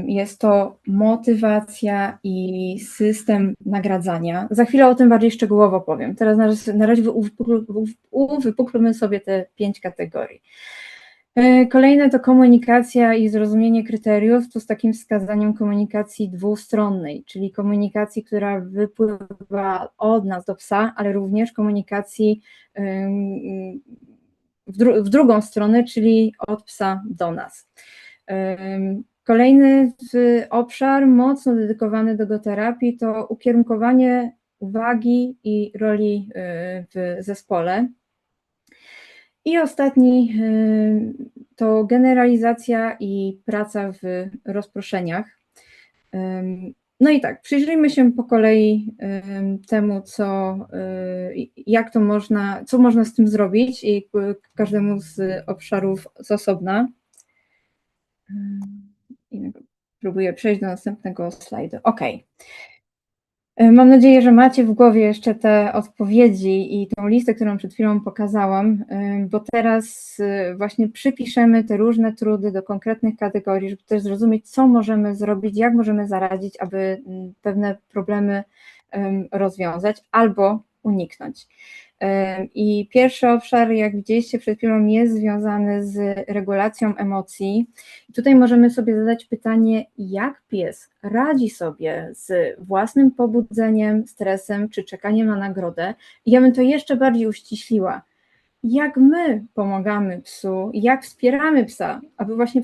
jest to motywacja i system nagradzania. Za chwilę o tym bardziej szczegółowo powiem. Teraz na razie uwypuklmy sobie te 5 kategorii. Kolejne to komunikacja i zrozumienie kryteriów, tu z takim wskazaniem komunikacji dwustronnej, czyli komunikacji, która wypływa od nas do psa, ale również komunikacji w drugą stronę, czyli od psa do nas. Kolejny obszar mocno dedykowany dogoterapii to ukierunkowanie uwagi i roli w zespole. I ostatni to generalizacja i praca w rozproszeniach. No i tak, przyjrzyjmy się po kolei temu, jak to można, co można z tym zrobić i każdemu z obszarów z osobna. Próbuję przejść do następnego slajdu. OK. Mam nadzieję, że macie w głowie jeszcze te odpowiedzi i tą listę, którą przed chwilą pokazałam, bo teraz właśnie przypiszemy te różne trudy do konkretnych kategorii, żeby też zrozumieć, co możemy zrobić, jak możemy zaradzić, aby pewne problemy rozwiązać albo uniknąć. I pierwszy obszar, jak widzieliście przed chwilą, jest związany z regulacją emocji. I tutaj możemy sobie zadać pytanie, jak pies radzi sobie z własnym pobudzeniem, stresem czy czekaniem na nagrodę. I ja bym to jeszcze bardziej uściśliła. Jak my pomagamy psu, jak wspieramy psa, aby właśnie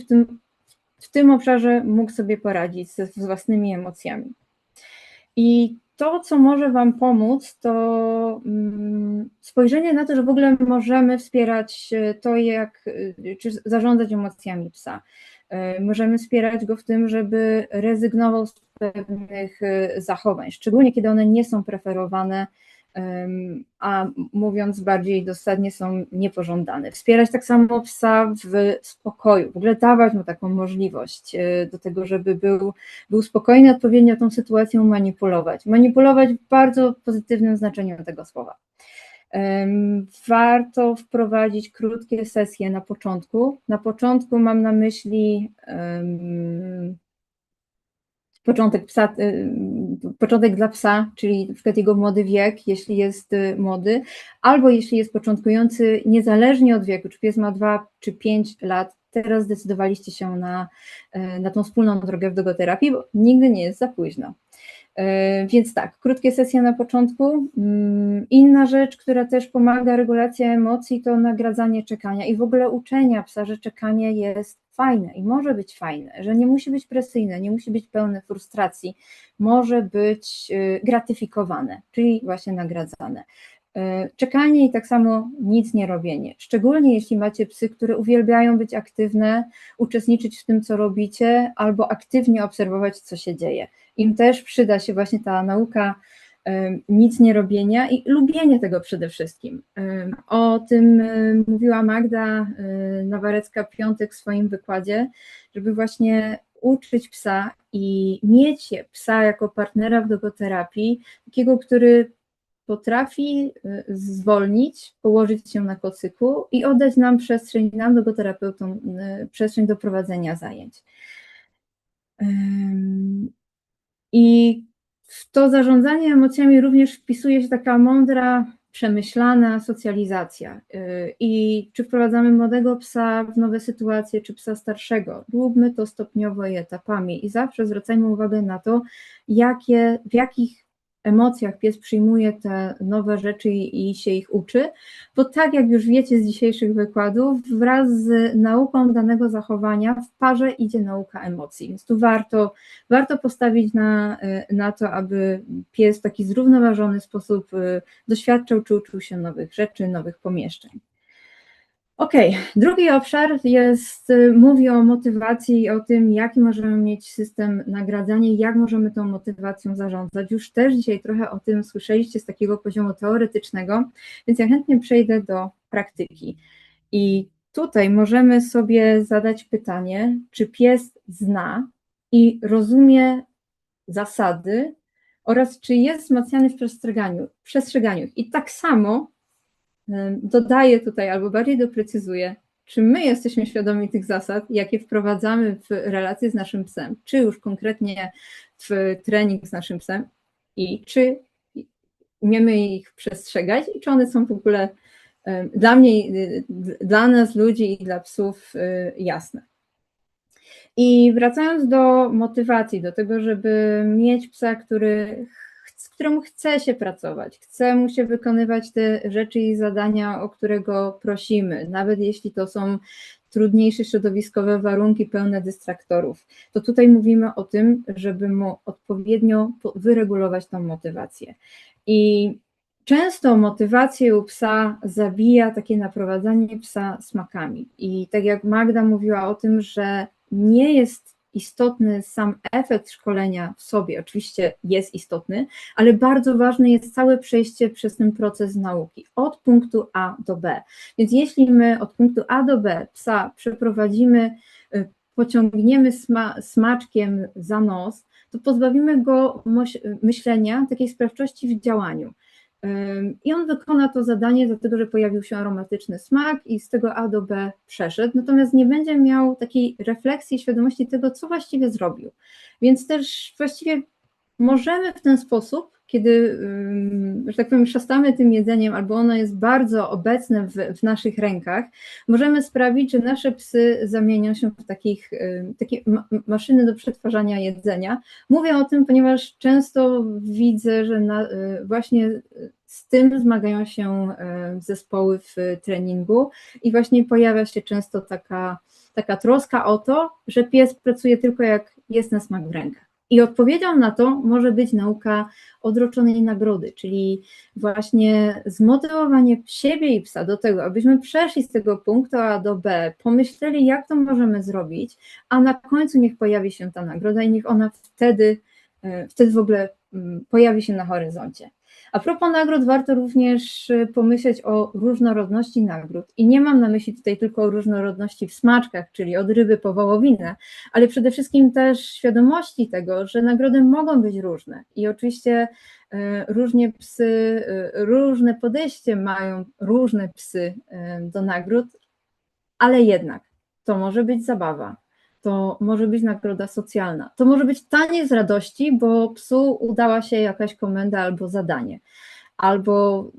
w tym obszarze mógł sobie poradzić z własnymi emocjami. I to, co może Wam pomóc, to spojrzenie na to, że w ogóle możemy wspierać to, czy zarządzać emocjami psa. Możemy wspierać go w tym, żeby rezygnował z pewnych zachowań, szczególnie kiedy one nie są preferowane, a mówiąc bardziej dosadnie, są niepożądane. Wspierać tak samo psa w spokoju, w ogóle dawać mu taką możliwość do tego, żeby był spokojny, odpowiednio tą sytuacją manipulować. Manipulować w bardzo pozytywnym znaczeniu tego słowa. Warto wprowadzić krótkie sesje na początku. Na początku mam na myśli początek dla psa, czyli na przykład jego młody wiek, jeśli jest młody, albo jeśli jest początkujący, niezależnie od wieku, czy pies ma 2 czy 5 lat, teraz zdecydowaliście się na tą wspólną drogę w dogoterapii, bo nigdy nie jest za późno. Więc tak, krótkie sesje na początku. Inna rzecz, która też pomaga regulacja emocji, to nagradzanie czekania i w ogóle uczenia psa, że czekanie jest fajne i może być fajne, że nie musi być presyjne, nie musi być pełne frustracji, może być gratyfikowane, czyli właśnie nagradzane. Czekanie i tak samo nic nie robienie, szczególnie jeśli macie psy, które uwielbiają być aktywne, uczestniczyć w tym, co robicie, albo aktywnie obserwować, co się dzieje. Im też przyda się właśnie ta nauka nic nie robienia i lubienie tego przede wszystkim. O tym mówiła Magda Nawarecka-Piątek w swoim wykładzie, żeby właśnie uczyć psa i mieć psa jako partnera w dogoterapii, takiego, który potrafi zwolnić, położyć się na kocyku i oddać nam przestrzeń, nam dogoterapeutom, przestrzeń do prowadzenia zajęć. I w to zarządzanie emocjami również wpisuje się taka mądra, przemyślana socjalizacja. I czy wprowadzamy młodego psa w nowe sytuacje, czy psa starszego, róbmy to stopniowo i etapami i zawsze zwracajmy uwagę na to, w jakich emocjach pies przyjmuje te nowe rzeczy i się ich uczy, bo tak jak już wiecie z dzisiejszych wykładów, wraz z nauką danego zachowania w parze idzie nauka emocji, więc tu warto postawić na to, aby pies w taki zrównoważony sposób doświadczał czy uczył się nowych rzeczy, nowych pomieszczeń. OK, drugi obszar mówi o motywacji i o tym, jaki możemy mieć system nagradzania i jak możemy tą motywacją zarządzać. Już też dzisiaj trochę o tym słyszeliście z takiego poziomu teoretycznego, więc ja chętnie przejdę do praktyki. I tutaj możemy sobie zadać pytanie, czy pies zna i rozumie zasady oraz czy jest wzmacniany w przestrzeganiu. I tak samo dodaję tutaj albo bardziej doprecyzuję, czy my jesteśmy świadomi tych zasad, jakie wprowadzamy w relacje z naszym psem, czy już konkretnie w trening z naszym psem i czy umiemy ich przestrzegać i czy one są w ogóle dla nas, ludzi i dla psów jasne. I wracając do motywacji, do tego, żeby mieć psa, z którym chce się pracować, chce mu się wykonywać te rzeczy i zadania, o które go prosimy, nawet jeśli to są trudniejsze środowiskowe warunki pełne dystraktorów. To tutaj mówimy o tym, żeby mu odpowiednio wyregulować tą motywację. I często motywację u psa zabija takie naprowadzanie psa smakami. I tak jak Magda mówiła o tym, że nie jest istotny sam efekt szkolenia w sobie, oczywiście jest istotny, ale bardzo ważne jest całe przejście przez ten proces nauki, od punktu A do B. Więc jeśli my od punktu A do B psa przeprowadzimy, pociągniemy smaczkiem za nos, to pozbawimy go myślenia, takiej sprawczości w działaniu. I on wykona to zadanie, dlatego że pojawił się aromatyczny smak i z tego A do B przeszedł, natomiast nie będzie miał takiej refleksji, świadomości tego, co właściwie zrobił. Więc też właściwie możemy w ten sposób, kiedy, że tak powiem, szastamy tym jedzeniem, albo ono jest bardzo obecne w naszych rękach, możemy sprawić, że nasze psy zamienią się w takie maszyny do przetwarzania jedzenia. Mówię o tym, ponieważ często widzę, że właśnie z tym zmagają się zespoły w treningu i właśnie pojawia się często taka troska o to, że pies pracuje tylko jak jest na smak w rękach. I odpowiedzią na to może być nauka odroczonej nagrody, czyli właśnie zmotywowanie siebie i psa do tego, abyśmy przeszli z tego punktu A do B, pomyśleli, jak to możemy zrobić, a na końcu niech pojawi się ta nagroda i niech ona wtedy w ogóle pojawi się na horyzoncie. A propos nagród, warto również pomyśleć o różnorodności nagród. I nie mam na myśli tutaj tylko o różnorodności w smaczkach, czyli od ryby po wołowinę, ale przede wszystkim też świadomości tego, że nagrody mogą być różne. I oczywiście różnie psy, różne podejście mają różne psy do nagród, ale jednak to może być zabawa. To może być nagroda socjalna, to może być taniec z radości, bo psu udała się jakaś komenda albo zadanie, albo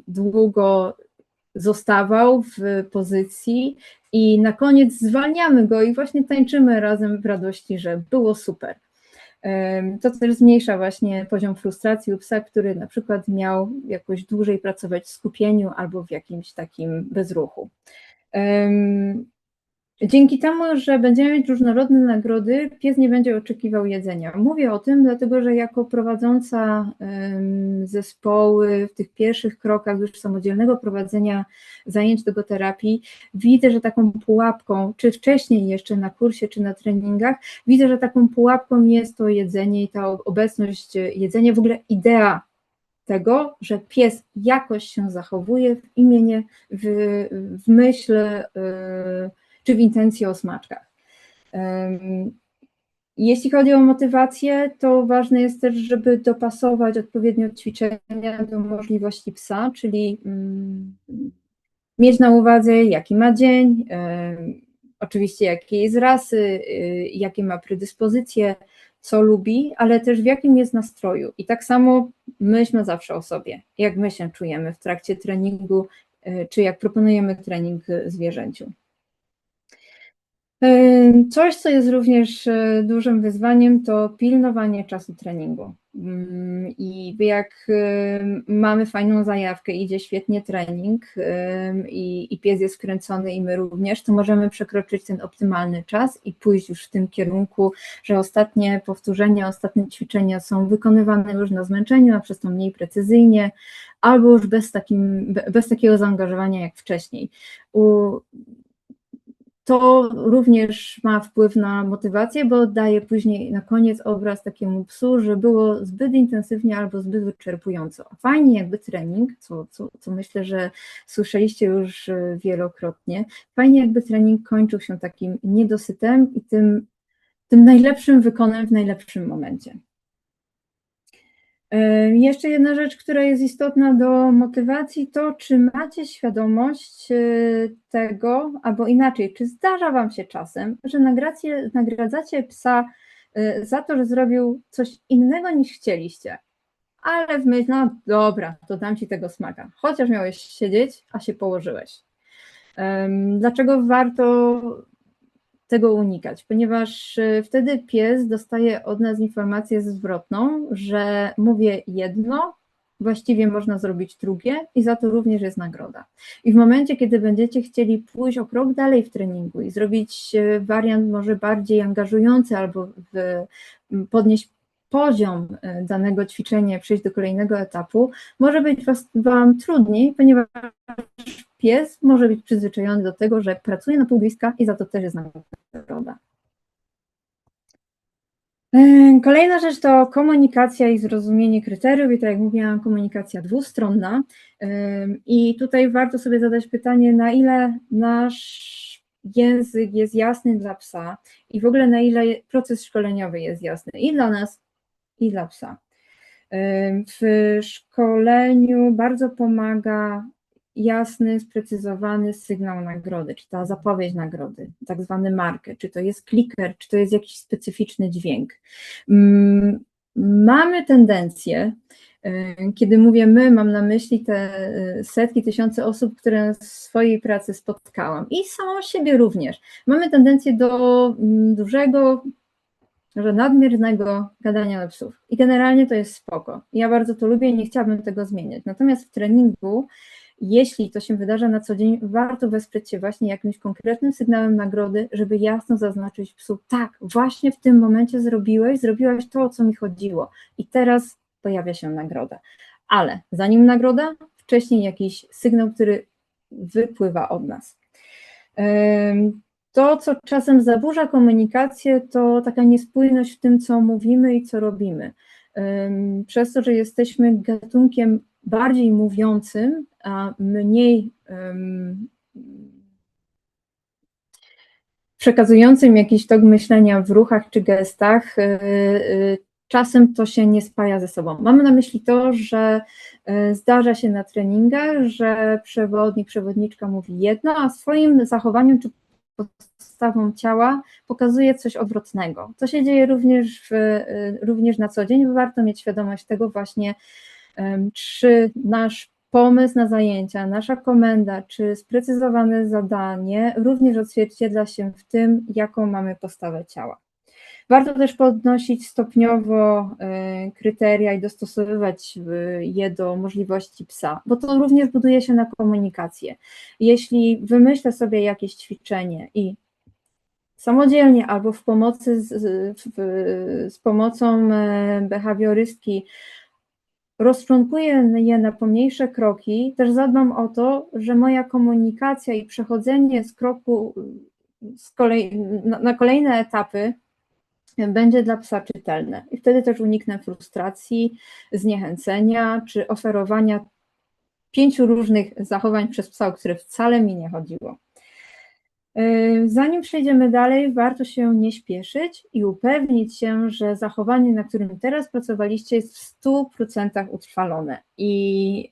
długo zostawał w pozycji i na koniec zwalniamy go i właśnie tańczymy razem w radości, że było super. To też zmniejsza właśnie poziom frustracji u psa, który na przykład miał jakoś dłużej pracować w skupieniu albo w jakimś takim bezruchu. Dzięki temu, że będziemy mieć różnorodne nagrody, pies nie będzie oczekiwał jedzenia. Mówię o tym, dlatego że jako prowadząca zespoły w tych pierwszych krokach już samodzielnego prowadzenia zajęć logoterapii, widzę, że taką pułapką, czy wcześniej jeszcze na kursie, czy na treningach, widzę, że taką pułapką jest to jedzenie i ta obecność jedzenia, w ogóle idea tego, że pies jakoś się zachowuje w imieniu, w myśl, czy w intencji o smaczkach. Jeśli chodzi o motywację, to ważne jest też, żeby dopasować odpowiednio ćwiczenia do możliwości psa, czyli mieć na uwadze, jaki ma dzień, oczywiście jakiej jest rasy, jakie ma predyspozycje, co lubi, ale też w jakim jest nastroju. I tak samo myślmy zawsze o sobie, jak my się czujemy w trakcie treningu, czy jak proponujemy trening zwierzęciu. Coś, co jest również dużym wyzwaniem, to pilnowanie czasu treningu. I jak mamy fajną zajawkę, idzie świetnie trening i pies jest wkręcony i my również, to możemy przekroczyć ten optymalny czas i pójść już w tym kierunku, że ostatnie powtórzenia, ostatnie ćwiczenia są wykonywane już na zmęczeniu, a przez to mniej precyzyjnie, albo już bez takiego zaangażowania jak wcześniej. To również ma wpływ na motywację, bo daje później na koniec obraz takiemu psu, że było zbyt intensywnie albo zbyt wyczerpująco. Fajnie jakby trening, co myślę, że słyszeliście już wielokrotnie, fajnie jakby trening kończył się takim niedosytem i tym najlepszym wykonem w najlepszym momencie. Jeszcze jedna rzecz, która jest istotna do motywacji, to czy macie świadomość tego, albo inaczej, czy zdarza Wam się czasem, że nagradzacie psa za to, że zrobił coś innego niż chcieliście, ale w myśl, no dobra, to dam Ci tego smaka, chociaż miałeś siedzieć, a się położyłeś. Dlaczego warto tego unikać? Ponieważ wtedy pies dostaje od nas informację zwrotną, że mówię jedno, właściwie można zrobić drugie i za to również jest nagroda. I w momencie, kiedy będziecie chcieli pójść o krok dalej w treningu i zrobić wariant może bardziej angażujący albo podnieść poziom danego ćwiczenia, przejść do kolejnego etapu, może być Wam trudniej, ponieważ pies może być przyzwyczajony do tego, że pracuje na pół boiska i za to też jest nagroda. Kolejna rzecz to komunikacja i zrozumienie kryteriów i tak jak mówiłam, komunikacja dwustronna i tutaj warto sobie zadać pytanie, na ile nasz język jest jasny dla psa i w ogóle na ile proces szkoleniowy jest jasny i dla nas, i dla psa. W szkoleniu bardzo pomaga jasny, sprecyzowany sygnał nagrody, czy ta zapowiedź nagrody, tak zwany marker, czy to jest kliker, czy to jest jakiś specyficzny dźwięk. Mamy tendencję, kiedy mówię my, mam na myśli te setki, tysiące osób, które w swojej pracy spotkałam i samą siebie również. Mamy tendencję do dużego, że nadmiernego gadania do psów i generalnie to jest spoko. Ja bardzo to lubię i nie chciałabym tego zmieniać. Natomiast w treningu, jeśli to się wydarza na co dzień, warto wesprzeć się właśnie jakimś konkretnym sygnałem nagrody, żeby jasno zaznaczyć psu, tak, właśnie w tym momencie zrobiłaś to, o co mi chodziło i teraz pojawia się nagroda. Ale zanim nagroda, wcześniej jakiś sygnał, który wypływa od nas. To, co czasem zaburza komunikację, to taka niespójność w tym, co mówimy i co robimy. Przez to, że jesteśmy gatunkiem bardziej mówiącym, a mniej przekazującym jakiś tok myślenia w ruchach czy gestach, czasem to się nie spaja ze sobą. Mamy na myśli to, że zdarza się na treningach, że przewodnik, przewodniczka mówi jedno, a swoim zachowaniem czy postawą ciała pokazuje coś odwrotnego. To się dzieje również na co dzień. Warto mieć świadomość tego właśnie, czy nasz pomysł na zajęcia, nasza komenda, czy sprecyzowane zadanie również odzwierciedla się w tym, jaką mamy postawę ciała. Warto też podnosić stopniowo kryteria i dostosowywać je do możliwości psa, bo to również buduje się na komunikację. Jeśli wymyślę sobie jakieś ćwiczenie i samodzielnie albo w pomocy z pomocą behawiorystki rozczłonkuję je na pomniejsze kroki, też zadbam o to, że moja komunikacja i przechodzenie z kroku na kolejne etapy będzie dla psa czytelne. I wtedy też uniknę frustracji, zniechęcenia, czy oferowania 5 różnych zachowań przez psa, o które wcale mi nie chodziło. Zanim przejdziemy dalej, warto się nie śpieszyć i upewnić się, że zachowanie, na którym teraz pracowaliście, jest w 100% utrwalone. I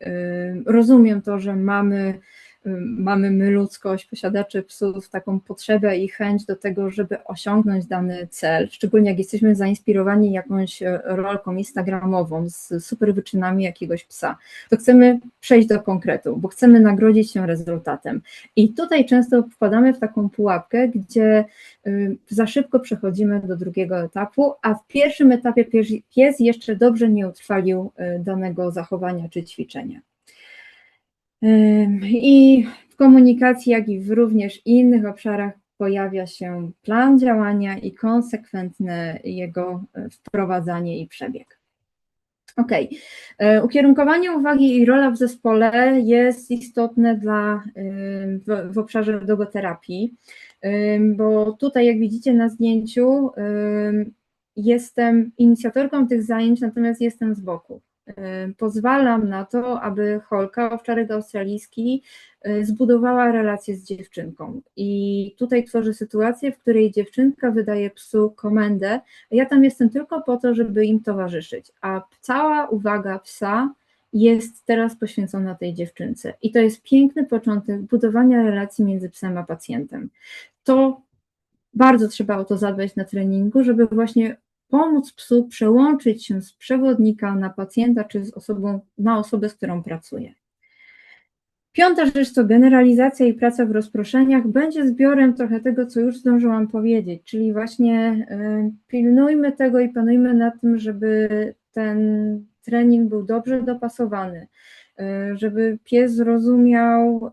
rozumiem to, że mamy my ludzkość, posiadacze psów, taką potrzebę i chęć do tego, żeby osiągnąć dany cel, szczególnie jak jesteśmy zainspirowani jakąś rolką instagramową z super wyczynami jakiegoś psa, to chcemy przejść do konkretu, bo chcemy nagrodzić się rezultatem. I tutaj często wpadamy w taką pułapkę, gdzie za szybko przechodzimy do drugiego etapu, a w pierwszym etapie pies jeszcze dobrze nie utrwalił danego zachowania czy ćwiczenia. I w komunikacji, jak i w również innych obszarach pojawia się plan działania i konsekwentne jego wprowadzanie i przebieg. Ok, ukierunkowanie uwagi i rola w zespole jest istotne w obszarze logoterapii, bo tutaj, jak widzicie na zdjęciu, jestem inicjatorką tych zajęć, natomiast jestem z boku. Pozwalam na to, aby Holka, owczarek australijski, zbudowała relację z dziewczynką. I tutaj tworzę sytuację, w której dziewczynka wydaje psu komendę, a ja tam jestem tylko po to, żeby im towarzyszyć, a cała uwaga psa jest teraz poświęcona tej dziewczynce. I to jest piękny początek budowania relacji między psem a pacjentem. To bardzo trzeba o to zadbać na treningu, żeby właśnie pomóc psu przełączyć się z przewodnika na pacjenta, czy na osobę, z którą pracuje. Piąta rzecz to generalizacja i praca w rozproszeniach. Będzie zbiorem trochę tego, co już zdążyłam powiedzieć, czyli właśnie pilnujmy tego i panujmy nad tym, żeby trening był dobrze dopasowany, żeby pies zrozumiał,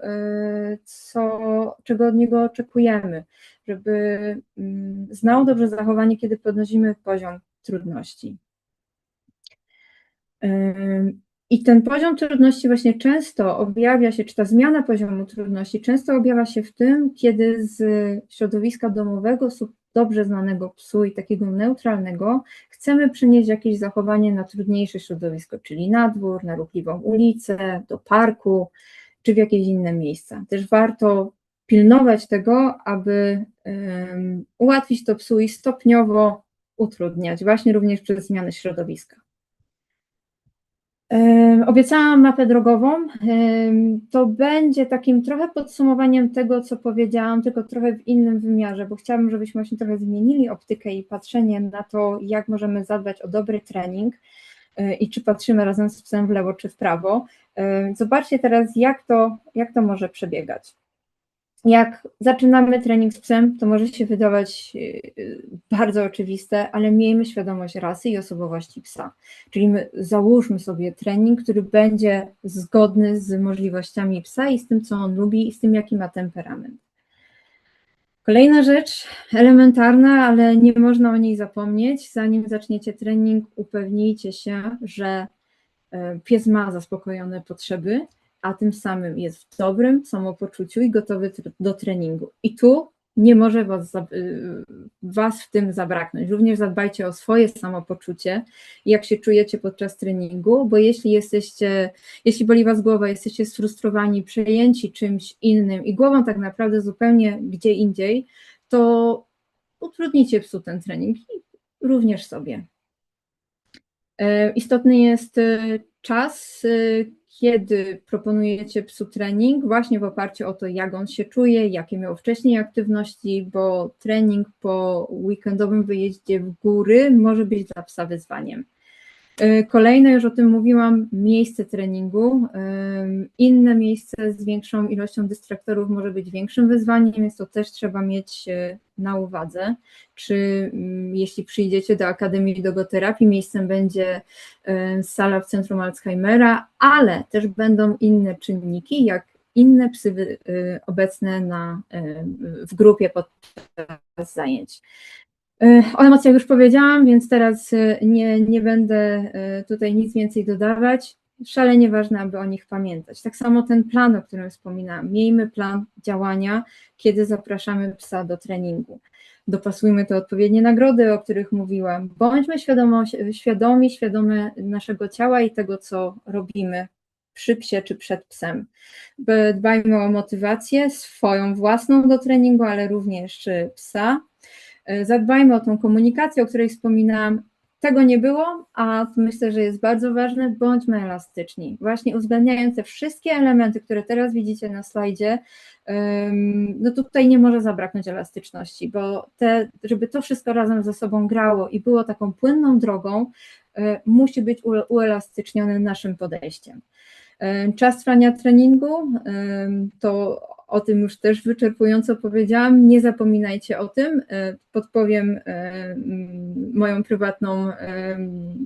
czego od niego oczekujemy, żeby znał dobrze zachowanie, kiedy podnosimy poziom trudności. I ten poziom trudności właśnie często objawia się, czy ta zmiana poziomu trudności często objawia się w tym, kiedy z środowiska domowego, dobrze znanego psu i takiego neutralnego, chcemy przenieść jakieś zachowanie na trudniejsze środowisko, czyli na dwór, na ruchliwą ulicę, do parku, czy w jakieś inne miejsca. Też warto pilnować tego, aby ułatwić to psu i stopniowo utrudniać, właśnie również przez zmianę środowiska. Obiecałam mapę drogową. To będzie takim trochę podsumowaniem tego, co powiedziałam, tylko trochę w innym wymiarze, bo chciałabym, żebyśmy właśnie trochę zmienili optykę i patrzenie na to, jak możemy zadbać o dobry trening i czy patrzymy razem z psem w lewo czy w prawo. Zobaczcie teraz, jak to może przebiegać. Jak zaczynamy trening z psem, to może się wydawać bardzo oczywiste, ale miejmy świadomość rasy i osobowości psa. Czyli załóżmy sobie trening, który będzie zgodny z możliwościami psa i z tym, co on lubi i z tym, jaki ma temperament. Kolejna rzecz, elementarna, ale nie można o niej zapomnieć. Zanim zaczniecie trening, upewnijcie się, że pies ma zaspokojone potrzeby, a tym samym jest w dobrym samopoczuciu i gotowy do treningu. I tu nie może was w tym zabraknąć. Również zadbajcie o swoje samopoczucie, jak się czujecie podczas treningu, bo jeśli boli was głowa, jesteście sfrustrowani, przejęci czymś innym i głową tak naprawdę zupełnie gdzie indziej, to utrudnicie psu ten trening i również sobie. Istotny jest czas, kiedy proponujecie psu trening, właśnie w oparciu o to, jak on się czuje, jakie miał wcześniej aktywności, bo trening po weekendowym wyjeździe w góry może być dla psa wyzwaniem. Kolejne, już o tym mówiłam, miejsce treningu. Inne miejsce z większą ilością dystraktorów może być większym wyzwaniem, więc to też trzeba mieć na uwadze. Czy jeśli przyjdziecie do Akademii Dogoterapii, miejscem będzie sala w centrum Alzheimera, ale też będą inne czynniki, jak inne psy obecne w grupie podczas zajęć. O emocjach już powiedziałam, więc teraz nie będę tutaj nic więcej dodawać. Szalenie ważne, aby o nich pamiętać. Tak samo ten plan, o którym wspominałam. Miejmy plan działania, kiedy zapraszamy psa do treningu. Dopasujmy te odpowiednie nagrody, o których mówiłam. Bądźmy świadome naszego ciała i tego, co robimy przy psie czy przed psem. Dbajmy o motywację swoją własną do treningu, ale również psa. Zadbajmy o tą komunikację, o której wspominałam. Tego nie było, a myślę, że jest bardzo ważne, bądźmy elastyczni. Właśnie uwzględniając te wszystkie elementy, które teraz widzicie na slajdzie, no tutaj nie może zabraknąć elastyczności, bo żeby to wszystko razem ze sobą grało i było taką płynną drogą, musi być uelastycznione naszym podejściem. Czas trwania treningu, to o tym już też wyczerpująco powiedziałam, nie zapominajcie o tym, podpowiem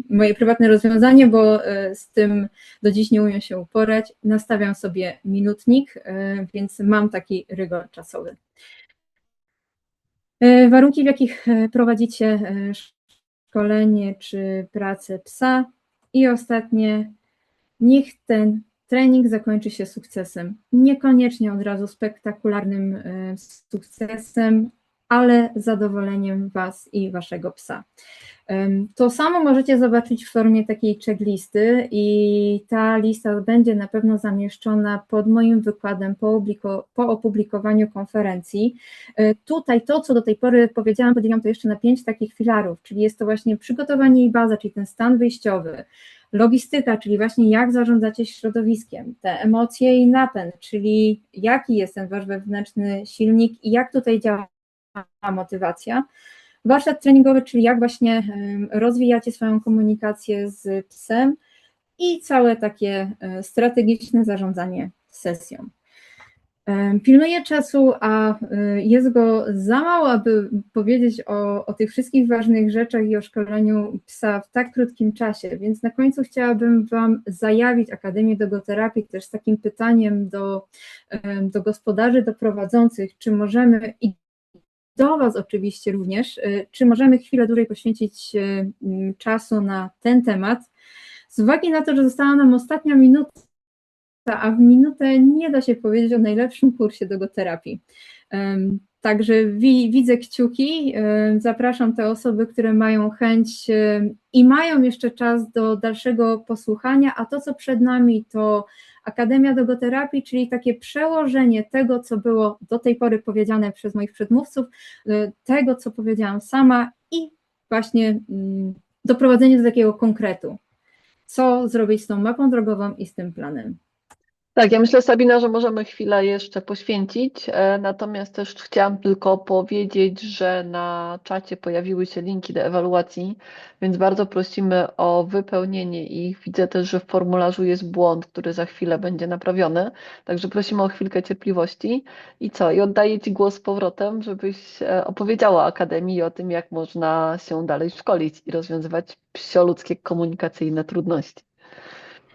moje prywatne rozwiązanie, bo z tym do dziś nie umiem się uporać. Nastawiam sobie minutnik, więc mam taki rygor czasowy. Warunki, w jakich prowadzicie szkolenie czy pracę psa i ostatnie, niech ten trening zakończy się sukcesem. Niekoniecznie od razu spektakularnym sukcesem, ale zadowoleniem was i waszego psa. To samo możecie zobaczyć w formie takiej checklisty i ta lista będzie na pewno zamieszczona pod moim wykładem po opublikowaniu konferencji. Tutaj to, co do tej pory powiedziałam, podzieliłam to jeszcze na 5 takich filarów, czyli jest to właśnie przygotowanie i baza, czyli ten stan wyjściowy, logistyka, czyli właśnie jak zarządzacie środowiskiem, te emocje i napęd, czyli jaki jest ten wasz wewnętrzny silnik i jak tutaj działa motywacja. Warsztat treningowy, czyli jak właśnie rozwijacie swoją komunikację z psem i całe takie strategiczne zarządzanie sesją. Pilnuję czasu, a jest go za mało, aby powiedzieć o tych wszystkich ważnych rzeczach i o szkoleniu psa w tak krótkim czasie, więc na końcu chciałabym Wam zajawić Akademię Dogoterapii też z takim pytaniem do gospodarzy, do prowadzących, czy możemy, i do Was oczywiście również, czy możemy chwilę dłużej poświęcić czasu na ten temat, z uwagi na to, że została nam ostatnia minuta, a w minutę nie da się powiedzieć o najlepszym kursie dogoterapii. Także widzę kciuki, zapraszam te osoby, które mają chęć i mają jeszcze czas do dalszego posłuchania, a to, co przed nami, to Akademia Dogoterapii, czyli takie przełożenie tego, co było do tej pory powiedziane przez moich przedmówców, tego, co powiedziałam sama i właśnie doprowadzenie do takiego konkretu. Co zrobić z tą mapą drogową i z tym planem. Tak, ja myślę, Sabina, że możemy chwilę jeszcze poświęcić, natomiast też chciałam tylko powiedzieć, że na czacie pojawiły się linki do ewaluacji, więc bardzo prosimy o wypełnienie ich. Widzę też, że w formularzu jest błąd, który za chwilę będzie naprawiony, także prosimy o chwilkę cierpliwości. I co? I oddaję Ci głos z powrotem, żebyś opowiedziała o Akademii i o tym, jak można się dalej szkolić i rozwiązywać psioludzkie komunikacyjne trudności.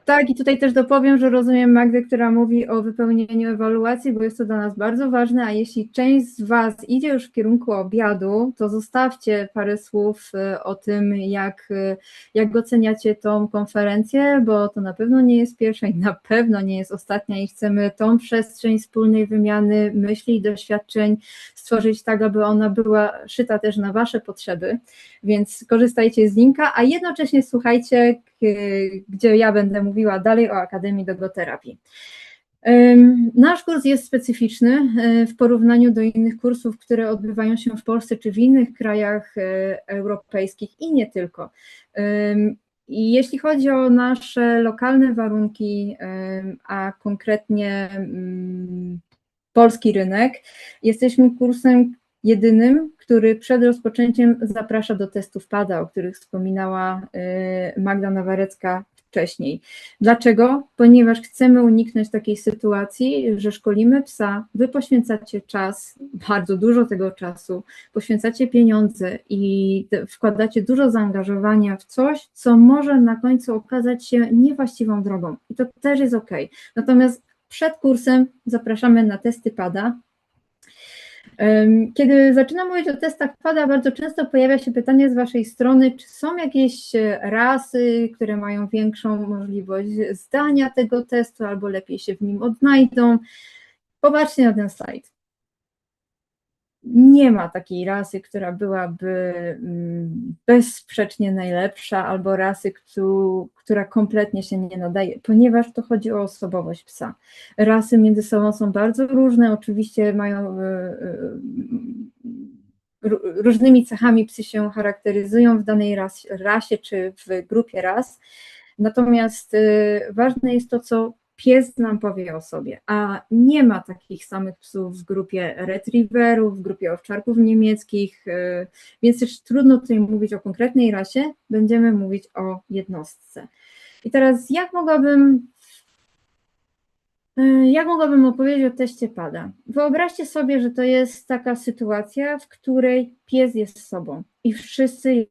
Tak, i tutaj też dopowiem, że rozumiem Magdę, która mówi o wypełnieniu ewaluacji, bo jest to dla nas bardzo ważne, a jeśli część z Was idzie już w kierunku obiadu, to zostawcie parę słów o tym, jak oceniacie tą konferencję, bo to na pewno nie jest pierwsza i na pewno nie jest ostatnia i chcemy tą przestrzeń wspólnej wymiany myśli i doświadczeń stworzyć tak, aby ona była szyta też na Wasze potrzeby, więc korzystajcie z linka, a jednocześnie słuchajcie, gdzie ja będę mówiła dalej o Akademii Dogoterapii. Nasz kurs jest specyficzny w porównaniu do innych kursów, które odbywają się w Polsce czy w innych krajach europejskich i nie tylko. I jeśli chodzi o nasze lokalne warunki, a konkretnie polski rynek, jesteśmy kursem jedynym, który przed rozpoczęciem zaprasza do testów PADA, o których wspominała Magda Nawarecka wcześniej. Dlaczego? Ponieważ chcemy uniknąć takiej sytuacji, że szkolimy psa, Wy poświęcacie czas, bardzo dużo tego czasu, poświęcacie pieniądze i wkładacie dużo zaangażowania w coś, co może na końcu okazać się niewłaściwą drogą. I to też jest ok. Natomiast przed kursem zapraszamy na testy PADA. Kiedy zaczynam mówić o testach PADA, bardzo często pojawia się pytanie z Waszej strony, czy są jakieś rasy, które mają większą możliwość zdania tego testu albo lepiej się w nim odnajdą. Popatrzcie na ten slajd. Nie ma takiej rasy, która byłaby bezsprzecznie najlepsza, albo rasy, która kompletnie się nie nadaje, ponieważ to chodzi o osobowość psa. Rasy między sobą są bardzo różne, oczywiście mają różnymi cechami psy się charakteryzują w danej rasie czy w grupie ras, natomiast ważne jest to, co pies nam powie o sobie, a nie ma takich samych psów w grupie retriewerów, w grupie owczarków niemieckich, więc też trudno tutaj mówić o konkretnej rasie, będziemy mówić o jednostce. I teraz jak mogłabym opowiedzieć o teście PADA? Wyobraźcie sobie, że to jest taka sytuacja, w której pies jest sobą i wszyscy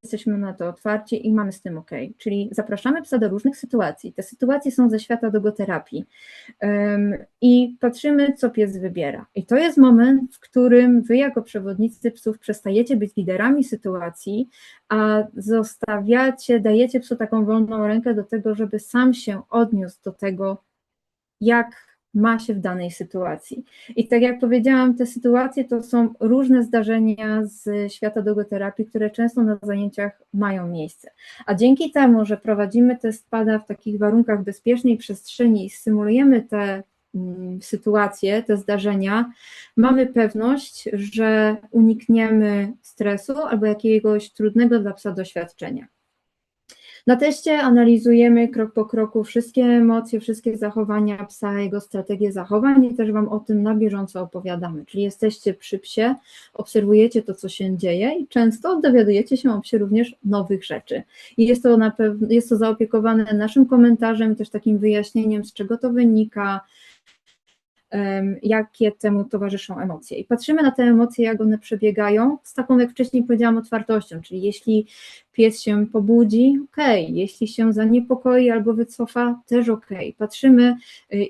jesteśmy na to otwarci i mamy z tym ok. Czyli zapraszamy psa do różnych sytuacji. Te sytuacje są ze świata dogoterapii i patrzymy, co pies wybiera. I to jest moment, w którym Wy jako przewodnicy psów przestajecie być liderami sytuacji, a dajecie psu taką wolną rękę do tego, żeby sam się odniósł do tego, jak ma się w danej sytuacji. I tak jak powiedziałam, te sytuacje to są różne zdarzenia z świata dogoterapii, które często na zajęciach mają miejsce. A dzięki temu, że prowadzimy test PADA w takich warunkach bezpiecznej przestrzeni i symulujemy te sytuacje, te zdarzenia, mamy pewność, że unikniemy stresu albo jakiegoś trudnego dla psa doświadczenia. Na teście analizujemy krok po kroku wszystkie emocje, wszystkie zachowania psa, jego strategie zachowań i też Wam o tym na bieżąco opowiadamy. Czyli jesteście przy psie, obserwujecie to, co się dzieje i często dowiadujecie się o psie również nowych rzeczy. I jest to zaopiekowane naszym komentarzem, też takim wyjaśnieniem, z czego to wynika, jakie temu towarzyszą emocje. I patrzymy na te emocje, jak one przebiegają, z taką, jak wcześniej powiedziałam, otwartością, czyli jeśli pies się pobudzi, jeśli się zaniepokoi albo wycofa, też Patrzymy,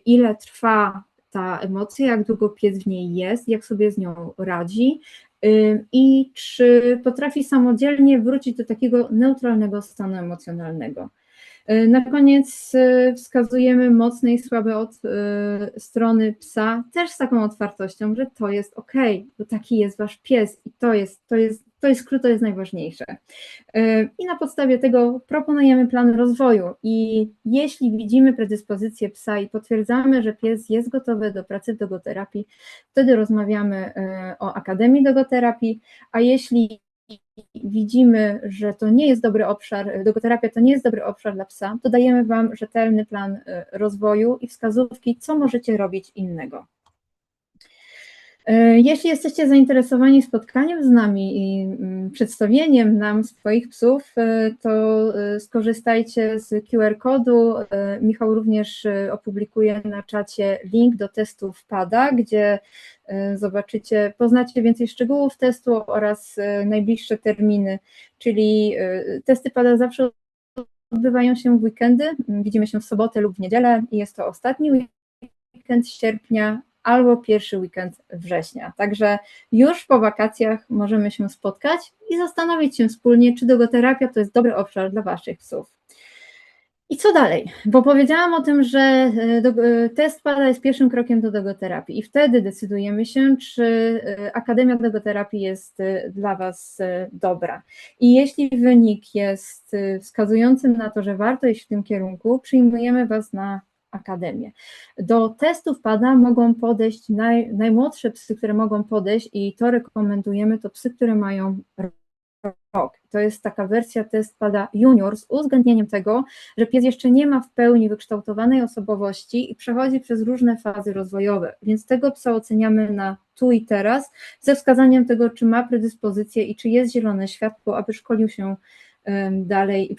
ile trwa ta emocja, jak długo pies w niej jest, jak sobie z nią radzi i czy potrafi samodzielnie wrócić do takiego neutralnego stanu emocjonalnego. Na koniec wskazujemy mocne i słabe od strony psa, też z taką otwartością, że to jest bo taki jest wasz pies i to jest klucz, to jest najważniejsze. I na podstawie tego proponujemy plan rozwoju i jeśli widzimy predyspozycję psa i potwierdzamy, że pies jest gotowy do pracy w dogoterapii, wtedy rozmawiamy o Akademii Dogoterapii, a jeśli widzimy, że to nie jest dobry obszar, dogoterapia to nie jest dobry obszar dla psa, to dajemy Wam rzetelny plan rozwoju i wskazówki, co możecie robić innego. Jeśli jesteście zainteresowani spotkaniem z nami i przedstawieniem nam swoich psów, to skorzystajcie z QR-kodu. Michał również opublikuje na czacie link do testów PADA, gdzie zobaczycie, poznacie więcej szczegółów testu oraz najbliższe terminy, czyli testy PADA zawsze odbywają się w weekendy, widzimy się w sobotę lub w niedzielę i jest to ostatni weekend sierpnia albo pierwszy weekend września. Także już po wakacjach możemy się spotkać i zastanowić się wspólnie, czy dogoterapia to jest dobry obszar dla Waszych psów. I co dalej? Bo powiedziałam o tym, że test PADA jest pierwszym krokiem do dogoterapii i wtedy decydujemy się, czy Akademia Dogoterapii jest dla Was dobra. I jeśli wynik jest wskazującym na to, że warto iść w tym kierunku, przyjmujemy Was na Akademię. Do testów PADA mogą podejść najmłodsze psy, które mogą podejść i to rekomendujemy, to psy, które mają rok. To jest taka wersja test PADA Junior z uwzględnieniem tego, że pies jeszcze nie ma w pełni wykształtowanej osobowości i przechodzi przez różne fazy rozwojowe, więc tego psa oceniamy na tu i teraz ze wskazaniem tego, czy ma predyspozycję i czy jest zielone światło, aby szkolił się dalej i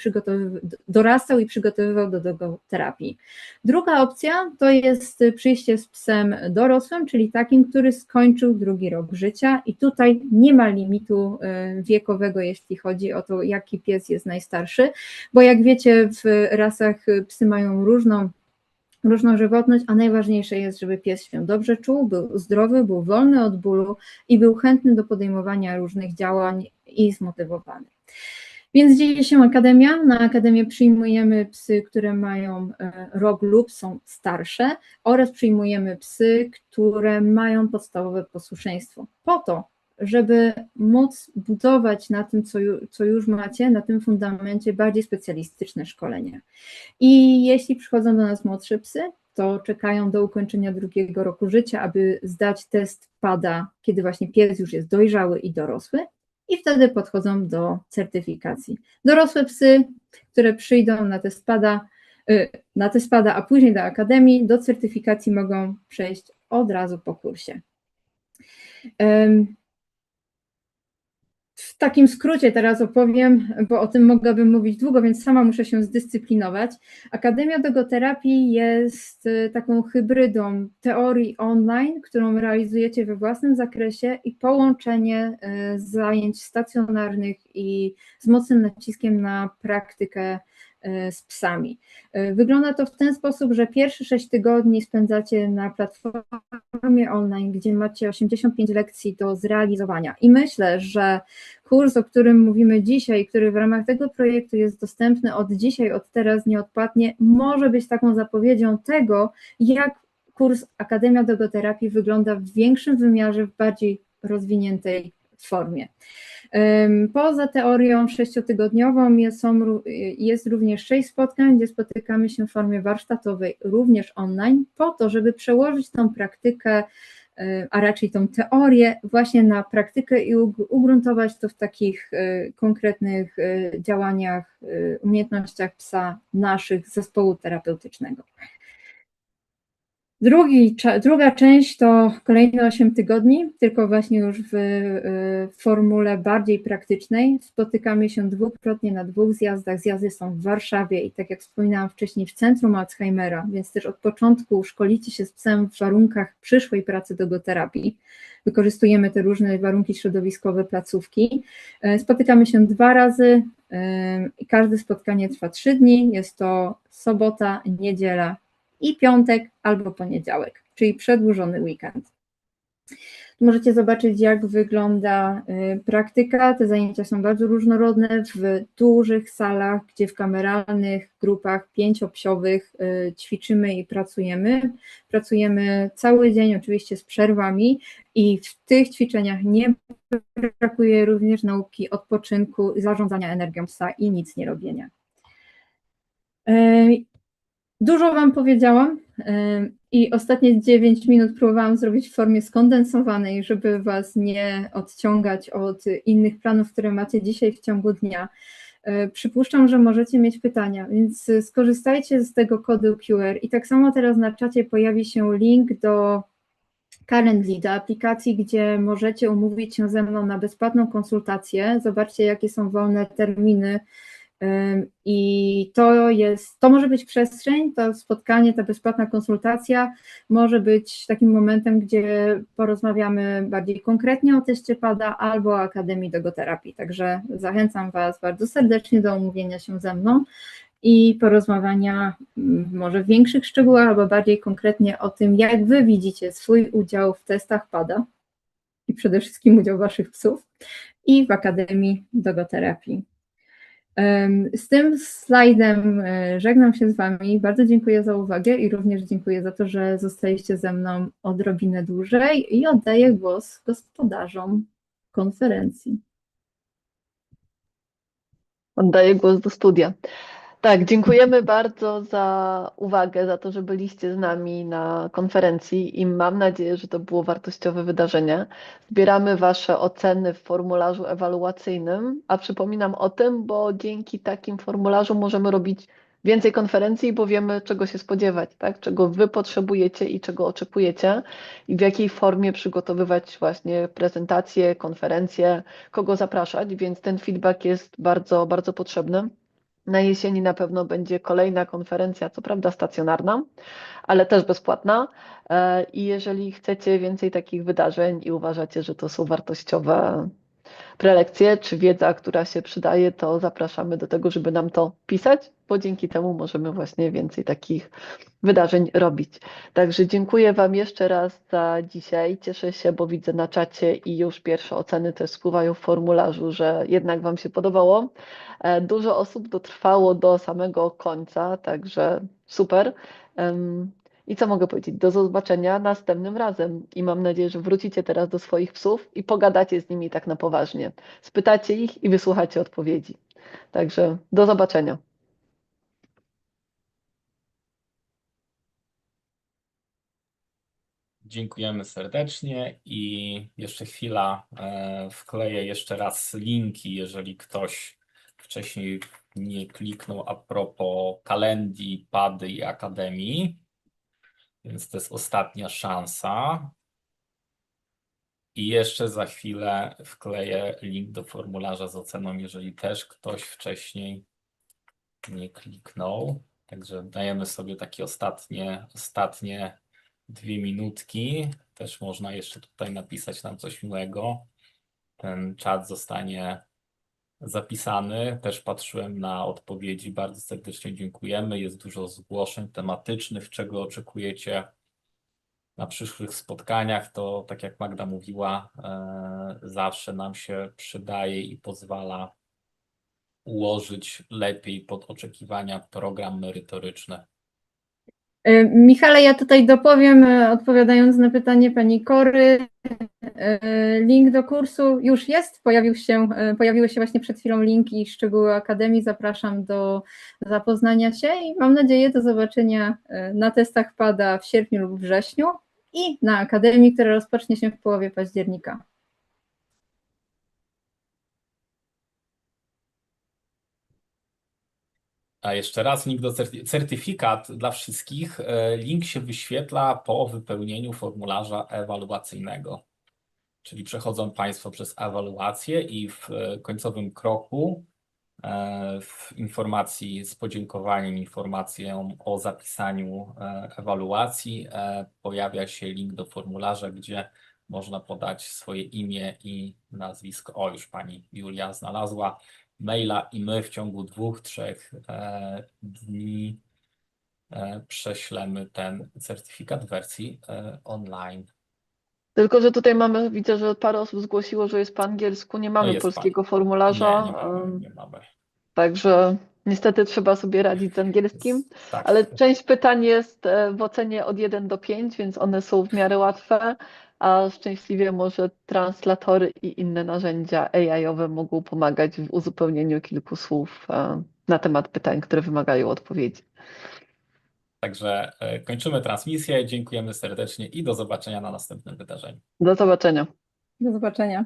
dorastał i przygotowywał do dogoterapii. Druga opcja to jest przyjście z psem dorosłym, czyli takim, który skończył 2. rok życia i tutaj nie ma limitu wiekowego, jeśli chodzi o to, jaki pies jest najstarszy, bo jak wiecie, w rasach psy mają różną żywotność, a najważniejsze jest, żeby pies się dobrze czuł, był zdrowy, był wolny od bólu i był chętny do podejmowania różnych działań i zmotywowany. Więc dzieje się Akademia. Na Akademię przyjmujemy psy, które mają rok lub są starsze oraz przyjmujemy psy, które mają podstawowe posłuszeństwo. Po to, żeby móc budować na tym, co już macie, na tym fundamencie bardziej specjalistyczne szkolenia. I jeśli przychodzą do nas młodsze psy, to czekają do ukończenia 2. roku życia, aby zdać test PADA, kiedy właśnie pies już jest dojrzały i dorosły. I wtedy podchodzą do certyfikacji. Dorosłe psy, które przyjdą na test PADA, a później do Akademii, do certyfikacji mogą przejść od razu po kursie. W takim skrócie teraz opowiem, bo o tym mogłabym mówić długo, więc sama muszę się zdyscyplinować. Akademia Dogoterapii jest taką hybrydą teorii online, którą realizujecie we własnym zakresie i połączenie zajęć stacjonarnych i z mocnym naciskiem na praktykę z psami. Wygląda to w ten sposób, że pierwsze 6 tygodni spędzacie na platformie online, gdzie macie 85 lekcji do zrealizowania. I myślę, że kurs, o którym mówimy dzisiaj, który w ramach tego projektu jest dostępny od dzisiaj, od teraz nieodpłatnie, może być taką zapowiedzią tego, jak kurs Akademia Dogoterapii wygląda w większym wymiarze, w bardziej rozwiniętej formie. Poza teorią 6-tygodniową jest również 6 spotkań, gdzie spotykamy się w formie warsztatowej, również online, po to, żeby przełożyć tą praktykę, a raczej tą teorię właśnie na praktykę i ugruntować to w takich konkretnych działaniach, umiejętnościach psa naszych zespołu terapeutycznego. Druga część to kolejne 8 tygodni, tylko właśnie już w formule bardziej praktycznej. Spotykamy się dwukrotnie na 2 zjazdach. Zjazdy są w Warszawie i tak jak wspominałam wcześniej w centrum Alzheimera, więc też od początku szkolicie się z psem w warunkach przyszłej pracy dogoterapii. Wykorzystujemy te różne warunki środowiskowe placówki. Spotykamy się 2 razy i każde spotkanie trwa 3 dni. Jest to sobota, niedziela i piątek albo poniedziałek, czyli przedłużony weekend. Możecie zobaczyć, jak wygląda praktyka. Te zajęcia są bardzo różnorodne w dużych salach, gdzie w kameralnych grupach 5-psiowych ćwiczymy i pracujemy. Pracujemy cały dzień, oczywiście z przerwami i w tych ćwiczeniach nie brakuje również nauki odpoczynku, zarządzania energią psa i nic nie robienia. Dużo Wam powiedziałam i ostatnie 9 minut próbowałam zrobić w formie skondensowanej, żeby Was nie odciągać od innych planów, które macie dzisiaj w ciągu dnia. Przypuszczam, że możecie mieć pytania, więc skorzystajcie z tego kodu QR i tak samo teraz na czacie pojawi się link do Calendly, do aplikacji, gdzie możecie umówić się ze mną na bezpłatną konsultację. Zobaczcie, jakie są wolne terminy. I to może być przestrzeń, to spotkanie, ta bezpłatna konsultacja może być takim momentem, gdzie porozmawiamy bardziej konkretnie o teście PADA albo o Akademii Dogoterapii. Także zachęcam Was bardzo serdecznie do umówienia się ze mną i porozmawiania może w większych szczegółach albo bardziej konkretnie o tym, jak Wy widzicie swój udział w testach PADA i przede wszystkim udział Waszych psów i w Akademii Dogoterapii. Z tym slajdem żegnam się z Wami. Bardzo dziękuję za uwagę i również dziękuję za to, że zostaliście ze mną odrobinę dłużej i oddaję głos gospodarzom konferencji. Oddaję głos do studia. Tak, dziękujemy bardzo za uwagę, za to, że byliście z nami na konferencji i mam nadzieję, że to było wartościowe wydarzenie. Zbieramy Wasze oceny w formularzu ewaluacyjnym, a przypominam o tym, bo dzięki takim formularzom możemy robić więcej konferencji, bo wiemy, czego się spodziewać, tak? Czego Wy potrzebujecie i czego oczekujecie i w jakiej formie przygotowywać właśnie prezentacje, konferencje, kogo zapraszać, więc ten feedback jest bardzo, bardzo potrzebny. Na jesieni na pewno będzie kolejna konferencja, co prawda stacjonarna, ale też bezpłatna. I jeżeli chcecie więcej takich wydarzeń i uważacie, że to są wartościowe prelekcje czy wiedza, która się przydaje, to zapraszamy do tego, żeby nam to pisać, bo dzięki temu możemy właśnie więcej takich wydarzeń robić. Także dziękuję Wam jeszcze raz za dzisiaj. Cieszę się, bo widzę na czacie i już pierwsze oceny też spływają w formularzu, że jednak Wam się podobało. Dużo osób dotrwało do samego końca, także super. I co mogę powiedzieć? Do zobaczenia następnym razem i mam nadzieję, że wrócicie teraz do swoich psów i pogadacie z nimi tak na poważnie. Spytacie ich i wysłuchacie odpowiedzi. Także do zobaczenia. Dziękujemy serdecznie i jeszcze chwila, wkleję jeszcze raz linki, jeżeli ktoś wcześniej nie kliknął a propos Calendly, PADY i Akademii, więc to jest ostatnia szansa. I jeszcze za chwilę wkleję link do formularza z oceną, jeżeli też ktoś wcześniej nie kliknął. Także dajemy sobie takie ostatnie 2 minutki. Też można jeszcze tutaj napisać nam coś miłego. Ten czat zostanie zapisany. Też patrzyłem na odpowiedzi. Bardzo serdecznie dziękujemy. Jest dużo zgłoszeń tematycznych, czego oczekujecie na przyszłych spotkaniach. To, tak jak Magda mówiła, zawsze nam się przydaje i pozwala ułożyć lepiej pod oczekiwania program merytoryczny. Michale, ja tutaj dopowiem, odpowiadając na pytanie pani Kory, link do kursu już jest, pojawiły się właśnie przed chwilą linki i szczegóły Akademii, zapraszam do zapoznania się i mam nadzieję do zobaczenia na testach PADA w sierpniu lub wrześniu i na Akademii, która rozpocznie się w połowie października. A jeszcze raz link do certyfikat dla wszystkich. Link się wyświetla po wypełnieniu formularza ewaluacyjnego. Czyli przechodzą Państwo przez ewaluację i w końcowym kroku w informacji z podziękowaniem, informacją o zapisaniu ewaluacji pojawia się link do formularza, gdzie można podać swoje imię i nazwisko. O, już Pani Julia znalazła maila i my w ciągu 2-3 dni prześlemy ten certyfikat w wersji online. Tylko, że tutaj mamy, widzę, że parę osób zgłosiło, że jest po angielsku, nie mamy jest polskiego Nie, formularza, nie mamy. także niestety trzeba sobie radzić z angielskim, Tak. ale część pytań jest w ocenie od 1 do 5, więc one są w miarę łatwe, a szczęśliwie może translatory i inne narzędzia AI-owe mogą pomagać w uzupełnieniu kilku słów na temat pytań, które wymagają odpowiedzi. Także kończymy transmisję. Dziękujemy serdecznie i do zobaczenia na następnym wydarzeniu. Do zobaczenia. Do zobaczenia.